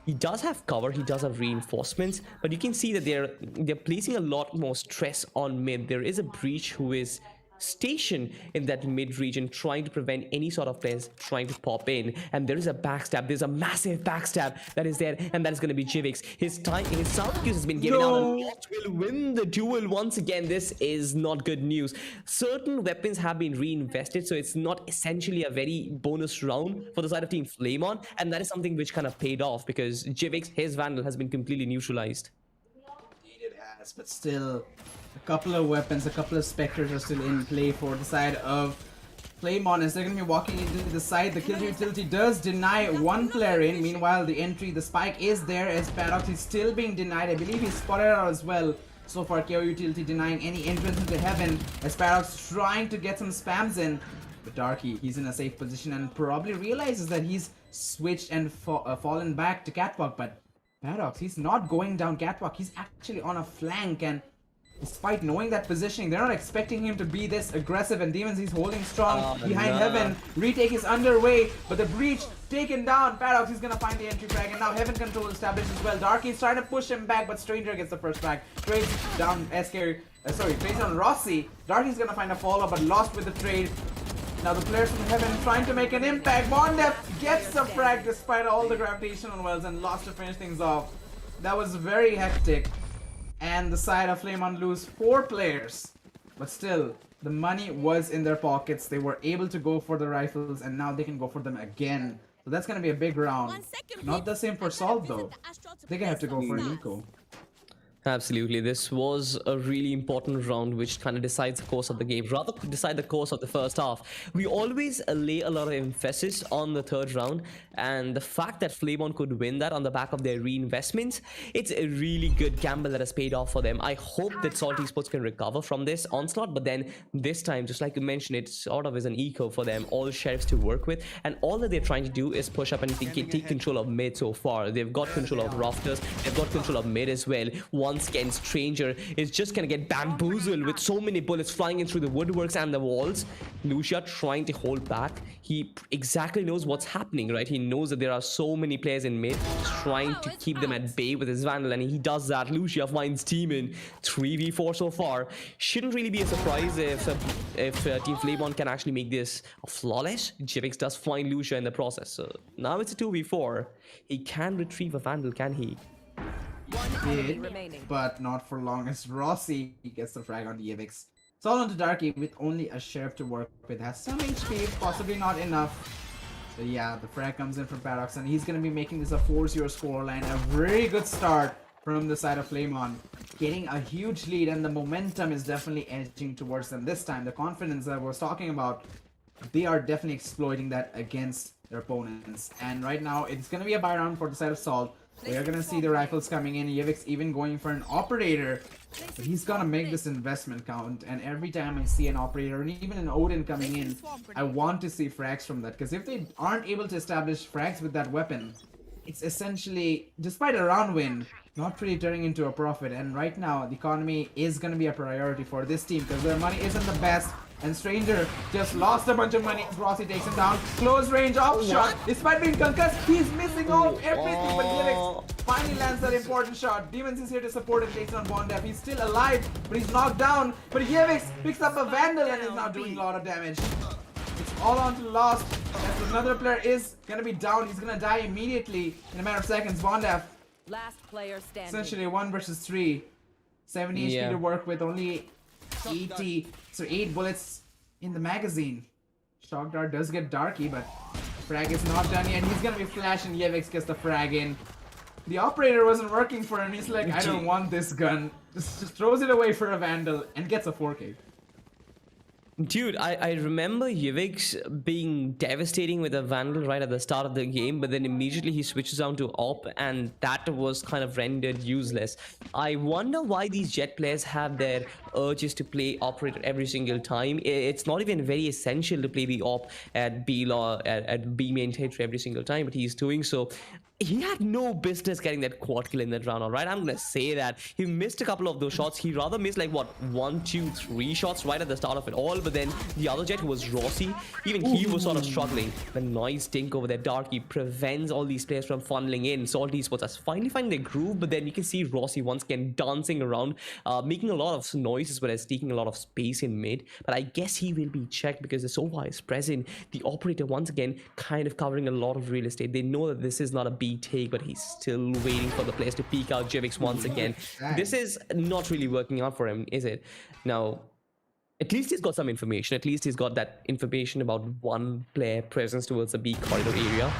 He does have cover, he does have reinforcements, but you can see that they're placing a lot more stress on mid. There is a Breach who is stationed in that mid region, trying to prevent any sort of players trying to pop in, and there is a backstab. There's a massive backstab that is there, and that is going to be Jivix. His sound cues has been given out, and Lot will win the duel once again. This is not good news. Certain weapons have been reinvested, so it's not essentially a very bonus round for the side of Team Flamon, and that is something which kind of paid off, because Jivix, his Vandal, has been completely neutralized. Indeed it has, but still, a couple of weapons, a couple of Spectres are still in play for the side of Flamon as they're going to be walking into the side. The kill utility does deny one player in. Meanwhile, the entry, the spike is there as Paradox is still being denied. I believe he's spotted out as well. So far, KO utility denying any entrance into Heaven as Paradox trying to get some spams in. But Darky, he's in a safe position and probably realizes that he's switched and fallen back to Catwalk. But Paradox, he's not going down Catwalk. He's actually on a flank, and despite knowing that positioning, they're not expecting him to be this aggressive, and Demons, he's holding strong behind Heaven. Retake is underway, but the Breach taken down. Paradox is gonna find the entry frag, and now Heaven control established as well. Darky's trying to push him back, but Stranger gets the first frag. Trades down trades on Rossi. Darky's gonna find a follow, but lost with the trade. Now the players from Heaven trying to make an impact. Bondef gets the frag despite all the gravitational wells and lost to finish things off. That was very hectic. And the side of Flamon lose 4 players. But still, the money was in their pockets. They were able to go for the rifles, and now they can go for them again. So that's going to be a big round. Not the same for Salt though. They're going to have to go for an eco. Absolutely. This was a really important round which kind of decides the course of the game, rather decide the course of the first half. We always lay a lot of emphasis on the third round, and the fact that Flamon could win that on the back of their reinvestments, it's a really good gamble that has paid off for them. I hope that Salt Esports can recover from this onslaught, but then this time, just like you mentioned, it sort of is an eco for them, all sheriffs to work with, and all that they're trying to do is push up and take control of mid so far. They've got control of rafters, they've got control of mid as well. Once again, Stranger is just gonna get bamboozled with so many bullets flying in through the woodworks and the walls. Lucia trying to hold back. He exactly knows what's happening, right? He knows that there are so many players in mid, trying to keep them at bay with his Vandal, and he does that. Lucia finds Team in 3v4 so far. Shouldn't really be a surprise if Team Flamon can actually make this flawless. Jivix does find Lucia in the process. So now it's a 2v4. He can retrieve a Vandal, can he? One enemy remaining. But not for long as Rossi gets the frag on the Yevix. It's all onto Darky with only a sheriff to work with. Has some HP, possibly not enough. So yeah, the frag comes in from Paradox, and he's going to be making this a 4-0 scoreline. A very good start from the side of Flamon. Getting a huge lead, and the momentum is definitely edging towards them this time. The confidence that I was talking about, they are definitely exploiting that against their opponents. And right now, it's going to be a buy round for the side of Salt. We are gonna see the rifles coming in. Yevix even going for an operator. But he's gonna make this investment count. And every time I see an operator and even an Odin coming in, I want to see frags from that. Because if they aren't able to establish frags with that weapon, it's essentially, despite a round win, not really turning into a profit. And right now, the economy is gonna be a priority for this team because their money isn't the best. And Stranger just lost a bunch of money. Rossi takes him down. Close range off shot. Despite being concussed, he's missing off everything. But Yevix finally lands that important shot. Demons is here to support and takes on Bondef. He's still alive, but he's knocked down. But Yevix picks up a Vandal and is now doing a lot of damage. It's all on to Lost. As another player is gonna be down. He's gonna die immediately in a matter of seconds. Bondef, Last player standing. essentially 1 versus 3. 70 HP to work with, only 80. So 8 bullets in the magazine. Shock Dart does get Darky, but frag is not done yet. He's gonna be flashing. Yevix gets the frag in. The operator wasn't working for him. He's like, I don't want this gun. Just throws it away for a Vandal and gets a 4K. Dude, I remember Yevix being devastating with a Vandal right at the start of the game, but then immediately he switches down to Op, and that was kind of rendered useless. I wonder why these Jet players have their urges to play Operator every single time. It's not even very essential to play the Op at B law at B main territory every single time, but he's doing so. He had no business getting that quad kill in that round, alright? I'm gonna say that. He missed a couple of those shots. He rather missed like, what, 1, 2, 3 shots right at the start of it all. But then the other Jet, who was Rossi, even he was sort of struggling. The noise dink over there, Darky, prevents all these players from funneling in. Salt Esports has finally finding their groove, but then you can see Rossi once again dancing around, making a lot of noise as well as taking a lot of space in mid. But I guess he will be checked because the Sova is present. The operator once again kind of covering a lot of real estate. They know that this is not a B take, but he's still waiting for the players to peek out. Jivix once again. This is not really working out for him, is it? Now, at least he's got some information. At least he's got that information about one player presence towards the B corridor area.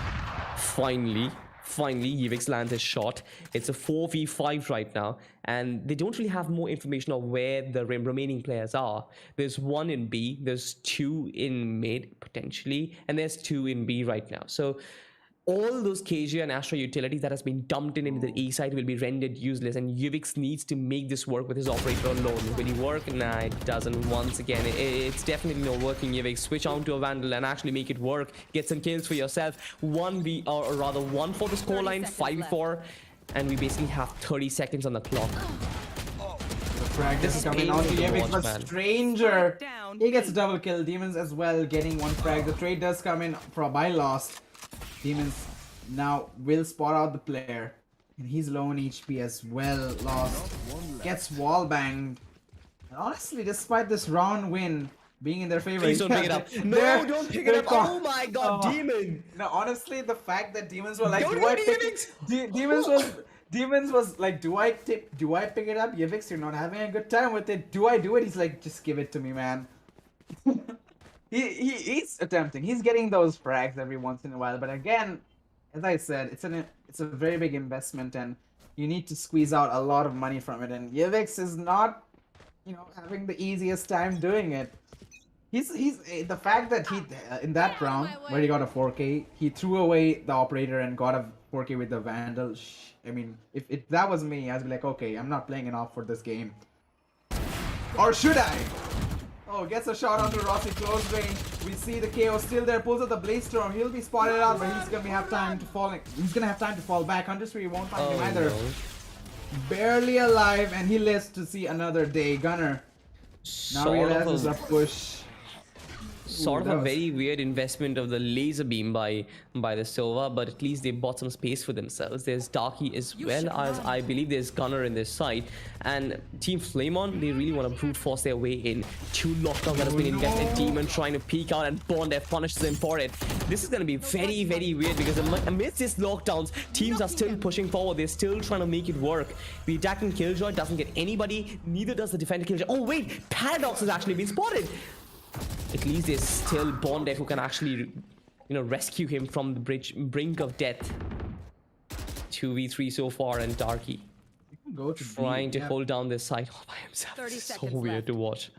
Finally, Yevix lands his shot. It's a 4v5 right now, and they don't really have more information of where the remaining players are. There's 1 in B, there's 2 in mid, potentially, and there's 2 in B right now. So all those KJ and Astra utilities that has been dumped in into the A side will be rendered useless, and Yevix needs to make this work with his operator alone. Will he work? Nah, it doesn't. Once again, it's definitely not working. Yevix, switch on to a Vandal and actually make it work. Get some kills for yourself. 1v, or rather 1 for the scoreline, 5-4, and we basically have 30 seconds on the clock. The frag This is is coming out to painful to Yevix, watch, but man. Stranger, he gets a double kill. Demons as well getting 1 frag. The trade does come in by Lost. Demons now will spot out the player, and he's low on HP as well. Lost gets wall banged, and honestly, despite this round win being in their favor, Please don't pick it up. No, don't pick it up. Oh my god, Demon. No, honestly, the fact that Demons were like, Don't do I hit pick Yevix. Demons was like, do I pick it up? Yevix, you're not having a good time with it. Do I do it? He's like, just give it to me, man. He's attempting. He's getting those frags every once in a while, but again, as I said, it's a very big investment, and you need to squeeze out a lot of money from it, and Yevix is not, having the easiest time doing it. The fact that he in that round where he got a 4K, he threw away the operator and got a 4K with the Vandal. I mean, if that was me, I'd be like, okay, I'm not playing enough for this game. Or should I? Oh, gets a shot onto Rossi, close range. We see the KO still there, pulls out the Blaze Storm. He'll be spotted out, but he's gonna have time to fall. He's gonna have time to fall back. Hunter's won't find him either. No. Barely alive, and he lives to see another day. Gunner now realizes a push. Sort of a very weird investment of the laser beam by the Sova, but at least they bought some space for themselves. There's Darky as well as I believe there's Gunner in this side, and Team Flamon, they really want to brute force their way in. 2 lockdowns that has been invested. Demon trying to peek out, and Bond F punishes them for it. This is going to be very, very weird because amidst these lockdowns, teams are still pushing forward. They're still trying to make it work. The attacking Killjoy doesn't get anybody, neither does the defender Killjoy. Oh wait, Paradox has actually been spotted. At least there's still Bondef who can actually, rescue him from the brink of death. 2v3 so far, and Darky trying to hold down this side all by himself. 30 It's so seconds weird left. to watch.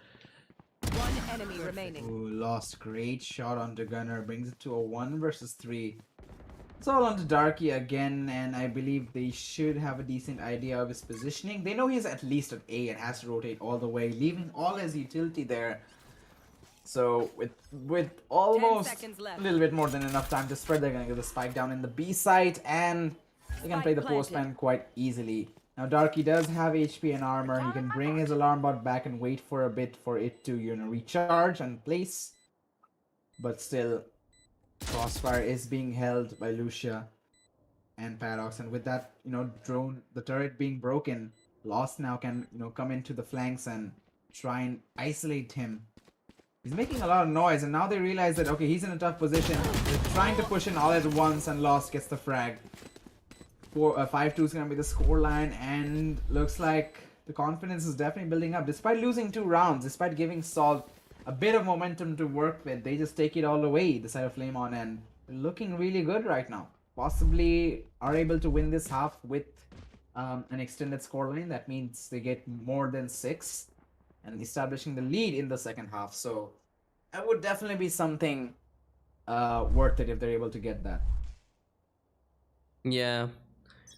One enemy remaining. Ooh, lost. Great shot onto Gunner. Brings it to a 1 versus 3. It's all onto Darky again, and I believe they should have a decent idea of his positioning. They know he's at least at A and has to rotate all the way, leaving all his utility there. So with almost a little bit more than enough time to spread, they're gonna get the spike down in the B site, and they can play the postman quite easily. Now Darky does have HP and armor. He can bring his alarm bot back and wait for a bit for it to recharge and place. But still, Crossfire is being held by Lucia and Paradox, and with that the turret being broken, Lost now can come into the flanks and try and isolate him. He's making a lot of noise, and now they realize that, okay, he's in a tough position. They're trying to push in all at once, and Lost gets the frag. 5-2 is going to be the scoreline, and looks like the confidence is definitely building up. Despite losing 2 rounds, despite giving Salt a bit of momentum to work with, they just take it all away, the side of Flamon, and looking really good right now. Possibly are able to win this half with an extended scoreline. That means they get more than 6. And establishing the lead in the second half. So that would definitely be something worth it if they're able to get that. Yeah,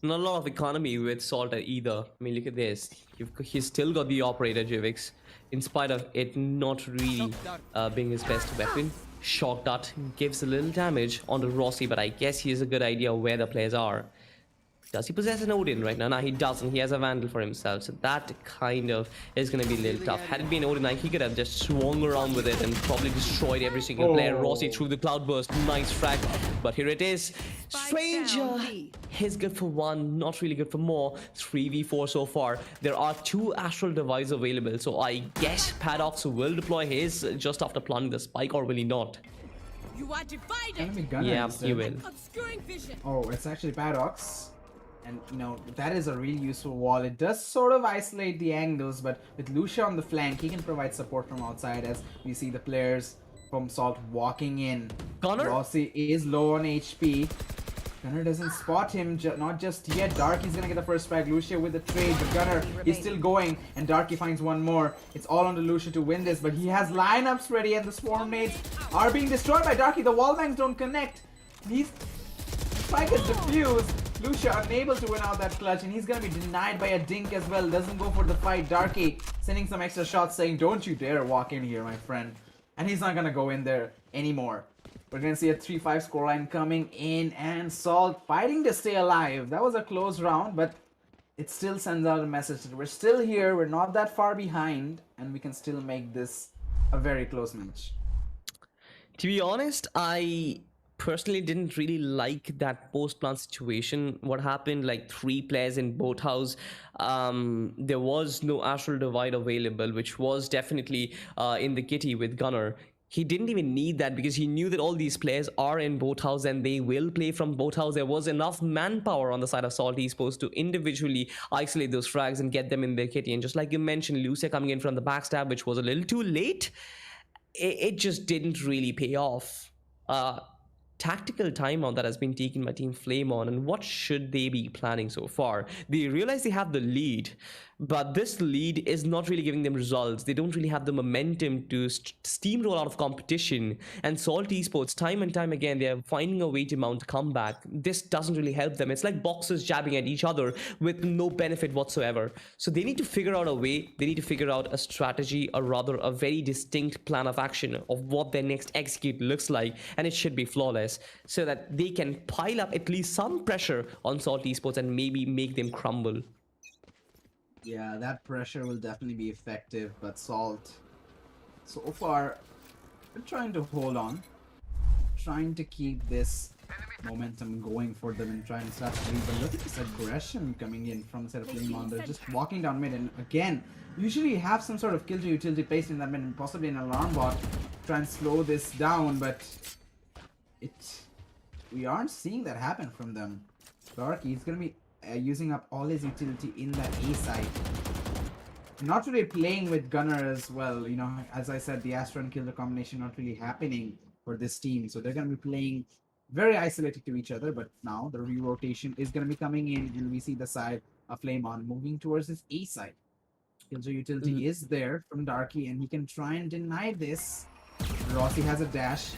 not a lot of economy with Salt either. I mean, look at this. He's still got the operator Jivix, in spite of it not really being his best weapon. Shock Dart gives a little damage onto Rossi, but I guess he has a good idea of where the players are. Does he possess an Odin right now? No, he doesn't. He has a Vandal for himself. So that kind of is going to be a little tough. Had it been Odin, he could have just swung around with it and probably destroyed every single player. Rossi through the Cloudburst. Nice frag. But here it is. Stranger. He's good for 1. Not really good for more. 3v4 so far. There are 2 Astral Devices available. So I guess Paradox will deploy his just after planting the spike, or will he not? You are divided. Yeah, he will. Obscuring vision. Oh, it's actually Paradox. And, that is a really useful wall. It does sort of isolate the angles, but with Lucia on the flank, he can provide support from outside as we see the players from Salt walking in. Gunner? Rossi is low on HP. Gunner doesn't spot him, not just yet. Darky's gonna get the first frag. Lucia with the trade, but Gunner is still going, and Darky finds one more. It's all on to Lucia to win this, but he has lineups ready, and the swarm nades are being destroyed by Darky. The wall bangs don't connect. Spike is defused. Lucia unable to win out that clutch, and he's gonna be denied by a dink as well. Doesn't go for the fight. Darky sending some extra shots saying, don't you dare walk in here, my friend. And he's not gonna go in there anymore. We're gonna see a 3-5 scoreline coming in, and Salt fighting to stay alive. That was a close round, but it still sends out a message that we're still here, we're not that far behind, and we can still make this a very close match. To be honest, I personally didn't really like that post-plant situation. What happened, like 3 players in both house. There was no Astral Divide available, which was definitely in the kitty with Gunner. He didn't even need that because he knew that all these players are in both house and they will play from both house. There was enough manpower on the side of Salt Esports to individually isolate those frags and get them in their kitty. And just like you mentioned, Lucia coming in from the backstab, which was a little too late, it just didn't really pay off. tactical timeout that has been taken by Team Flame On, and what should they be planning so far? They realize they have the lead, but this lead is not really giving them results. They don't really have the momentum to steamroll out of competition. And Salt Esports, time and time again, they are finding a way to mount a comeback. This doesn't really help them. It's like boxers jabbing at each other with no benefit whatsoever. So they need to figure out a way. They need to figure out a strategy, or rather a very distinct plan of action of what their next execute looks like, and it should be flawless, so that they can pile up at least some pressure on Salt Esports and maybe make them crumble. Yeah, that pressure will definitely be effective, but Salt, so far, they're trying to hold on, trying to keep this momentum going for them and trying to start to lead. But look at this aggression coming in from the side of Flame On. They're just walking down mid, and again, usually you have some sort of kill to utility placed in that mid, and possibly an alarm bot, try and slow this down, but we aren't seeing that happen from them. Darky is gonna be using up all his utility in that A side. Not really playing with Gunner as well. You know, as I said, the Astra and Killer combination not really happening for this team. So they're going to be playing very isolated to each other. But now the re-rotation is going to be coming in, and we see the side of Flame On moving towards his A side. Killjoy utility is there from Darky, and he can try and deny this. Rossi has a dash.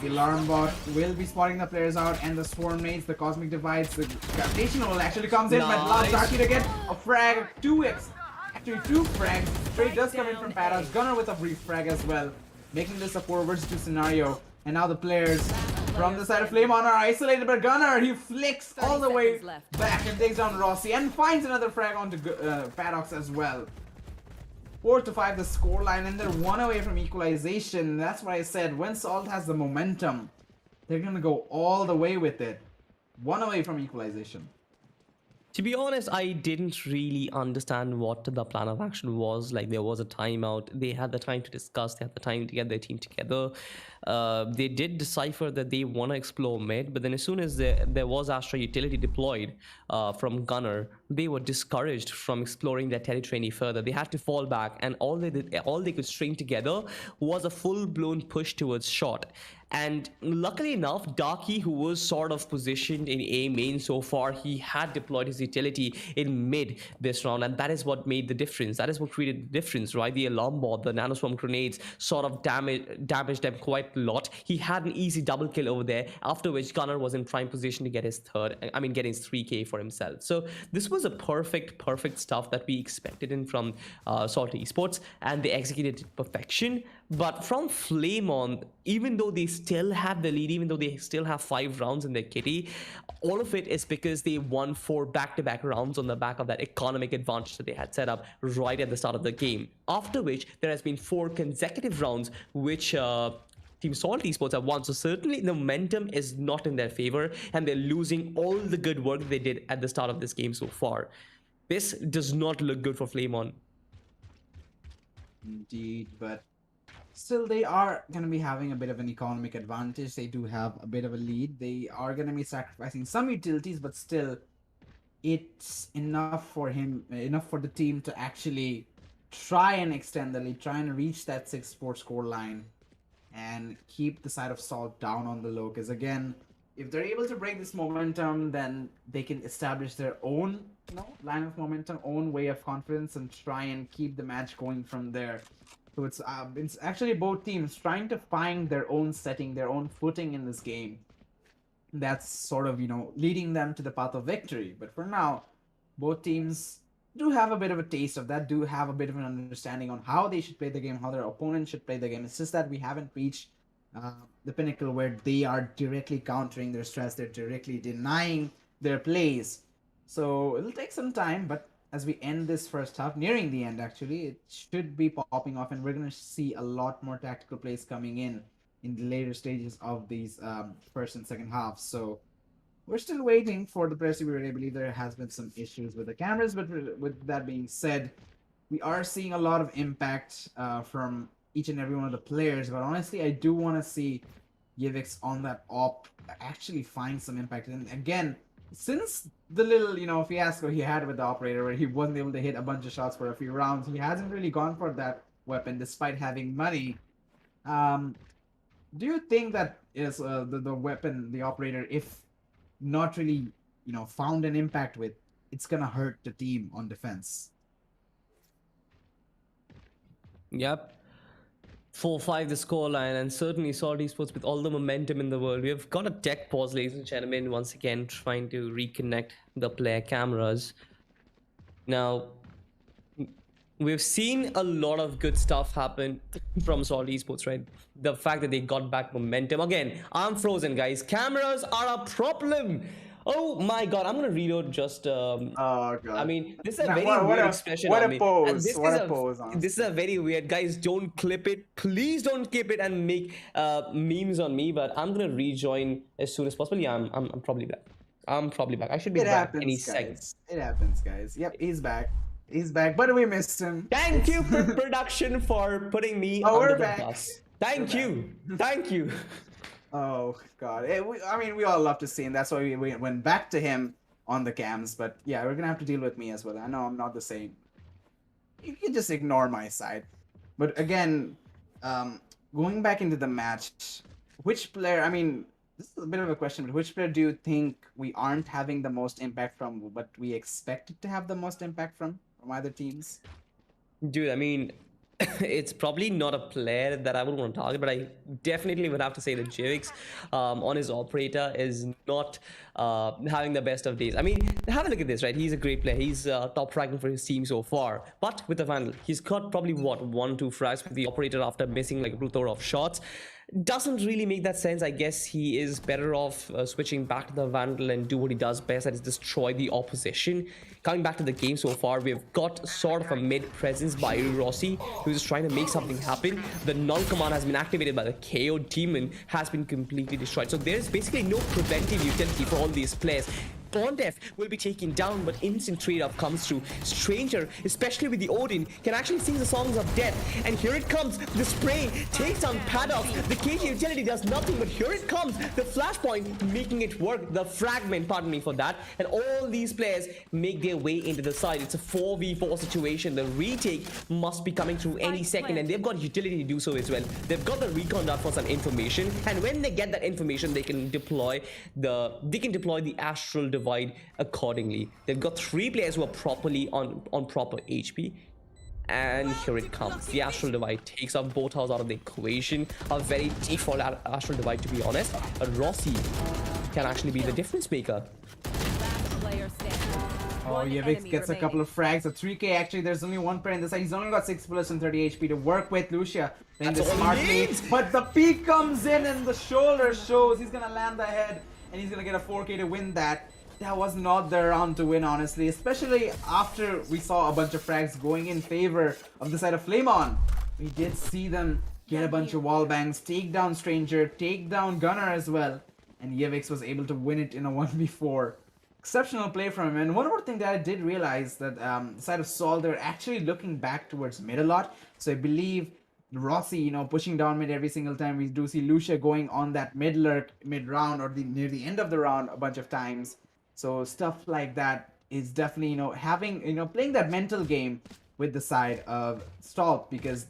The alarm bot will be spotting the players out, and the swarm nades, the cosmic divides, the gravitational actually comes in, but allows Darky to get a frag, 2x. Actually, 2 frags. Trade does come in from Paradox. Gunner with a brief frag as well, making this a 4 versus 2 scenario. And now the players from the side of Flame On are isolated, but Gunner, he flicks all the way back and takes down Rossi and finds another frag onto Paradox as well. 4-5 the scoreline, and they're 1 away from equalization. That's what I said. When Salt has the momentum, they're gonna go all the way with it. 1 away from equalization. To be honest, I didn't really understand what the plan of action was. Like, there was a timeout. They had the time to discuss. They had the time to get their team together. They did decipher that they want to explore mid, but then as soon as there was Astra utility deployed from Gunner, they were discouraged from exploring their territory any further. They had to fall back, and all they could string together was a full-blown push towards short. And luckily enough, Darky, who was sort of positioned in A main so far, he had deployed his utility in mid this round, and that is what made the difference. That is what created the difference, right? The alarm bot, the nanoswarm grenades sort of damaged them quite a lot. He had an easy double kill over there, after which Gunner was in prime position to get his get his 3k for himself. So this was a perfect stuff that we expected in from Salt Esports, and they executed it to perfection. But from Flame On, even though they still have the lead, even though they still have 5 rounds in their kitty, all of it is because they won 4 back-to-back rounds on the back of that economic advantage that they had set up right at the start of the game. After which, there has been 4 consecutive rounds which Team Salt Esports have won. So certainly the momentum is not in their favor, and they're losing all the good work they did at the start of this game so far. This does not look good for Flame On. Indeed, but still, they are going to be having a bit of an economic advantage. They do have a bit of a lead. They are going to be sacrificing some utilities, but still, it's enough for the team to actually try and extend the lead, try and reach that 6-4 score line, and keep the side of Salt down on the low. Because again, if they're able to break this momentum, then they can establish their own line of momentum, own way of confidence, and try and keep the match going from there. So it's actually both teams trying to find their own setting, their own footing in this game. That's sort of, leading them to the path of victory. But for now, both teams do have a bit of a taste of that, do have a bit of an understanding on how they should play the game, how their opponent should play the game. It's just that we haven't reached the pinnacle where they are directly countering their stress, they're directly denying their plays. So it'll take some time, but as we end this first half, nearing the end actually, it should be popping off, and we're going to see a lot more tactical plays coming in the later stages of these first and second halves. So we're still waiting for the players to be ready. I believe there has been some issues with the cameras, but with that being said, we are seeing a lot of impact from each and every one of the players. But honestly, I do want to see Yivix on that op actually find some impact. And again, since the little, fiasco he had with the operator where he wasn't able to hit a bunch of shots for a few rounds, he hasn't really gone for that weapon despite having money. Do you think that is the weapon, the operator, if not really, found an impact with, it's gonna hurt the team on defense. Yep. 4-5 the scoreline, and certainly Salt Esports with all the momentum in the world. We have got a tech pause, ladies and gentlemen, once again trying to reconnect the player cameras. Now, we've seen a lot of good stuff happen from Salt Esports, right? The fact that they got back momentum. Again, I'm frozen, guys. Cameras are a problem. Oh my god, I'm gonna reload just Oh god. I mean, this is a Nah, very what weird a- expression what on a me. pose, This what is a pose, this is a very weird. Guys, don't clip it. Please don't clip it and make memes on me. But I'm gonna rejoin as soon as possible. Yeah, I'm probably back. I'm probably back. I should be It back any happens, second. guys. It happens, guys. Yep, he's back. He's back, but we missed him. Thank you for production for putting me Oh, under we're the back. bus. Thank We're you. Thank you. Oh god. I mean, we all love to see him. That's why we went back to him on the cams. But yeah, we're gonna have to deal with me as well. I know I'm not the same. You can just ignore my side. But again, going back into the match, which player? I mean, this is a bit of a question. But which player do you think we aren't having the most impact from, but we expected to have the most impact from either teams? Dude, I mean, it's probably not a player that I would want to target, but I definitely would have to say that Jivix on his operator is not having the best of days. I mean, have a look at this, right? He's a great player. He's top ranking for his team so far. But with the Vandal, he's got probably, what, 1-2 frags with the operator after missing like a plethora of shots. Doesn't really make that sense. I guess he is better off switching back to the Vandal and do what he does best, that is destroy the opposition. Coming back to the game so far, we've got sort of a mid presence by Rossi, who's trying to make something happen. The null command has been activated by the KO demon, has been completely destroyed. So there's basically no preventive utility for all these players. Bondef will be taken down, but instant trade-off comes through. Stranger, especially with the Odin, can actually sing the songs of death. And here it comes. The spray takes down Paddock. The KT utility does nothing, but here it comes. The flashpoint making it work. The fragment, pardon me for that. And all these players make their way into the side. It's a 4v4 situation. The retake must be coming through any second, and they've got utility to do so as well. They've got the recon dart for some information, and when they get that information, they can deploy the astral divide accordingly. They've got 3 players who are properly on proper HP. And here it comes. The astral divide takes off both house out of the equation. A very default astral divide, to be honest. But Rossi can actually be the difference maker. Last player standing. Oh, One Yevix enemy gets a couple of frags. A 3k actually. There's only one player in the side. He's only got 6 bullets and 30 HP to work with. Lucia playing this That's all he smartly. needs. But the peak comes in and the shoulder shows. He's gonna land the head and he's gonna get a 4k to win that. That was not the round to win, honestly. Especially after we saw a bunch of frags going in favor of the side of Flamon. We did see them get a bunch of wall bangs, take down Stranger, take down Gunner as well. And Yevix was able to win it in a 1v4. Exceptional play from him. And one more thing that I did realize, that the side of Sol, they're actually looking back towards mid a lot. So I believe Rossi, pushing down mid every single time. We do see Lucia going on that mid lurk, mid round, or near the end of the round a bunch of times. So stuff like that is definitely, having, playing that mental game with the side of Stalt, because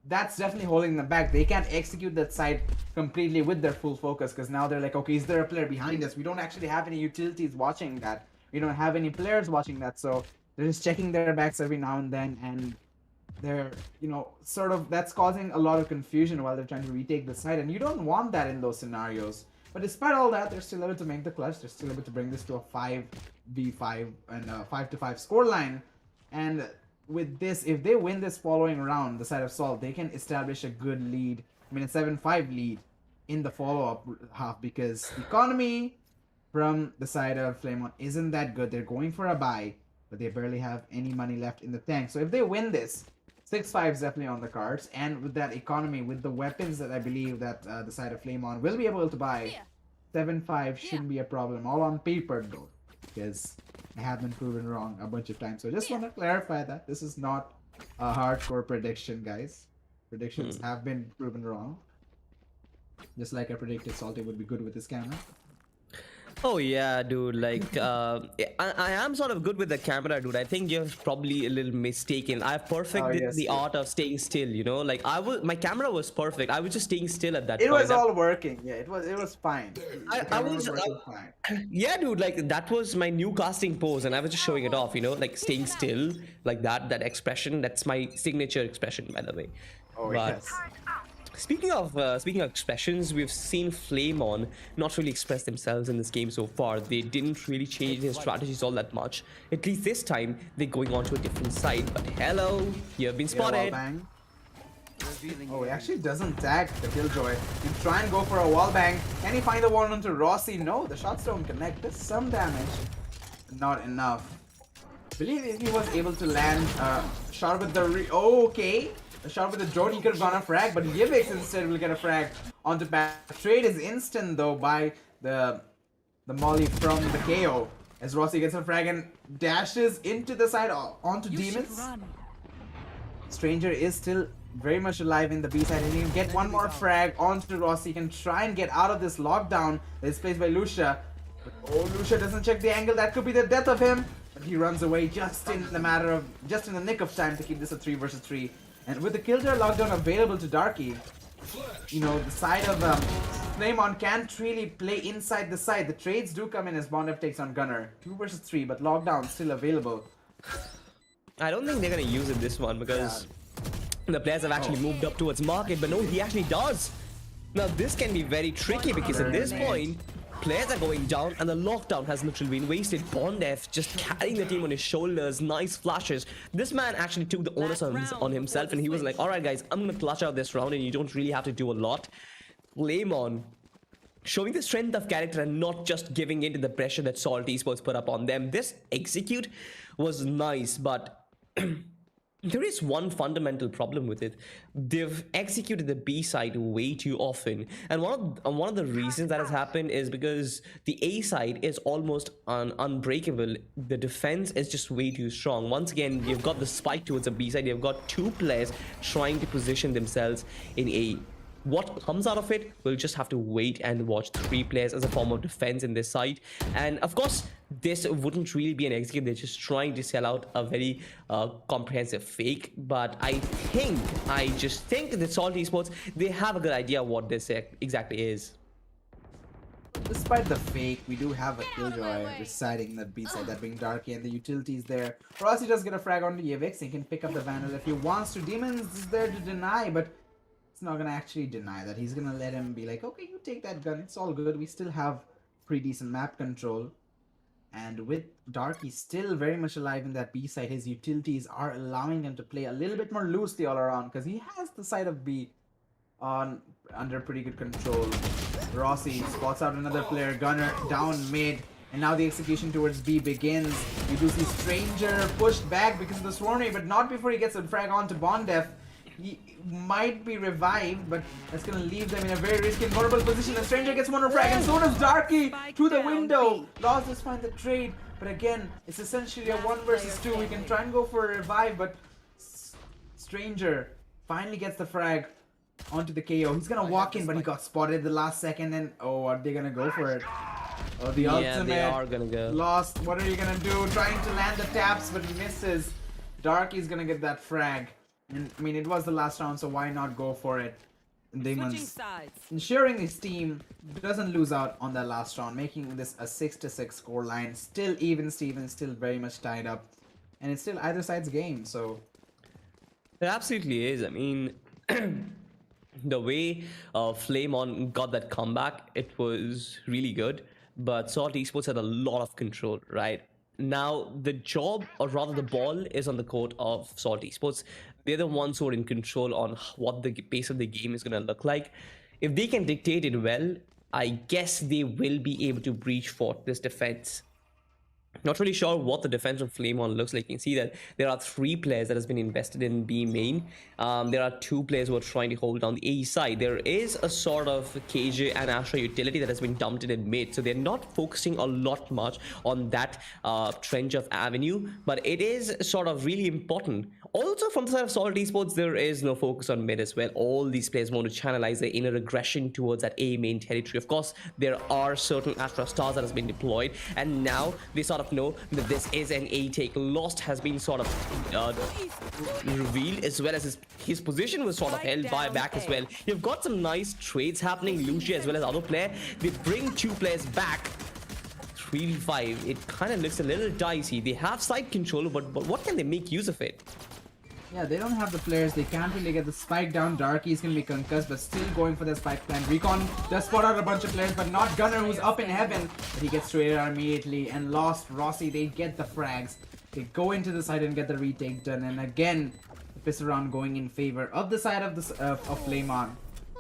that's definitely holding them back. They can't execute that side completely with their full focus, because now they're like, okay, is there a player behind us? We don't actually have any utilities watching that. We don't have any players watching that. So they're just checking their backs every now and then, and they're, sort of, that's causing a lot of confusion while they're trying to retake the side. And you don't want that in those scenarios. But despite all that, they're still able to make the clutch. They're still able to bring this to a 5v5 and a 5-5 scoreline. And with this, if they win this following round, the side of Salt, they can establish a good lead. I mean, a 7-5 lead in the follow-up half, because the economy from the side of Flamon isn't that good. They're going for a buy, but they barely have any money left in the tank. So if they win this, 6-5 is definitely on the cards, and with that economy, with the weapons that I believe that the side of Flamon will be able to buy, 7-5 shouldn't be a problem. All on paper though, because I have been proven wrong a bunch of times. So just want to clarify that this is not a hardcore prediction, guys. Predictions have been proven wrong. Just like I predicted Salty would be good with his camera. Oh yeah, dude. Like, I am sort of good with the camera, dude. I think you're probably a little mistaken. I've Oh perfected yes, the art of staying still. You know, like my camera was perfect. I was just staying still at that it was point. all working. Yeah, it was fine. The I camera was was, working fine. yeah, dude. Like that was my new casting pose, and I was just showing it off. You know, like staying still, like that expression. That's my signature expression, by the way. Oh But yes. speaking of expressions, we've seen Flamon not really express themselves in this game so far. They didn't really change their strategies all that much. At least this time, they're going on to a different side. But hello, you have been Yeah, wall spotted. bang. Oh, he actually doesn't tag the Killjoy. He try and go for a wall bang. Can he find the wall onto Rossi? No, the shots don't connect. There's some damage. Not enough. Believe if he was able to land shot with the okay. A shot with the drone, he could have gone a frag, but Yivix instead will get a frag onto back. Trade is instant though by the molly from the KO. As Rossi gets a frag and dashes into the side onto Demons. Stranger is still very much alive in the B side, and he can get one more frag onto Rossi. He can try and get out of this lockdown that is placed by Lucia. But oh, Lucia doesn't check the angle. That could be the death of him. But he runs away just in the nick of time to keep this a 3 versus 3. And with the Killjoy lockdown available to Darky, you know, the side of Flamon can't really play inside the side. The trades do come in as Bondef takes on Gunner. 2 versus 3, but lockdown still available. I don't think they're gonna use it this one because the players have actually moved up towards market, but no, he actually does. Now this can be very tricky because at this point, players are going down and the lockdown has literally been wasted. Bondef just carrying the team on his shoulders, nice flashes. This man actually took the onus on himself and he was like, alright guys, I'm gonna clutch out this round and you don't really have to do a lot. Flamon showing the strength of character and not just giving in to the pressure that Salt Esports put up on them. This execute was nice, but there is one fundamental problem with it. They've executed the B side way too often, and one of the reasons that has happened is because the A side is almost unbreakable. The defense is just way too strong. Once again, you've got the spike towards the B side. You've got two players trying to position themselves in A. What comes out of it, we'll just have to wait and watch. 3 players as a form of defense in this side. And of course, this wouldn't really be an execute. They're just trying to sell out a very comprehensive fake. But I just think that Salt Esports, they have a good idea what this exactly is. Despite the fake, we do have a Killjoy residing in the B side, that being Darky, and the utilities there. Rossi does get a frag onto Yevix. He can pick up the Vandal if he wants to. Demons is there to deny, but it's not gonna actually deny that. He's gonna let him be like, okay, you take that gun, it's all good. We still have pretty decent map control. And with Darky still very much alive in that B side, his utilities are allowing him to play a little bit more loosely all around because he has the side of B under pretty good control. Rossi spots out another player, Gunner down mid, and now the execution towards B begins. You do see Stranger pushed back because of the Swarmy, but not before he gets a frag onto Bondef. He might be revived, but that's gonna leave them in a very risky and vulnerable position. The Stranger gets one more frag, and so does Darky through the window. Laws does find the trade, but again, it's essentially a 1 versus 2. We can try and go for a revive, but Stranger finally gets the frag onto the KO. He's gonna walk in, but he got spotted the last second, and oh, are they gonna go for it? Oh, the ultimate. They are gonna go. Lost. What are you gonna do? Trying to land the taps, but he misses. Darky's gonna get that frag. And I mean, it was the last round, so why not go for it? Demons ensuring his team doesn't lose out on that last round, making this a 6-6 score line. Still even Steven, still very much tied up, and it's still either side's game. So it absolutely is. I mean, the way Flamon got that comeback, it was really good. But Salt Esports had a lot of control, right? Now, the job, or rather the ball, is on the court of Salt Esports. They're the ones who are in control on what the pace of the game is going to look like. If they can dictate it well, I guess they will be able to breach forth this defense. Not really sure what the defense of Flame On looks like. You can see that there are 3 players that has been invested in B main. There are 2 players who are trying to hold down the A side. There is a sort of KJ and Astra utility that has been dumped in mid, so they're not focusing a lot much on that trench of avenue, but it is sort of really important. Also, from the side of Solid Esports, there is no focus on mid as well. All these players want to channelize their inner aggression towards that A main territory. Of course, there are certain Astra stars that has been deployed, and now they sort of know that this is an A take. Lost has been sort of revealed, as well as his position was sort of held by back as well. You've got some nice trades happening. Lucia as well as other player. They bring 2 players back. 3v5. It kind of looks a little dicey. They have side control, but what can they make use of it? Yeah, they don't have the players. They can't really get the spike down. Darky is going to be concussed, but still going for the spike plan. Recon does spot out a bunch of players, but not Gunner, who's up in heaven. But he gets traded out immediately. And Lost, Rossi, they get the frags. They go into the side and get the retake done. And again, the pistol round going in favor of the side of Flame On.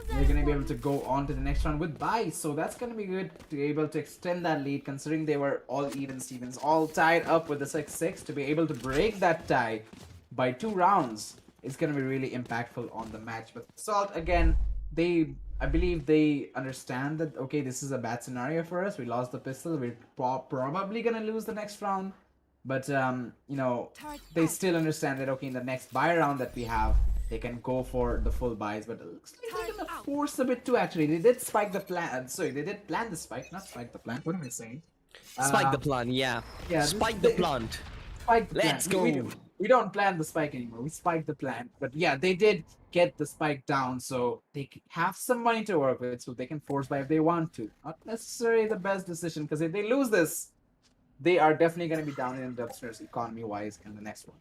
They're going to be able to go on to the next round with buys. So that's going to be good to be able to extend that lead, considering they were all even Stevens, all tied up with the 6-6. To be able to break that tie by 2 rounds is going to be really impactful on the match. But Salt, again, I believe they understand that, okay, this is a bad scenario for us. We lost the pistol. We're probably going to lose the next round. But, you know, they still understand that, okay, in the next buy round that we have, they can go for the full buys. But it looks like they're going to force a bit too, actually. They did spike the plan. Sorry, they did plan the spike, not spike the plant. What am I saying? Spike the plan, yeah. Spike the plant. Spike the Let's plant. go. We don't plan the spike anymore. We spike the plant. But yeah, they did get the spike down, so they have some money to work with, so they can force buy if they want to. Not necessarily the best decision, because if they lose this, they are definitely going to be down in the upstairs economy-wise in the next one.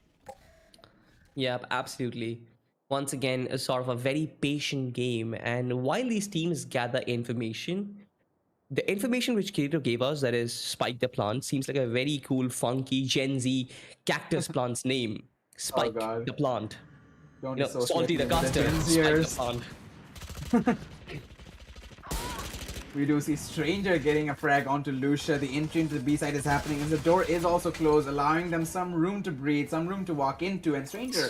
Yep, absolutely. Once again, a sort of a very patient game. And while these teams gather information, the information which Kirito gave us, that is Spike the Plant, seems like a very cool, funky Gen Z cactus plant's name. Spike God. the Plant. Don't You know, associate Salty the me with Caster. Gen Spike the Zers. Plant. We do see Stranger getting a frag onto Lucia. The entry into the B side is happening, and the door is also closed, allowing them some room to breathe, some room to walk into. And Stranger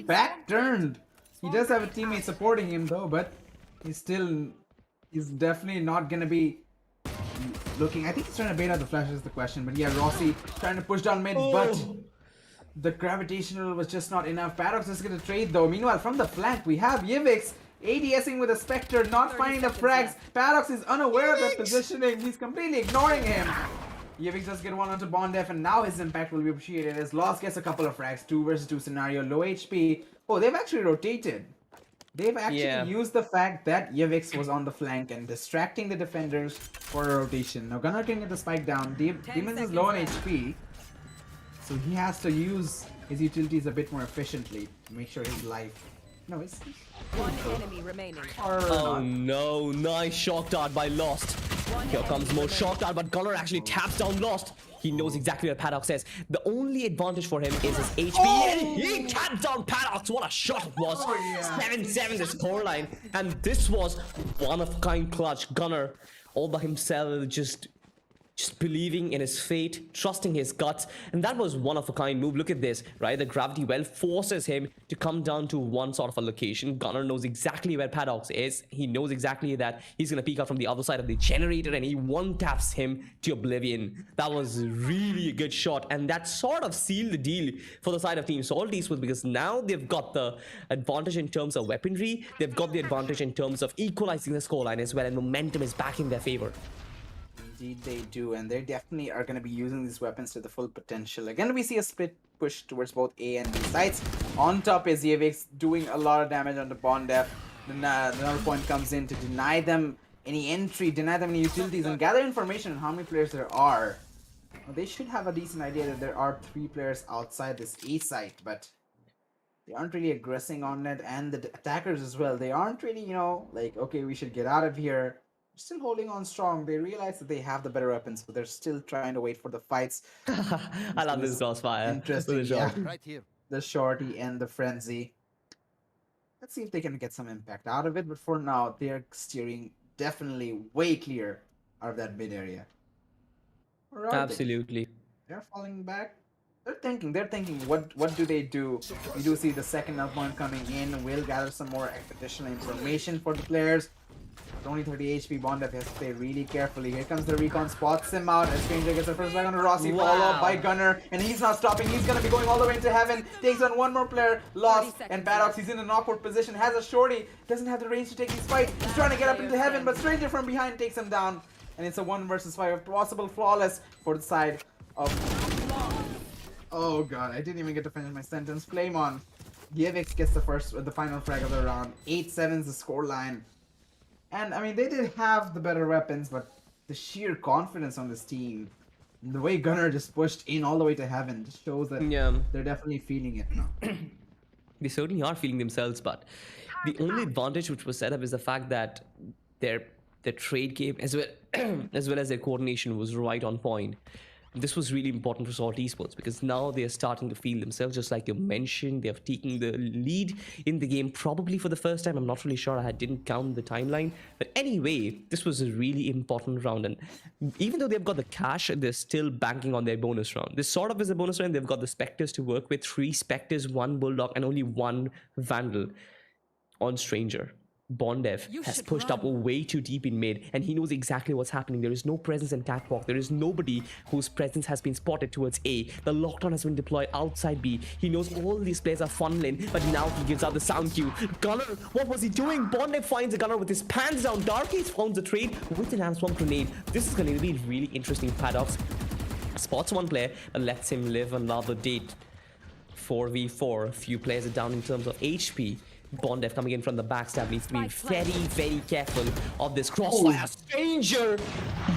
back turned. He does have a teammate supporting him though, but he's definitely not gonna be looking. I think he's trying to bait out the flash is the question. But yeah, Rossi trying to push down mid, but the gravitational was just not enough. Paradox is gonna trade though. Meanwhile, from the flank, we have Yivix ADSing with a Spectre, not finding the frags. Paradox is unaware of that positioning. He's completely ignoring him. Yivix does get one onto Bondef, and now his impact will be appreciated as Lost gets a couple of frags. 2 versus 2 scenario, low HP. Oh, they've actually rotated. They've actually used the fact that Yivix was on the flank and distracting the defenders for a rotation. Now Gunnar can get the spike down. Demons is low on HP, so he has to use his utilities a bit more efficiently to make sure his life. No, it's One enemy remaining. Oh no, nice shock dart by Lost. Here comes more shock dart, but Gunnar actually taps down Lost. He knows exactly what Paddock says. The only advantage for him is his HP. And he taps down Paddock. What a shot it was. 7-7 the scoreline. And this was one of kind clutch. Gunnar all by himself, just believing in his fate, trusting his guts, and that was one of a kind move. Look at this, right? The gravity well forces him to come down to one sort of a location. Gunnar knows exactly where Paddock is. He knows exactly that he's gonna peek out from the other side of the generator, and he one taps him to oblivion. That was really a good shot, and that sort of sealed the deal for the side of Team Solid Esports, because now they've got the advantage in terms of weaponry. They've got the advantage in terms of equalizing the scoreline as well, and momentum is back in their favor. Indeed they do, and they definitely are going to be using these weapons to the full potential. Again, we see a split push towards both A and B sides. On top is Yevix doing a lot of damage on the Bondef. Then another point comes in to deny them any entry, deny them any utilities, and gather information on how many players there are. Well, they should have a decent idea that there are 3 players outside this A site, but they aren't really aggressing on it, and the attackers as well. They aren't really, you know, like, okay, we should get out of here. Still holding on strong. They realize that they have the better weapons, but they're still trying to wait for the fights. I love this crossfire. Interesting, yeah. Right here. The shorty and the frenzy. Let's see if they can get some impact out of it, but for now, they're steering definitely way clear out of that mid area. Absolutely. They're falling back. They're thinking, what do they do? We do see the second upmount coming in. We'll gather some more additional information for the players. With only 30 HP, Bondep has to play really carefully. Here comes the recon, spots him out. As Stranger gets the first back on Rossi, followed up by Gunner, and he's not stopping. He's gonna be going all the way into heaven. Takes on one more player, lost, and Badox, he's in an awkward position, has a shorty, doesn't have the range to take these fight. He's trying to get up into heaven, but Stranger from behind takes him down. And it's a 1 versus 5, possible flawless for the side of... Oh god, I didn't even get to finish my sentence. Flame on. Givix gets the final frag of the round. 8-7's the scoreline. And I mean, they did have the better weapons, but the sheer confidence on this team, the way Gunner just pushed in all the way to heaven, just shows that they're definitely feeling it now. They certainly are feeling themselves, but the only advantage which was set up is the fact that their trade game as well as their coordination was right on point. This was really important for Salt Esports because now they are starting to feel themselves, just like you mentioned. They have taken the lead in the game probably for the first time. I'm not really sure. I didn't count the timeline. But anyway, this was a really important round. And even though they've got the cash, they're still banking on their bonus round. This sort of is a bonus round. They've got the Spectres to work with. 3 Spectres, 1 Bulldog, and only 1 Vandal on Stranger. Bondev has pushed up way too deep in mid, and he knows exactly what's happening. There is no presence in catwalk. There is nobody whose presence has been spotted towards A. The lockdown has been deployed outside B. He knows all these players are funneling, but now he gives out the sound cue. Gunner, what was he doing? Bondev finds a Gunner with his pants down. Darky's found the trade with an Answam grenade. This is going to be really interesting. Paradox spots one player and lets him live another date. 4v4. A few players are down in terms of HP. Bondev coming in from the backstab needs to be very careful of this crossfire. Stranger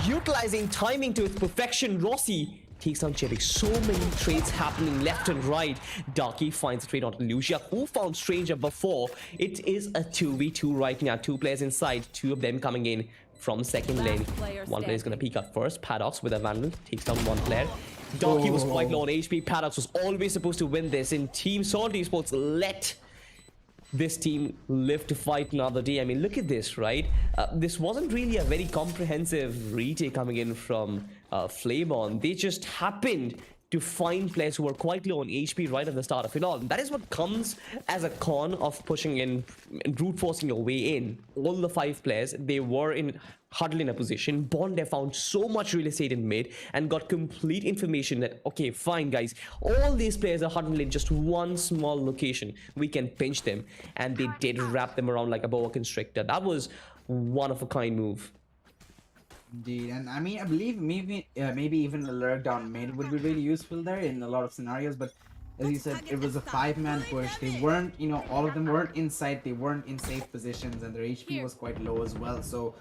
utilizing timing to its perfection. Rossi takes down Chevik. So many trades happening left and right. Darky finds a trade onto Lucia, who found Stranger before. It is a 2v2 right now. 2 players inside, 2 of them coming in from second lane. One player is going to peek up first. Paradox with a Vandal takes down one player. Darky was quite low on HP. Paradox was always supposed to win this. In Team Salt Esports, let this team live to fight another day. I mean, look at this, right? This wasn't really a very comprehensive retake coming in from Flame On. They just happened to find players who were quite low on HP right at the start of it all. And that is what comes as a con of pushing in and brute forcing your way in. All the 5 players, they were huddled in a position. Bonde found so much real estate in mid and got complete information that, okay, fine guys, all these players are huddled in just one small location. We can pinch them. And they did wrap them around like a boa constrictor. That was one of a kind move. Indeed, and I mean, I believe maybe even a lurk down mid would be really useful there in a lot of scenarios. But as you said, it was a 5-man push. They weren't, all of them weren't inside. They weren't in safe positions, and their HP was quite low as well. So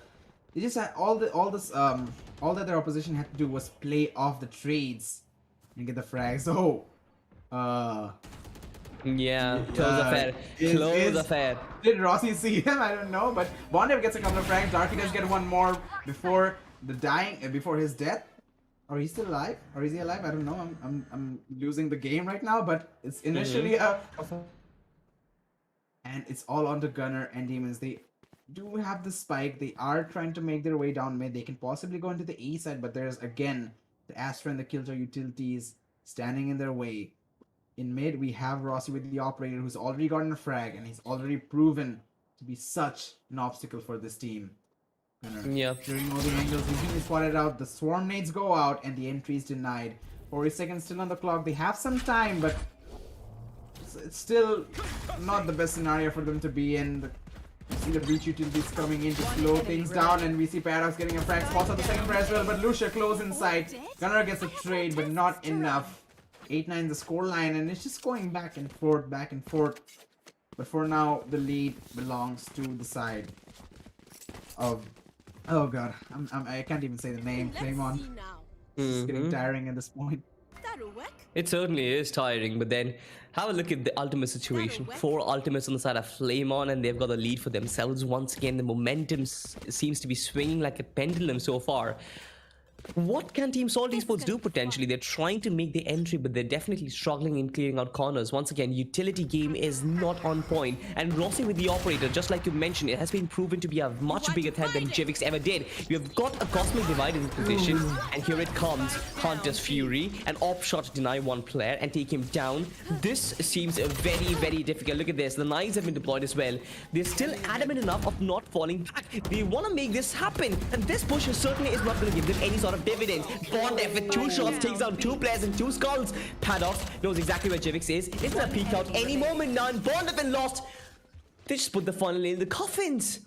they just had all that their opposition had to do was play off the trades and get the frags. So, yeah, close affair. Close affair. Did Rossi see him? I don't know, but Bondev gets a couple of frags. Darky does get one more before before his death. Or he's still alive? Or is he alive? I don't know. I'm losing the game right now, but it's initially and it's all on the Gunner and Demons. They do have the spike. They are trying to make their way down mid. They can possibly go into the A side, but there's again the Astra and the Killjoy utilities standing in their way. In mid, we have Rossi with the operator who's already gotten a frag, and he's already proven to be such an obstacle for this team. Yeah. During all the angles, he's being spotted out. The swarm nades go out, and the entry is denied. 40 seconds still on the clock. They have some time, but it's still not the best scenario for them to be in. We see the breach utilities coming in to slow things down, and we see Paradox getting a frag. Spots on the second player as well, but Lucia close inside. Gunner gets a trade, but not enough. 8-9 the scoreline, and it's just going back and forth. But for now, the lead belongs to the side of... Oh god, I can't even say the name. Flame On. It's getting tiring at this point. It certainly is tiring, but then have a look at the ultimate situation. 4 ultimates on the side of Flame On, and they've got a lead for themselves once again. The momentum seems to be swinging like a pendulum so far. What can Team Salt Esports do potentially? They're trying to make the entry, but they're definitely struggling in clearing out corners. Once again, utility game is not on point. And Rossi with the operator, just like you mentioned, it has been proven to be a much bigger threat than Jivix ever did. You have got a Cosmic Divide in position, and here it comes. Hunter's Fury, an op shot to deny one player and take him down. This seems very, very difficult. Look at this. The knives have been deployed as well. They're still adamant enough of not falling back. They want to make this happen, and this push certainly is not going to give them any sort of dividends. Bond F with 2 shots takes down 2 players and 2 skulls. Paddock knows exactly where Jivix is. It's gonna peek out any moment now, and Bond F been lost. They just put the funnel in the coffins.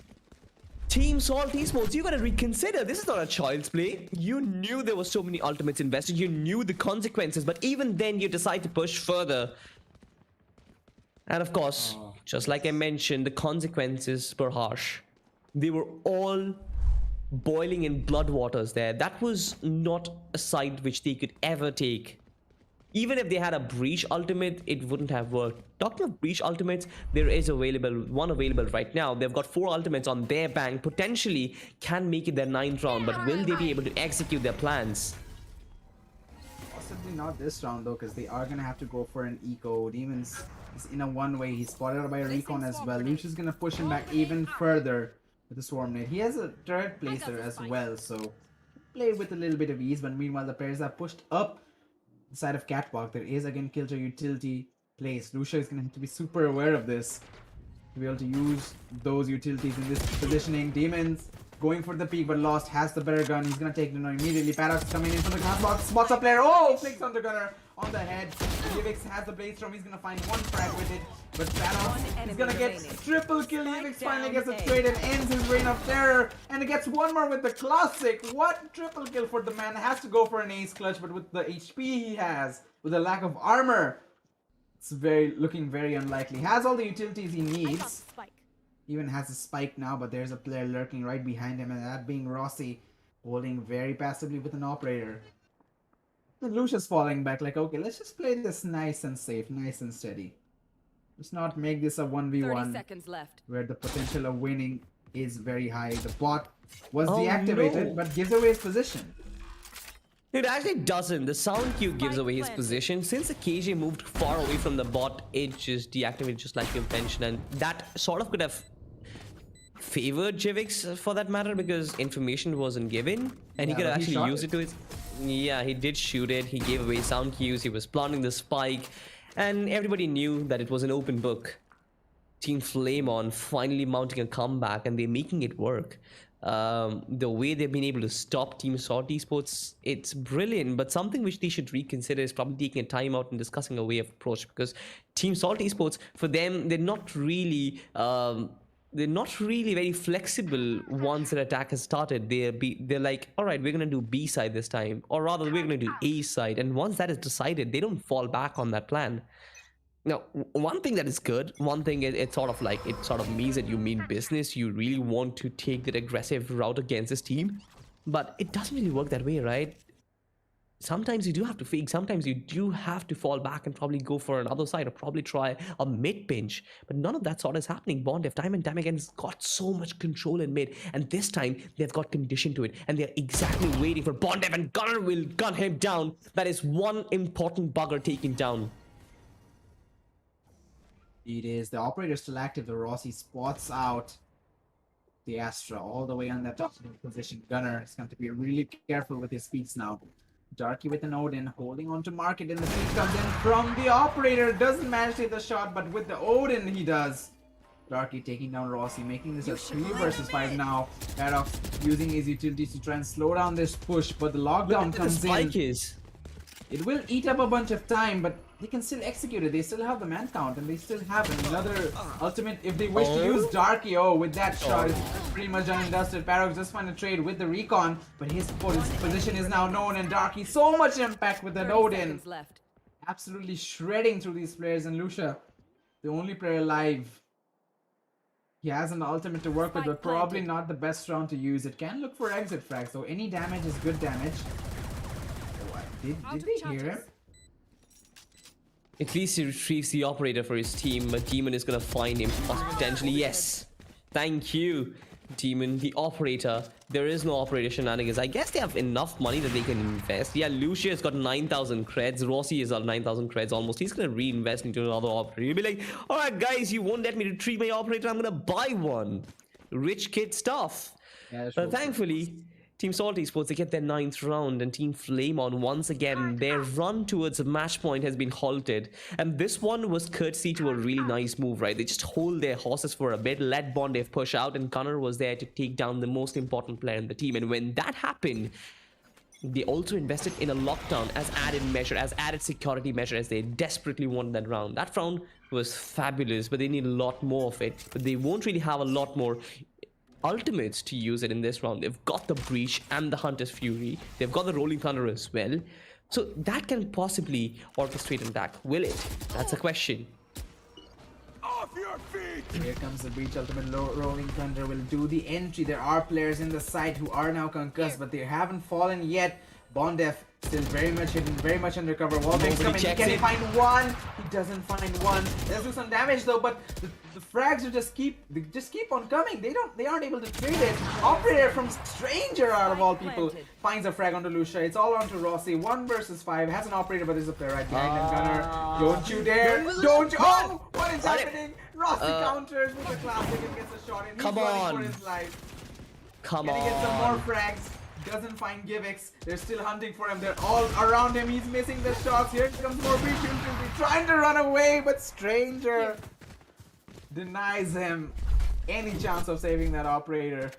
Team Salt Esports, you gotta reconsider. This is not a child's play. You knew there were so many ultimates invested. You knew the consequences, but even then you decide to push further. And of course, just like I mentioned, the consequences were harsh. They were all boiling in blood waters there. That was not a side which they could ever take. Even if they had a breach ultimate, it wouldn't have worked. Talking of breach ultimates, there is one available right now. They've got 4 ultimates on their bank. Potentially can make it their 9th round, but will they be able to execute their plans? Possibly not this round though, because they are gonna have to go for an eco. Demons is in a one-way. He's spotted by a recon as well. Lucius is gonna push him back even further with the swarm nade. He has a turret placer as well, so play with a little bit of ease. But meanwhile, the players are pushed up the side of Catwalk. There is again Killjoy utility placed. Lucia is gonna have to be super aware of this to be able to use those utilities in this positioning. Demons going for the peak, but Lost has the better gun. He's gonna take it immediately. Paradox coming in from the glass box, spots a player. Oh, flicks on the gunner on the head. Livix has the blade storm. He's gonna find 1 frag with it, but Paradox is gonna get triple kill. Livix finally gets a trade and ends his reign of terror, and it gets 1 more with the classic. What triple kill for the man? Has to go for an ace clutch, but with the HP he has, with the lack of armor, it's looking very unlikely. Has all the utilities he needs. Even has a spike now, but there's a player lurking right behind him, and that being Rossi, holding very passively with an operator. And Lucius falling back like, okay, let's just play this nice and safe, nice and steady. Let's not make this a 1v1 30 seconds left. where the potential of winning is very high. The bot was deactivated, but gives away his position. It actually doesn't. The sound cue gives away his position. Since the KJ moved far away from the bot, it just deactivated, just like you mentioned, and that sort of could have favored Jivix for that matter, because information wasn't given and he could actually use it to his... Yeah, he did shoot it. He gave away sound cues. He was planting the spike, and everybody knew that it was an open book. Team Flame On finally mounting a comeback, and they're making it work. The way they've been able to stop Team Salt Esports, it's brilliant, but something which they should reconsider is probably taking a time out and discussing a way of approach, because Team Salt Esports, for them, they're not really very flexible once an attack has started. They're like, all right, we're gonna do B side this time, or rather we're gonna do A side, and once that is decided, they don't fall back on that plan. Now, one thing that is good, one thing it sort of means that you mean business. You really want to take that aggressive route against this team, but it doesn't really work that way, right? Sometimes you do have to fake, sometimes you do have to fall back and probably go for another side, or probably try a mid pinch, but none of that sort is happening. Bond F time and time again has got so much control in mid, and this time they've got conditioned to it, and they're exactly waiting for Bond F, and Gunner will gun him down. That is one important bugger taken down. It is. The operator still active. The Rossi spots out the Astra all the way on that top position. Gunner is going to be really careful with his speeds now. Darky with an Odin holding on to Market, and the feed comes in from the operator. Doesn't manage to hit the shot, but with the Odin he does. Darky taking down Rossi, making this a 3 versus 5 now. Paradox using his utilities to try and slow down this push, but the lockdown comes in. It will eat up a bunch of time, but they can still execute it. They still have the man count, and they still have another ultimate if they wish to use Darky. Oh, with that shot, it's pretty much done and dusted. Paradox just find a trade with the recon, but his position is now known, and Darky, so much impact with the Odin. Absolutely shredding through these players, and Lucia, the only player alive. He has an ultimate to work with, but probably not the best round to use. It can look for exit frags, so any damage is good damage. Did they hear him? At least he retrieves the operator for his team, but Demon is gonna find him potentially. Yes, thank you. Demon, the operator. There is no operator shenanigans. I guess they have enough money that they can invest. Yeah, Lucia's got 9,000 creds. Rossi is on 9,000 creds almost. He's gonna reinvest into another operator. He'll be like, alright guys, you won't let me retrieve my operator. I'm gonna buy one. Rich kid stuff. Yeah, that's But real thankfully, Team Salt Esports, they get their 9th round, and Team Flame On, once again, their run towards a match point has been halted. And this one was courtesy to a really nice move, right? They just hold their horses for a bit, let Bondev push out, and Connor was there to take down the most important player in the team. And when that happened, they also invested in a lockdown as added measure, as added security measure, as they desperately wanted that round. That round was fabulous, but they need a lot more of it. But they won't really have a lot more ultimates to use it in this round. They've got the Breach and the Hunter's Fury. They've got the Rolling Thunder as well. So that can possibly orchestrate an attack. Will it? That's a question. Here comes the Breach Ultimate. Rolling Thunder will do the entry. There are players in the site who are now concussed, but they haven't fallen yet. Bondev still very much hidden, very much undercover. Wallbang's Nobody coming. checks Can he it. find one? He doesn't find one. Let's do some damage though, but the frags will just keep on coming. They aren't able to trade it. Operator from Stranger, out of all people, finds a frag onto Lucia. It's all onto Rossi. 1 versus 5. Has an operator, but there's a player right behind him. Gunner, don't you dare! Don't you! Oh, what is happening? Rossi counters with a classic and gets a shot in. He's Come running on. for his life. Come Can he get some more on. frags? Doesn't find Givix. They're still hunting for him. They're all around him. He's missing the shots. Here comes more Breach. He's trying to run away, but Stranger denies him any chance of saving that operator.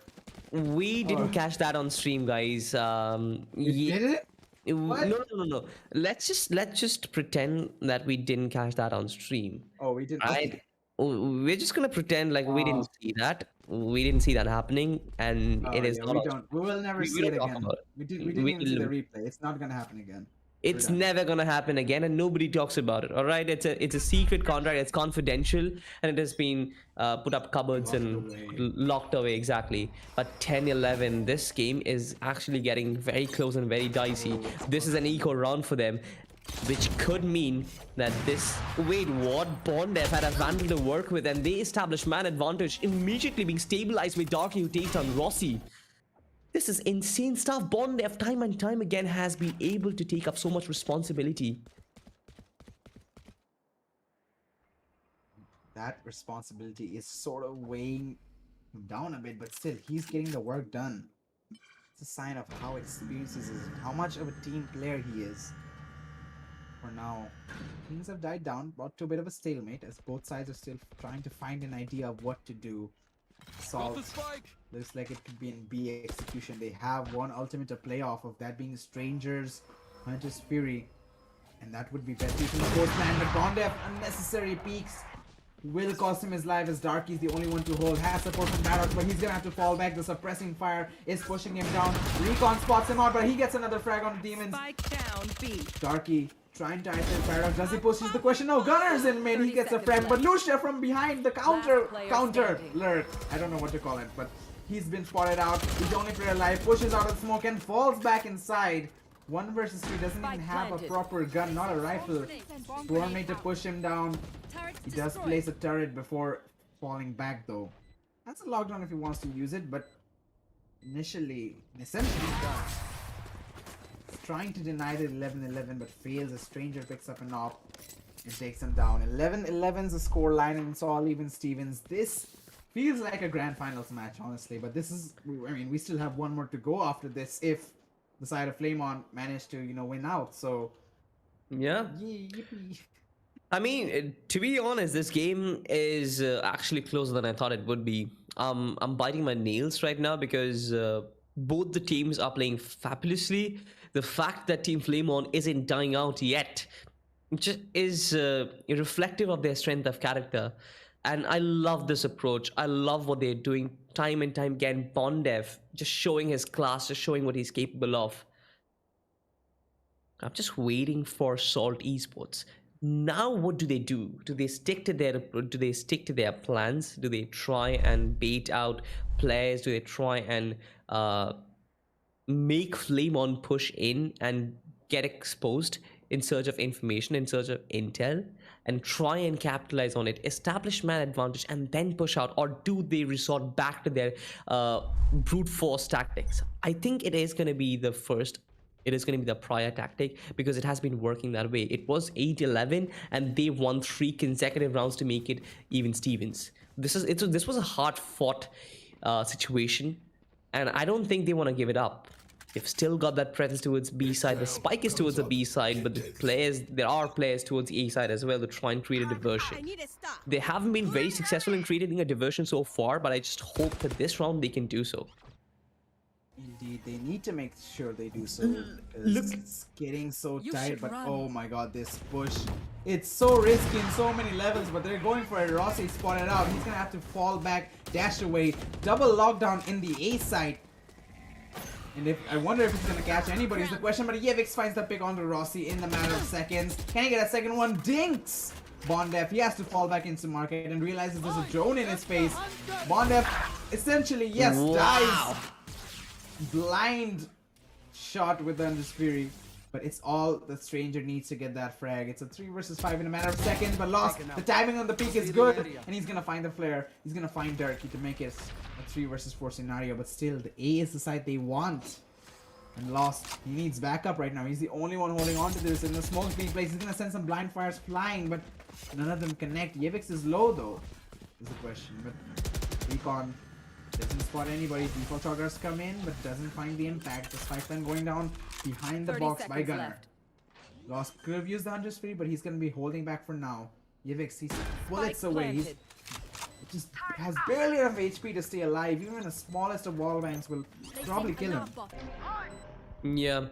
We didn't catch that on stream, guys. You did it? What? No. Let's just pretend that we didn't catch that on stream. Oh, we didn't. Right? We're just gonna pretend like we didn't see that. We didn't see that happening, and it is yeah, not. we don't. We will never we see don't it talk again. about it. We didn't even see the replay. It's not gonna happen again. It's done. never gonna happen again, and nobody talks about it. All right, it's a secret contract. It's confidential, and it has been put up cupboards and locked away exactly. But 10-11, this game is actually getting very close and very dicey. This is an eco round for them, which could mean that this... Wait, what? Bondev had a Vandal to work with, and they establish man advantage, immediately being stabilized with Darky, who takes on Rossi. This is insane stuff. Bondev time and time again has been able to take up so much responsibility. That responsibility is sort of weighing him down a bit, but still, he's getting the work done. It's a sign of how experienced he is, and how much of a team player he is. For now, things have died down, brought to a bit of a stalemate, as both sides are still trying to find an idea of what to do. Salt looks like it could be in B execution. They have one ultimate to play off of, that being Strangers, Hunter's Fury, and that would be best from the fourth man. But Bondev, unnecessary peaks will cost him his life, as Darky's the only one to hold. Has support from Barox, but he's gonna have to fall back. The suppressing fire is pushing him down. Recon spots him out, but he gets another frag on the Demons. Spike down B. Darky trying to isolate Paradox. Does he push? Is the question. No, Gunner's in mid. He gets a frag, but Lucia from behind the counter lurk. I don't know what to call it, but he's been spotted out. He's the only player alive. Pushes out of smoke and falls back inside. 1 versus 3, doesn't even have a proper gun, not a rifle. Swarm made to push him down. He does place a turret before falling back though. That's a lockdown if he wants to use it, but essentially trying to deny the 11-11 but fails. A Stranger picks up an op and takes him down. 11-11's the score line, and it's all even Stevens. This feels like a grand finals match, honestly, but this is, I mean, we still have one more to go after this if the side of Flame On managed to, win out. So Yeah. yippee. I mean, to be honest, this game is actually closer than I thought it would be. I'm biting my nails right now because both the teams are playing fabulously. The fact that Team Flame On isn't dying out yet just is reflective of their strength of character. And I love this approach. I love what they're doing time and time again. Bondev just showing his class, just showing what he's capable of. I'm just waiting for Salt Esports. Now what do? Do they stick to their plans? Do they try and bait out players? Do they try and make Flame On push in and get exposed in search of information, in search of intel? and try and capitalize on it, establish man advantage, and then push out? Or do they resort back to their brute force tactics? I think it is going to be the first. It is going to be the prior tactic, because it has been working that way. It was 8-11 and they won 3 consecutive rounds to make it even Stevens. This was a hard fought situation, and I don't think they want to give it up. They've still got that presence towards B side. The spike is towards the B side, but there are players towards A side as well to try and create a diversion. They haven't been very successful in creating a diversion so far, but I just hope that this round they can do so. Indeed, they need to make sure they do so. Look, it's getting so tight, but oh my god, this push. It's so risky in so many levels, but they're going for it. Rossi spotted out. He's gonna have to fall back, dash away. Double lockdown in the A side. And I wonder if he's gonna catch anybody is the question, but Yevix finds the pick onto Rossi in the matter of seconds. Can he get a second one? Dinks! Bondef, he has to fall back into market and realizes there's a drone in his face. Bondef essentially, yes, dies. Blind shot with the Undisputed, but it's all the stranger needs to get that frag. It's a 3 versus 5 in a matter of seconds, but lost. The timing on the peak is good, and he's gonna find the flare. He's gonna find Durkee to make it a 3 versus 4 scenario, but still, the A is the side they want. And lost. He needs backup right now. He's the only one holding on to this. In the smoke being placed, he's gonna send some blind fires flying, but none of them connect. Yevix is low though, is the question. But Recon doesn't spot anybody. Default shotters come in, but doesn't find the impact. The spike then going down behind the box by Gunner. Lost could have used the Hunter's Free, but he's gonna be holding back for now. Yevix, he's bullets away. He just has barely enough HP to stay alive. Even the smallest of wall bangs will probably kill him. Yeah.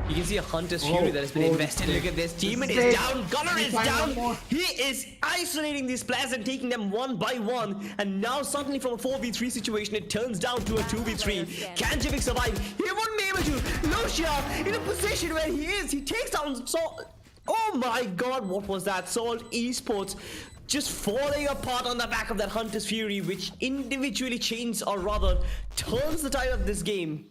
You can see a Hunter's Fury that has been invested. Look at this. Teammate is down. Gunner is down. He is isolating these players and taking them one by one. And now suddenly from a 4v3 situation, it turns down to a 2v3. Can Jivik survive? He wouldn't be able to. Lucia in a position where he is. He takes down Salt. Oh my god, what was that? Salt Esports just falling apart on the back of that Hunter's Fury, which individually changes, or rather turns the tide of this game.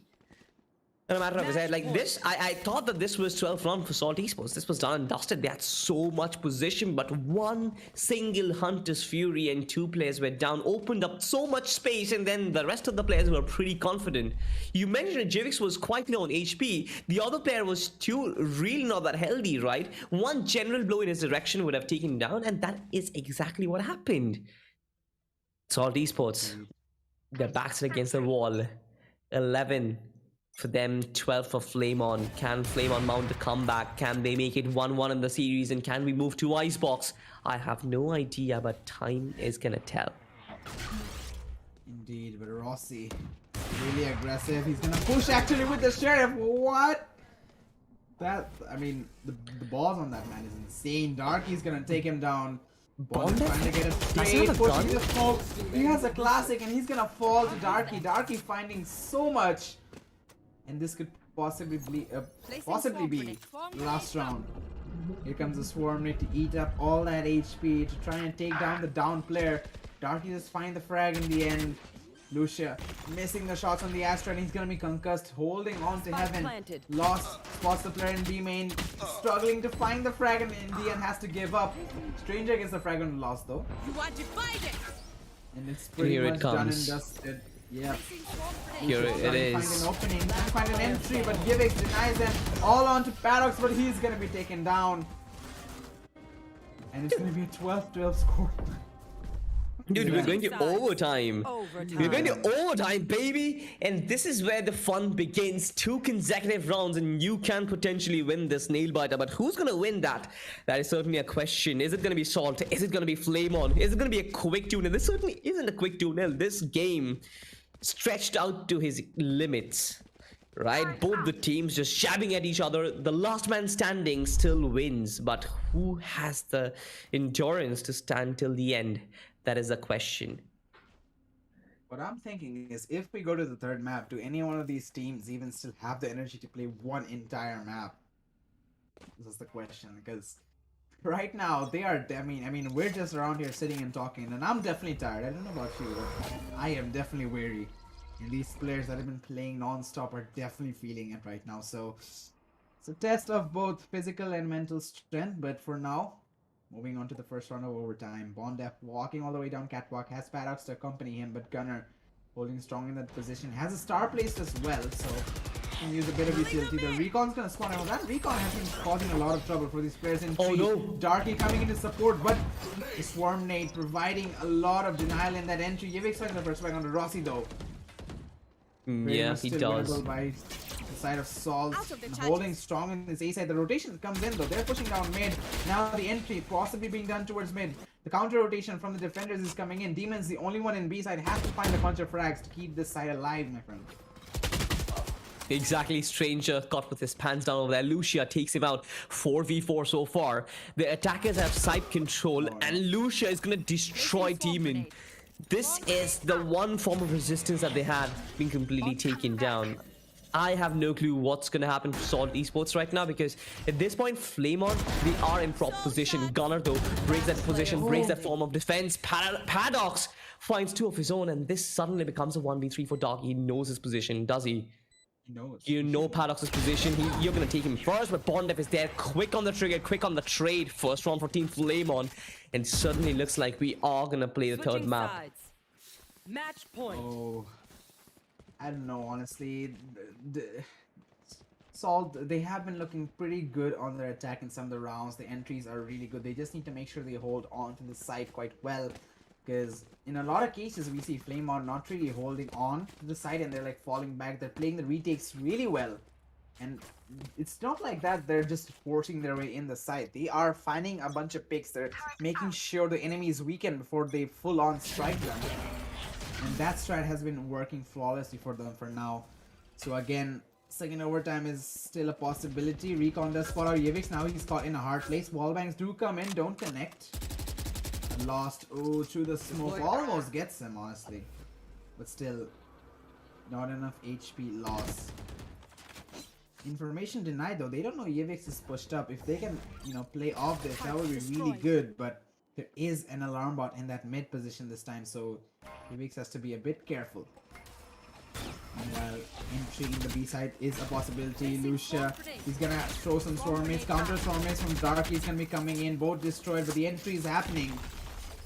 In a matter of fact, like this, I thought that this was 12th round for Salt Esports. This was done and dusted. They had so much position, but one single Hunter's Fury and 2 players were down, opened up so much space, and then the rest of the players were pretty confident. You mentioned Jivix was quite low on HP. The other player was too really not that healthy, right? One general blow in his direction would have taken him down, and that is exactly what happened. Salt Esports, their backs are against the wall. 11 for them, 12 for Flame On. Can Flame On mount a comeback? Can they make it 1-1 in the series? And can we move to Icebox? I have no idea, but time is gonna tell. Indeed, but Rossi, really aggressive. He's gonna push actually with the Sheriff. What? That, I mean, the balls on that man is insane. Darky's gonna take him down. Bond trying to get a straight, pushing the smoke. He has a classic and he's gonna fall to Darky. Darky finding so much. And this could possibly be last round. Here comes the Swarm, need to eat up all that HP to try and take down the down player. Darky just find the frag in the end. Lucia missing the shots on the Astra, and he's gonna be concussed, holding on to heaven. Lost, spots the player in B main, struggling to find the frag, and in the end has to give up. Stranger gets the frag on Lost though. And it's pretty much done and dusted. Yeah. Here it is. Find an opening, find an entry, but Givix denies them. All on to Paradox, but he's gonna be taken down. And it's gonna be a 12-12 score. Dude, we're going to overtime. We're going to overtime, baby. And this is where the fun begins. 2 consecutive rounds, and you can potentially win this nail biter. But who's going to win that? That is certainly a question. Is it going to be Salt? Is it going to be Flame On? Is it going to be a quick 2-0? This certainly isn't a quick 2-0. This game stretched out to his limits. Right? Both the teams just jabbing at each other. The last man standing still wins. But who has the endurance to stand till the end? That is a question. What I'm thinking is, if we go to the 3rd map, do any one of these teams even still have the energy to play one entire map? This is the question, because right now they are, I mean, we're just around here sitting and talking, and I'm definitely tired. I don't know about you, but I am definitely weary. And these players that have been playing non-stop are definitely feeling it right now. So it's a test of both physical and mental strength, but for now, Moving on to the first round of overtime. Bondef walking all the way down catwalk, has Paradox to accompany him, but Gunner holding strong in that position. Has a star placed as well, so can use a bit of utility. The Recon's gonna spawn out. That Recon has been causing a lot of trouble for these players in Oh three. no! Darky coming into support, but the Swarm Nade providing a lot of denial in that entry. Yivix finding the first strike onto Rossi though. Very Yeah, much he still does. winnable by the side of Salt, Out of the holding charges. strong in this A side. The rotation comes in though. They're pushing down mid. Now the entry possibly being done towards mid. The counter rotation from the defenders is coming in. Demon's the only one in B side. Has to find a bunch of frags to keep this side alive, my friend. Exactly, Stranger caught with his pants down over there. Lucia takes him out. 4v4 so far. The attackers have side control, and Lucia is gonna destroy Demon. This is the one form of resistance that they had been completely taken down. I have no clue what's gonna happen for Salt Esports right now, because at this point, Flamon, they are in proper position. Gunner though breaks that position, breaks that form of defense. Paradox finds two of his own, and this suddenly becomes a 1v3 for Dark. He knows his position, does he? He knows. You know Paradox's position. You're gonna take him first, but Bondef is there, quick on the trigger, quick on the trade. First round for Team Flamon, and suddenly looks like we are gonna play the third Switching map. sides. Match point. Oh, I don't know, honestly. Salt, they have been looking pretty good on their attack in some of the rounds. The entries are really good. They just need to make sure they hold on to the side quite well. Because in a lot of cases, we see Flamon not really holding on to the side and they're like falling back. They're playing the retakes really well. And it's not like that they're just forcing their way in the side. They are finding a bunch of picks. They're making sure the enemy is weakened before they full on strike them. And that strat has been working flawlessly for them for now. So again, second overtime is still a possibility. Recon does spot out Yevix. Now he's caught in a hard place. Wallbangs do come in, don't connect. Lost. Oh, through the smoke. Almost gets him, honestly. But still, not enough HP loss. Information denied though. They don't know Yevix is pushed up. If they can, play off this, that would be really good. But there is an alarm bot in that mid position this time, so Yevix has to be a bit careful. Meanwhile, entry in the B side is a possibility. Lucia, he's gonna throw some Swarmates, counter Swarmates from Dark. He's gonna be coming in, both destroyed, but the entry is happening.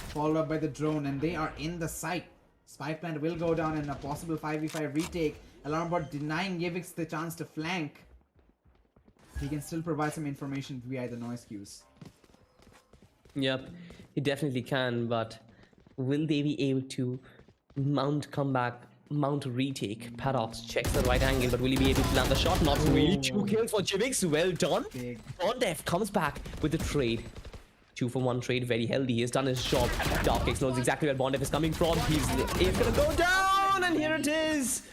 Followed up by the drone, and they are in the site. Spy plant will go down in a possible 5v5 retake. Alarm bot denying Yevix the chance to flank. He can still provide some information via the noise cues. Yep, he definitely can, but will they be able to mount comeback, mount a retake? Paradox checks the right angle, but will he be able to land the shot? Not really. 2 kills for Jivix, well done. Big. Bondef comes back with the trade. 2-for-1 trade, very healthy. He has done his job. Darkx knows exactly where Bondef is coming from. He's gonna go down, and here it is.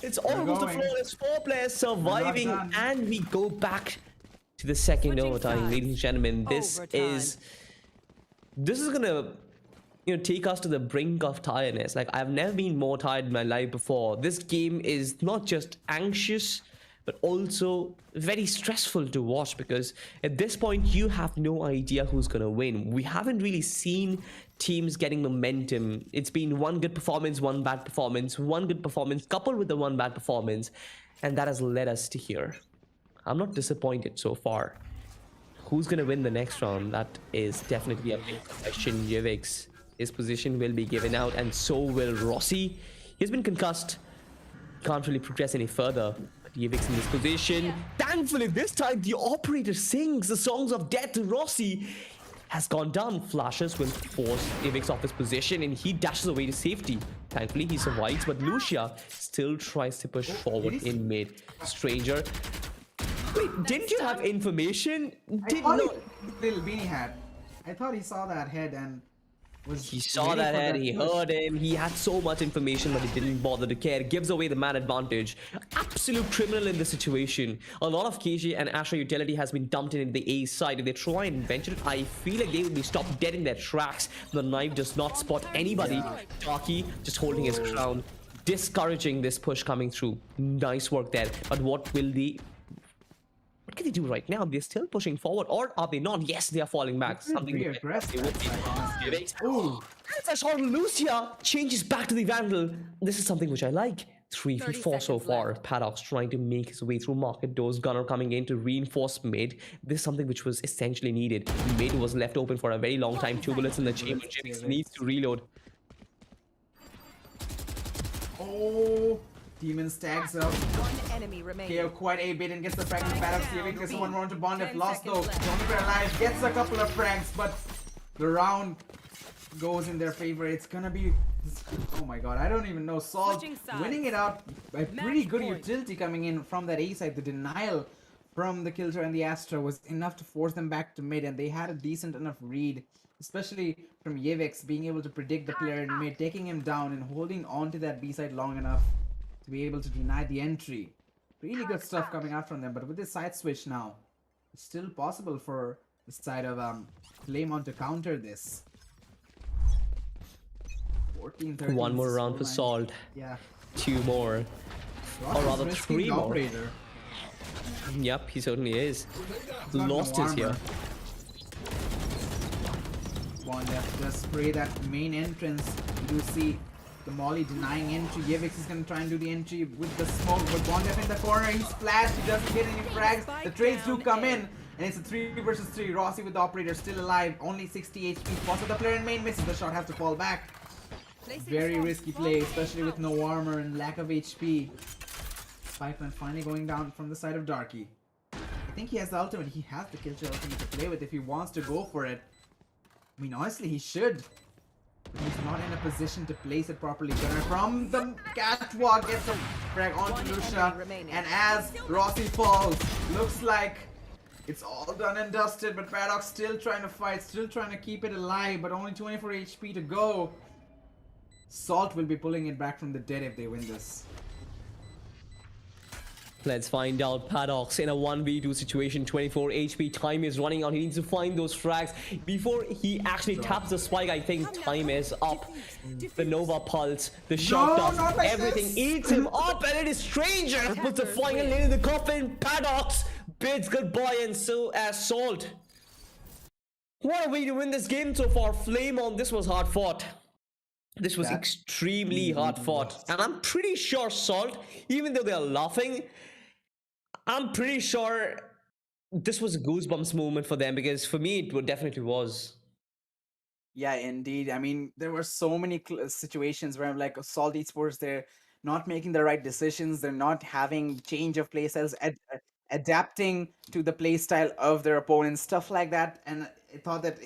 It's almost a going. flawless 4 players surviving, done. and we go back to the second Switching overtime, sides. ladies and gentlemen. This is gonna take us to the brink of tiredness. Like, I've never been more tired in my life before. This game is not just anxious, but also very stressful to watch, because at this point you have no idea who's gonna win. We haven't really seen teams getting momentum. It's been one good performance, one bad performance, one good performance coupled with the one bad performance, and that has led us to here. I'm not disappointed so far. Who's gonna win the next round? That is definitely a big question. Yevix, his position will be given out, and so will Rossi. He's been concussed. Can't really progress any further. But Yevix in this position. Thankfully, this time the operator sings the songs of death to Rossi. Has gone down. Flashes will force Yevix off his position, and he dashes away to safety. Thankfully, he survives, but Lucia still tries to push forward in mid. Stranger. Wait, didn't you have information? Did not. Little Beanie had. I thought he saw that head and was. He saw ready that for head, he push. heard him, he had so much information, but he didn't bother to care. Gives away the man advantage. Absolute criminal in this situation. A lot of KJ and Asher utility has been dumped in the A side. If they try and venture it, I feel like they will be stopped dead in their tracks. The knife does not spot anybody. Darky just holding his crown, discouraging this push coming through. Nice work there. But what can they do right now? They're still pushing forward, or are they not? Yes, they are falling back. Something Be they aggressive. would be. Ooh. As I saw Lucia changes back to the Vandal. This is something which I like. 3v4 so seconds far. left. Paradox trying to make his way through market doors. Gunner coming in to reinforce mid. This is something which was essentially needed. Mid was left open for a very long time. 2 bullets in the chamber. Jivix needs to reload. Oh, Demon stacks up. One enemy remaining. KO quite a bit and gets the frag in the Paradox. Giving this one more to Bond. If 10 lost though, seconds left. the only player alive gets a couple of frags, but the round goes in their favor. It's gonna be, oh my god, I don't even know. Salt Switching sides. winning it out by pretty Match good point. utility coming in from that A side. The denial from the Killjoy and the Astra was enough to force them back to mid, and they had a decent enough read, especially from Yevix being able to predict the player in mid, taking him down and holding on to that B side long enough to be able to deny the entry. Really good stuff coming out from them, but with this side switch now, it's still possible for the side of Flamon to counter this. 14, 13, One more round for 9. Salt. Yeah. 2 more. Ross Or is rather risking 3 the more. operator. Yep, he certainly is. got no Lost his here. armor. One left, just spray that main entrance. You do see the Molly denying entry. Yevix is gonna try and do the entry with the smoke, but Bondef in the corner, he's splashed, he doesn't get any frags. The trades do come in, and it's a 3 versus 3. Rossi with the operator still alive, only 60 HP. Also the player in main misses, the shot has to fall back. Very risky play, especially with no armor and lack of HP. Spikeman finally going down from the side of Darky. I think he has the ultimate, he has the Killjoy ultimate to play with if he wants to go for it. I mean, honestly, he should. But he's not in a position to place it properly. Gunner from the catwalk gets a frag onto One Lucia. enemy remaining. And as Rossi falls, looks like it's all done and dusted. But Paradox still trying to fight, still trying to keep it alive. But only 24 HP to go. Salt will be pulling it back from the dead if they win this. Let's find out. Paradox in a 1v2 situation. 24 HP. Time is running out. He needs to find those frags before he actually taps the spike. I think time is up. The Nova Pulse, the shot No, does not like everything, this. eats him up, and it is Stranger who puts the final nail in the coffin. Paradox bids goodbye, and so as Salt. What a way to win this game so far. Flame on. This was hard fought. This was That extremely hard fought. was. And I'm pretty sure Salt, even though they're laughing, I'm pretty sure this was a goosebumps moment for them, because for me it definitely was. Yeah, indeed. I mean, there were so many situations where I'm like, Salt Esports, they're not making the right decisions. They're not having change of playstyles, adapting to the playstyle of their opponents, stuff like that. And I thought that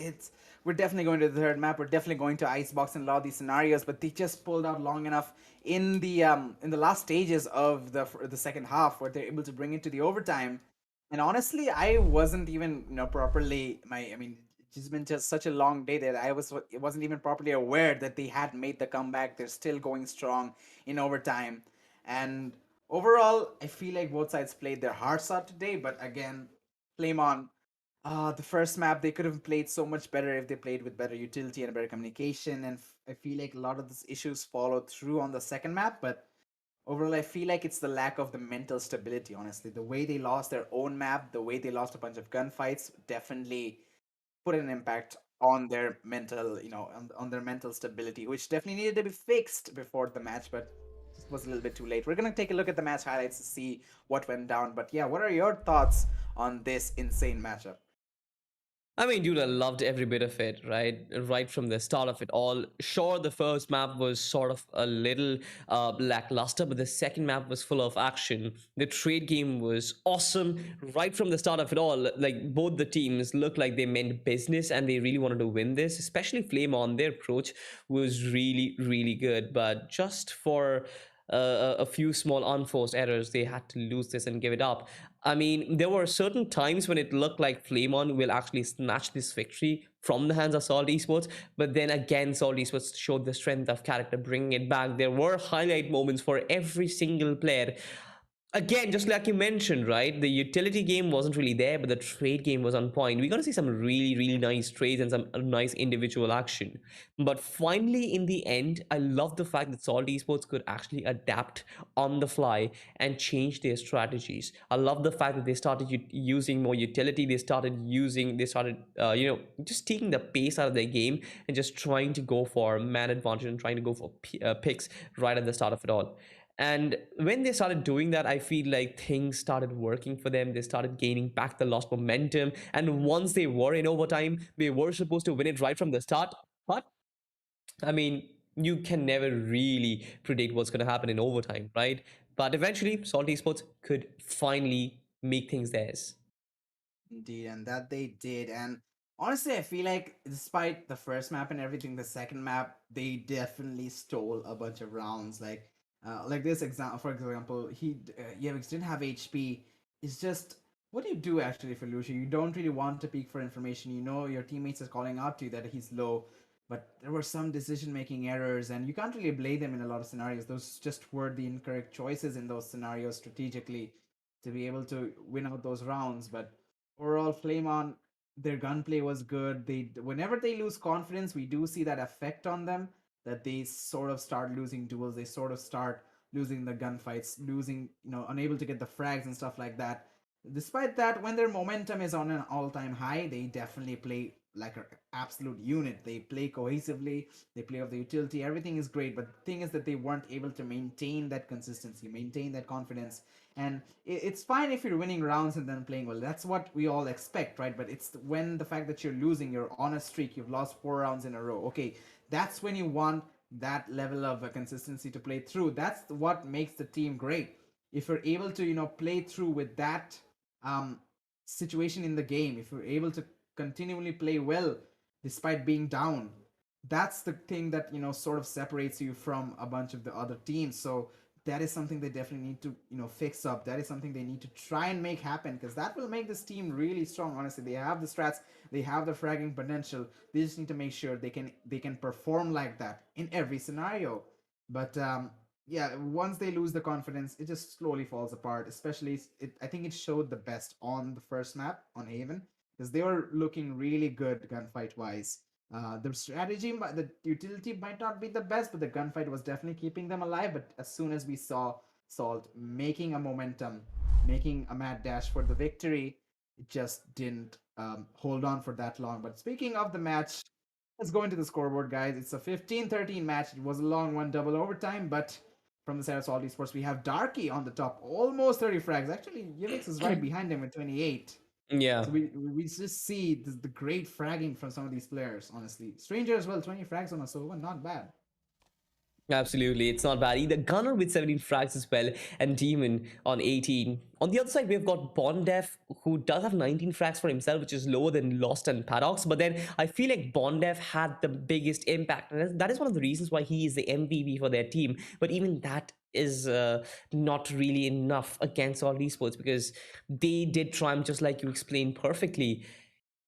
we're definitely going to the third map. We're definitely going to Icebox in a lot of these scenarios. But they just pulled out long enough in the last stages of the second half, where they're able to bring it to the overtime. And honestly, I wasn't even properly I mean, it's been just such a long day that I wasn't even properly aware that they had made the comeback. They're still going strong in overtime, and overall, I feel like both sides played their hearts out today. But again, Flame on. The first map they could have played so much better if they played with better utility and better communication. And I feel like a lot of these issues followed through on the second map, but overall, I feel like it's the lack of the mental stability, honestly. The way they lost their own map, the way they lost a bunch of gunfights, definitely put an impact on their mental, on their mental stability, which definitely needed to be fixed before the match, but it was a little bit too late. We're going to take a look at the match highlights to see what went down. But yeah, what are your thoughts on this insane matchup? I mean, dude, I loved every bit of it, right? Right from the start of it all. Sure, the first map was sort of a little lackluster, but the second map was full of action. The trade game was awesome right from the start of it all. Like, both the teams looked like they meant business and they really wanted to win this, especially Flame on. Their approach was really, really good, but just for a few small unforced errors, they had to lose this and give it up. I mean, there were certain times when it looked like Flamon will actually snatch this victory from the hands of Salt Esports, but then again, Salt Esports showed the strength of character, bringing it back. There were highlight moments for every single player. Again, just like you mentioned, right? The utility game wasn't really there, but the trade game was on point. We're going to see some really, really nice trades and some nice individual action. But finally, in the end, I love the fact that Salt Esports could actually adapt on the fly and change their strategies. I love the fact that they started using more utility. They started, just taking the pace out of their game and just trying to go for man advantage and trying to go for picks right at the start of it all. And when they started doing that, I feel like things started working for them. They started gaining back the lost momentum. And once they were in overtime, they were supposed to win it right from the start. But I mean, you can never really predict what's going to happen in overtime, right? But eventually, Salt Esports could finally make things theirs. Indeed, and that they did. And honestly, I feel like despite the first map and everything, the second map they definitely stole a bunch of rounds. Like this example, for example, Yevix didn't have HP. It's just what do you do actually for Lucio? You don't really want to peek for information. You know your teammates is calling out to you that he's low, but there were some decision making errors, and you can't really blame them in a lot of scenarios. Those just were the incorrect choices in those scenarios strategically to be able to win out those rounds. But overall, Flame On, their gunplay was good. They whenever they lose confidence, we do see that effect on them. That they sort of start losing duels. They sort of start losing the gunfights, losing unable to get the frags and stuff like that. Despite that, when their momentum is on an all-time high, they definitely play like an absolute unit. They play cohesively. They play off the utility. Everything is great. But the thing is that they weren't able to maintain that consistency, maintain that confidence, and it's fine if you're winning rounds and then playing well. That's what we all expect, right? But it's when the fact that you're losing, you're on a streak, you've lost 4 rounds in a row. Okay, that's when you want that level of consistency to play through. That's what makes the team great. If you're able to, play through with that um, situation in the game, if you're able to continually play well despite being down, that's the thing that sort of separates you from a bunch of the other teams. So that is something they definitely need to fix up. That is something they need to try and make happen, because that will make this team really strong. Honestly, they have the strats, they have the fragging potential. They just need to make sure they can perform like that in every scenario. But yeah, once they lose the confidence, it just slowly falls apart. Especially I think it showed the best on the first map on Haven, because they were looking really good gunfight wise. The strategy, the utility might not be the best, but the gunfight was definitely keeping them alive. But as soon as we saw Salt making a momentum, making a mad dash for the victory, it just didn't hold on for that long. But speaking of the match, let's go into the scoreboard, guys. It's a 15-13 match. It was a long one, double overtime, but from the side of Salt Esports, we have Darky on the top, almost 30 frags. Actually, Unix is right behind him with 28. Yeah. So we just see the great fragging from some of these players, honestly. Stranger as well, 20 frags on a Sova, not bad. Absolutely, it's not bad either. Gunner with 17 frags as well, and Demon on 18. On the other side, we've got Bondef, who does have 19 frags for himself, which is lower than Lost and Paradox. But then I feel like Bondef had the biggest impact, and that is one of the reasons why he is the MVP for their team. But even that is not really enough against all esports, because they did triumph just like you explained perfectly.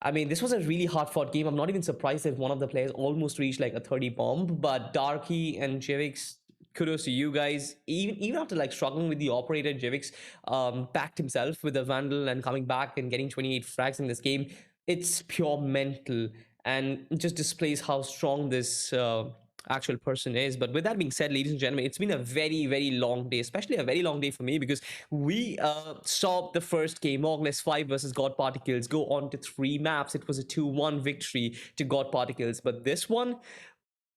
I mean, this was a really hard fought game. I'm not even surprised that one of the players almost reached like a 30 bomb. But Darky and Jivix, kudos to you guys. Even after like struggling with the operator, Jivix backed himself with a Vandal and coming back and getting 28 frags in this game. It's pure mental, and it just displays how strong this actual person is. But with that being said, ladies and gentlemen, it's been a very, very long day, especially a very long day for me, because we saw the first game, Morgless 5 versus God Particles, go on to 3 maps. It was a 2-1 victory to God Particles. But this one,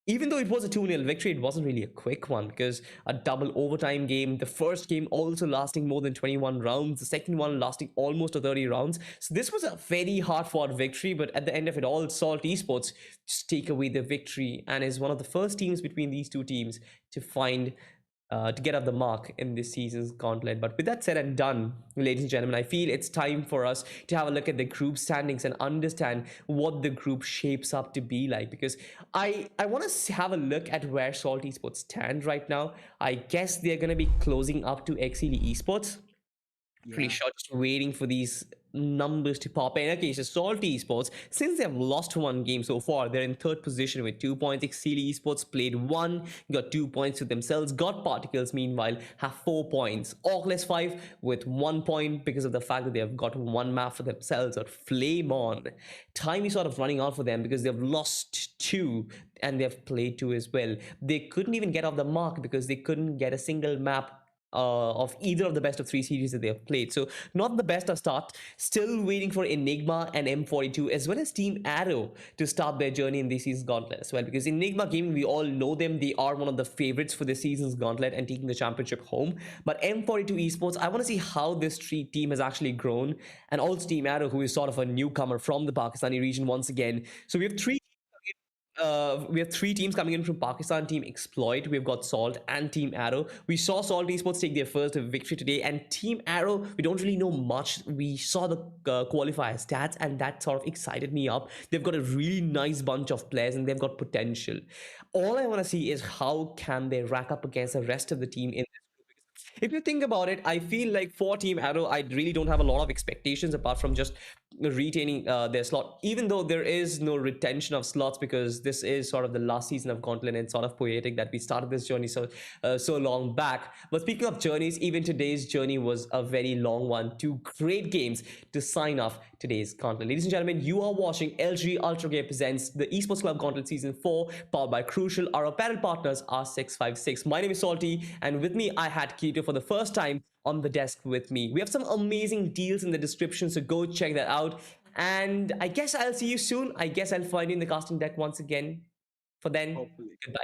even though it was a 2-0 victory, it wasn't really a quick one, because a double overtime game, the first game also lasting more than 21 rounds, the second one lasting almost to 30 rounds. So this was a very hard fought victory, but at the end of it all, Salt Esports just take away the victory and is one of the first teams between these two teams to find to get up the mark in this season's gauntlet. But with that said and done, ladies and gentlemen, I feel it's time for us to have a look at the group standings and understand what the group shapes up to be like. Because I want to have a look at where Salt Esports stand right now. I guess they're going to be closing up to Exili Esports. Pretty Yeah. sure, just waiting for these numbers to pop in. Okay, so Salty Esports, since they've lost 1 game so far, they're in 3rd position with 2 points. Exili Esports played 1, got 2 points to themselves. God Particles, meanwhile, have 4 points. Orkless 5 with 1 point because of the fact that they have got 1 map for themselves. Or Flame On, time is sort of running out for them because they've lost 2 and they've played 2 as well. They couldn't even get off the mark because they couldn't get a single map of either of the best of three series that they have played. So not the best of start. Still waiting for Enigma and M42 as well as Team Arrow to start their journey in this season's gauntlet as well. Because Enigma Gaming, we all know them. They are one of the favorites for this season's gauntlet and taking the championship home. But M42 Esports, I want to see how this team has actually grown. And also Team Arrow, who is sort of a newcomer from the Pakistani region once again. So we have three teams coming in from Pakistan. Team Exploit, we've got Salt and Team Arrow. We saw Salt Esports take their first victory today, and Team Arrow, we don't really know much. We saw the qualifier stats, and that sort of excited me up. They've got a really nice bunch of players, and they've got potential. All I want to see is how can they rack up against the rest of the team in this group. If you think about it, I feel like for Team Arrow, I really don't have a lot of expectations apart from just retaining their slot, even though there is no retention of slots, because this is sort of the last season of Gauntlet, and it's sort of poetic that we started this journey so long back. But speaking of journeys, even today's journey was a very long one. Two great games to sign off today's Gauntlet. Ladies and gentlemen, you are watching LG Ultragear presents the Esports Club Gauntlet Season 4, powered by Crucial. Our apparel partners are 656. My name is Salty, and with me I had Keto for the first time on the desk with me. We have some amazing deals in the description, so go check that out. And I guess I'll see you soon. I guess I'll find you in the casting deck once again. For then, Hopefully. goodbye.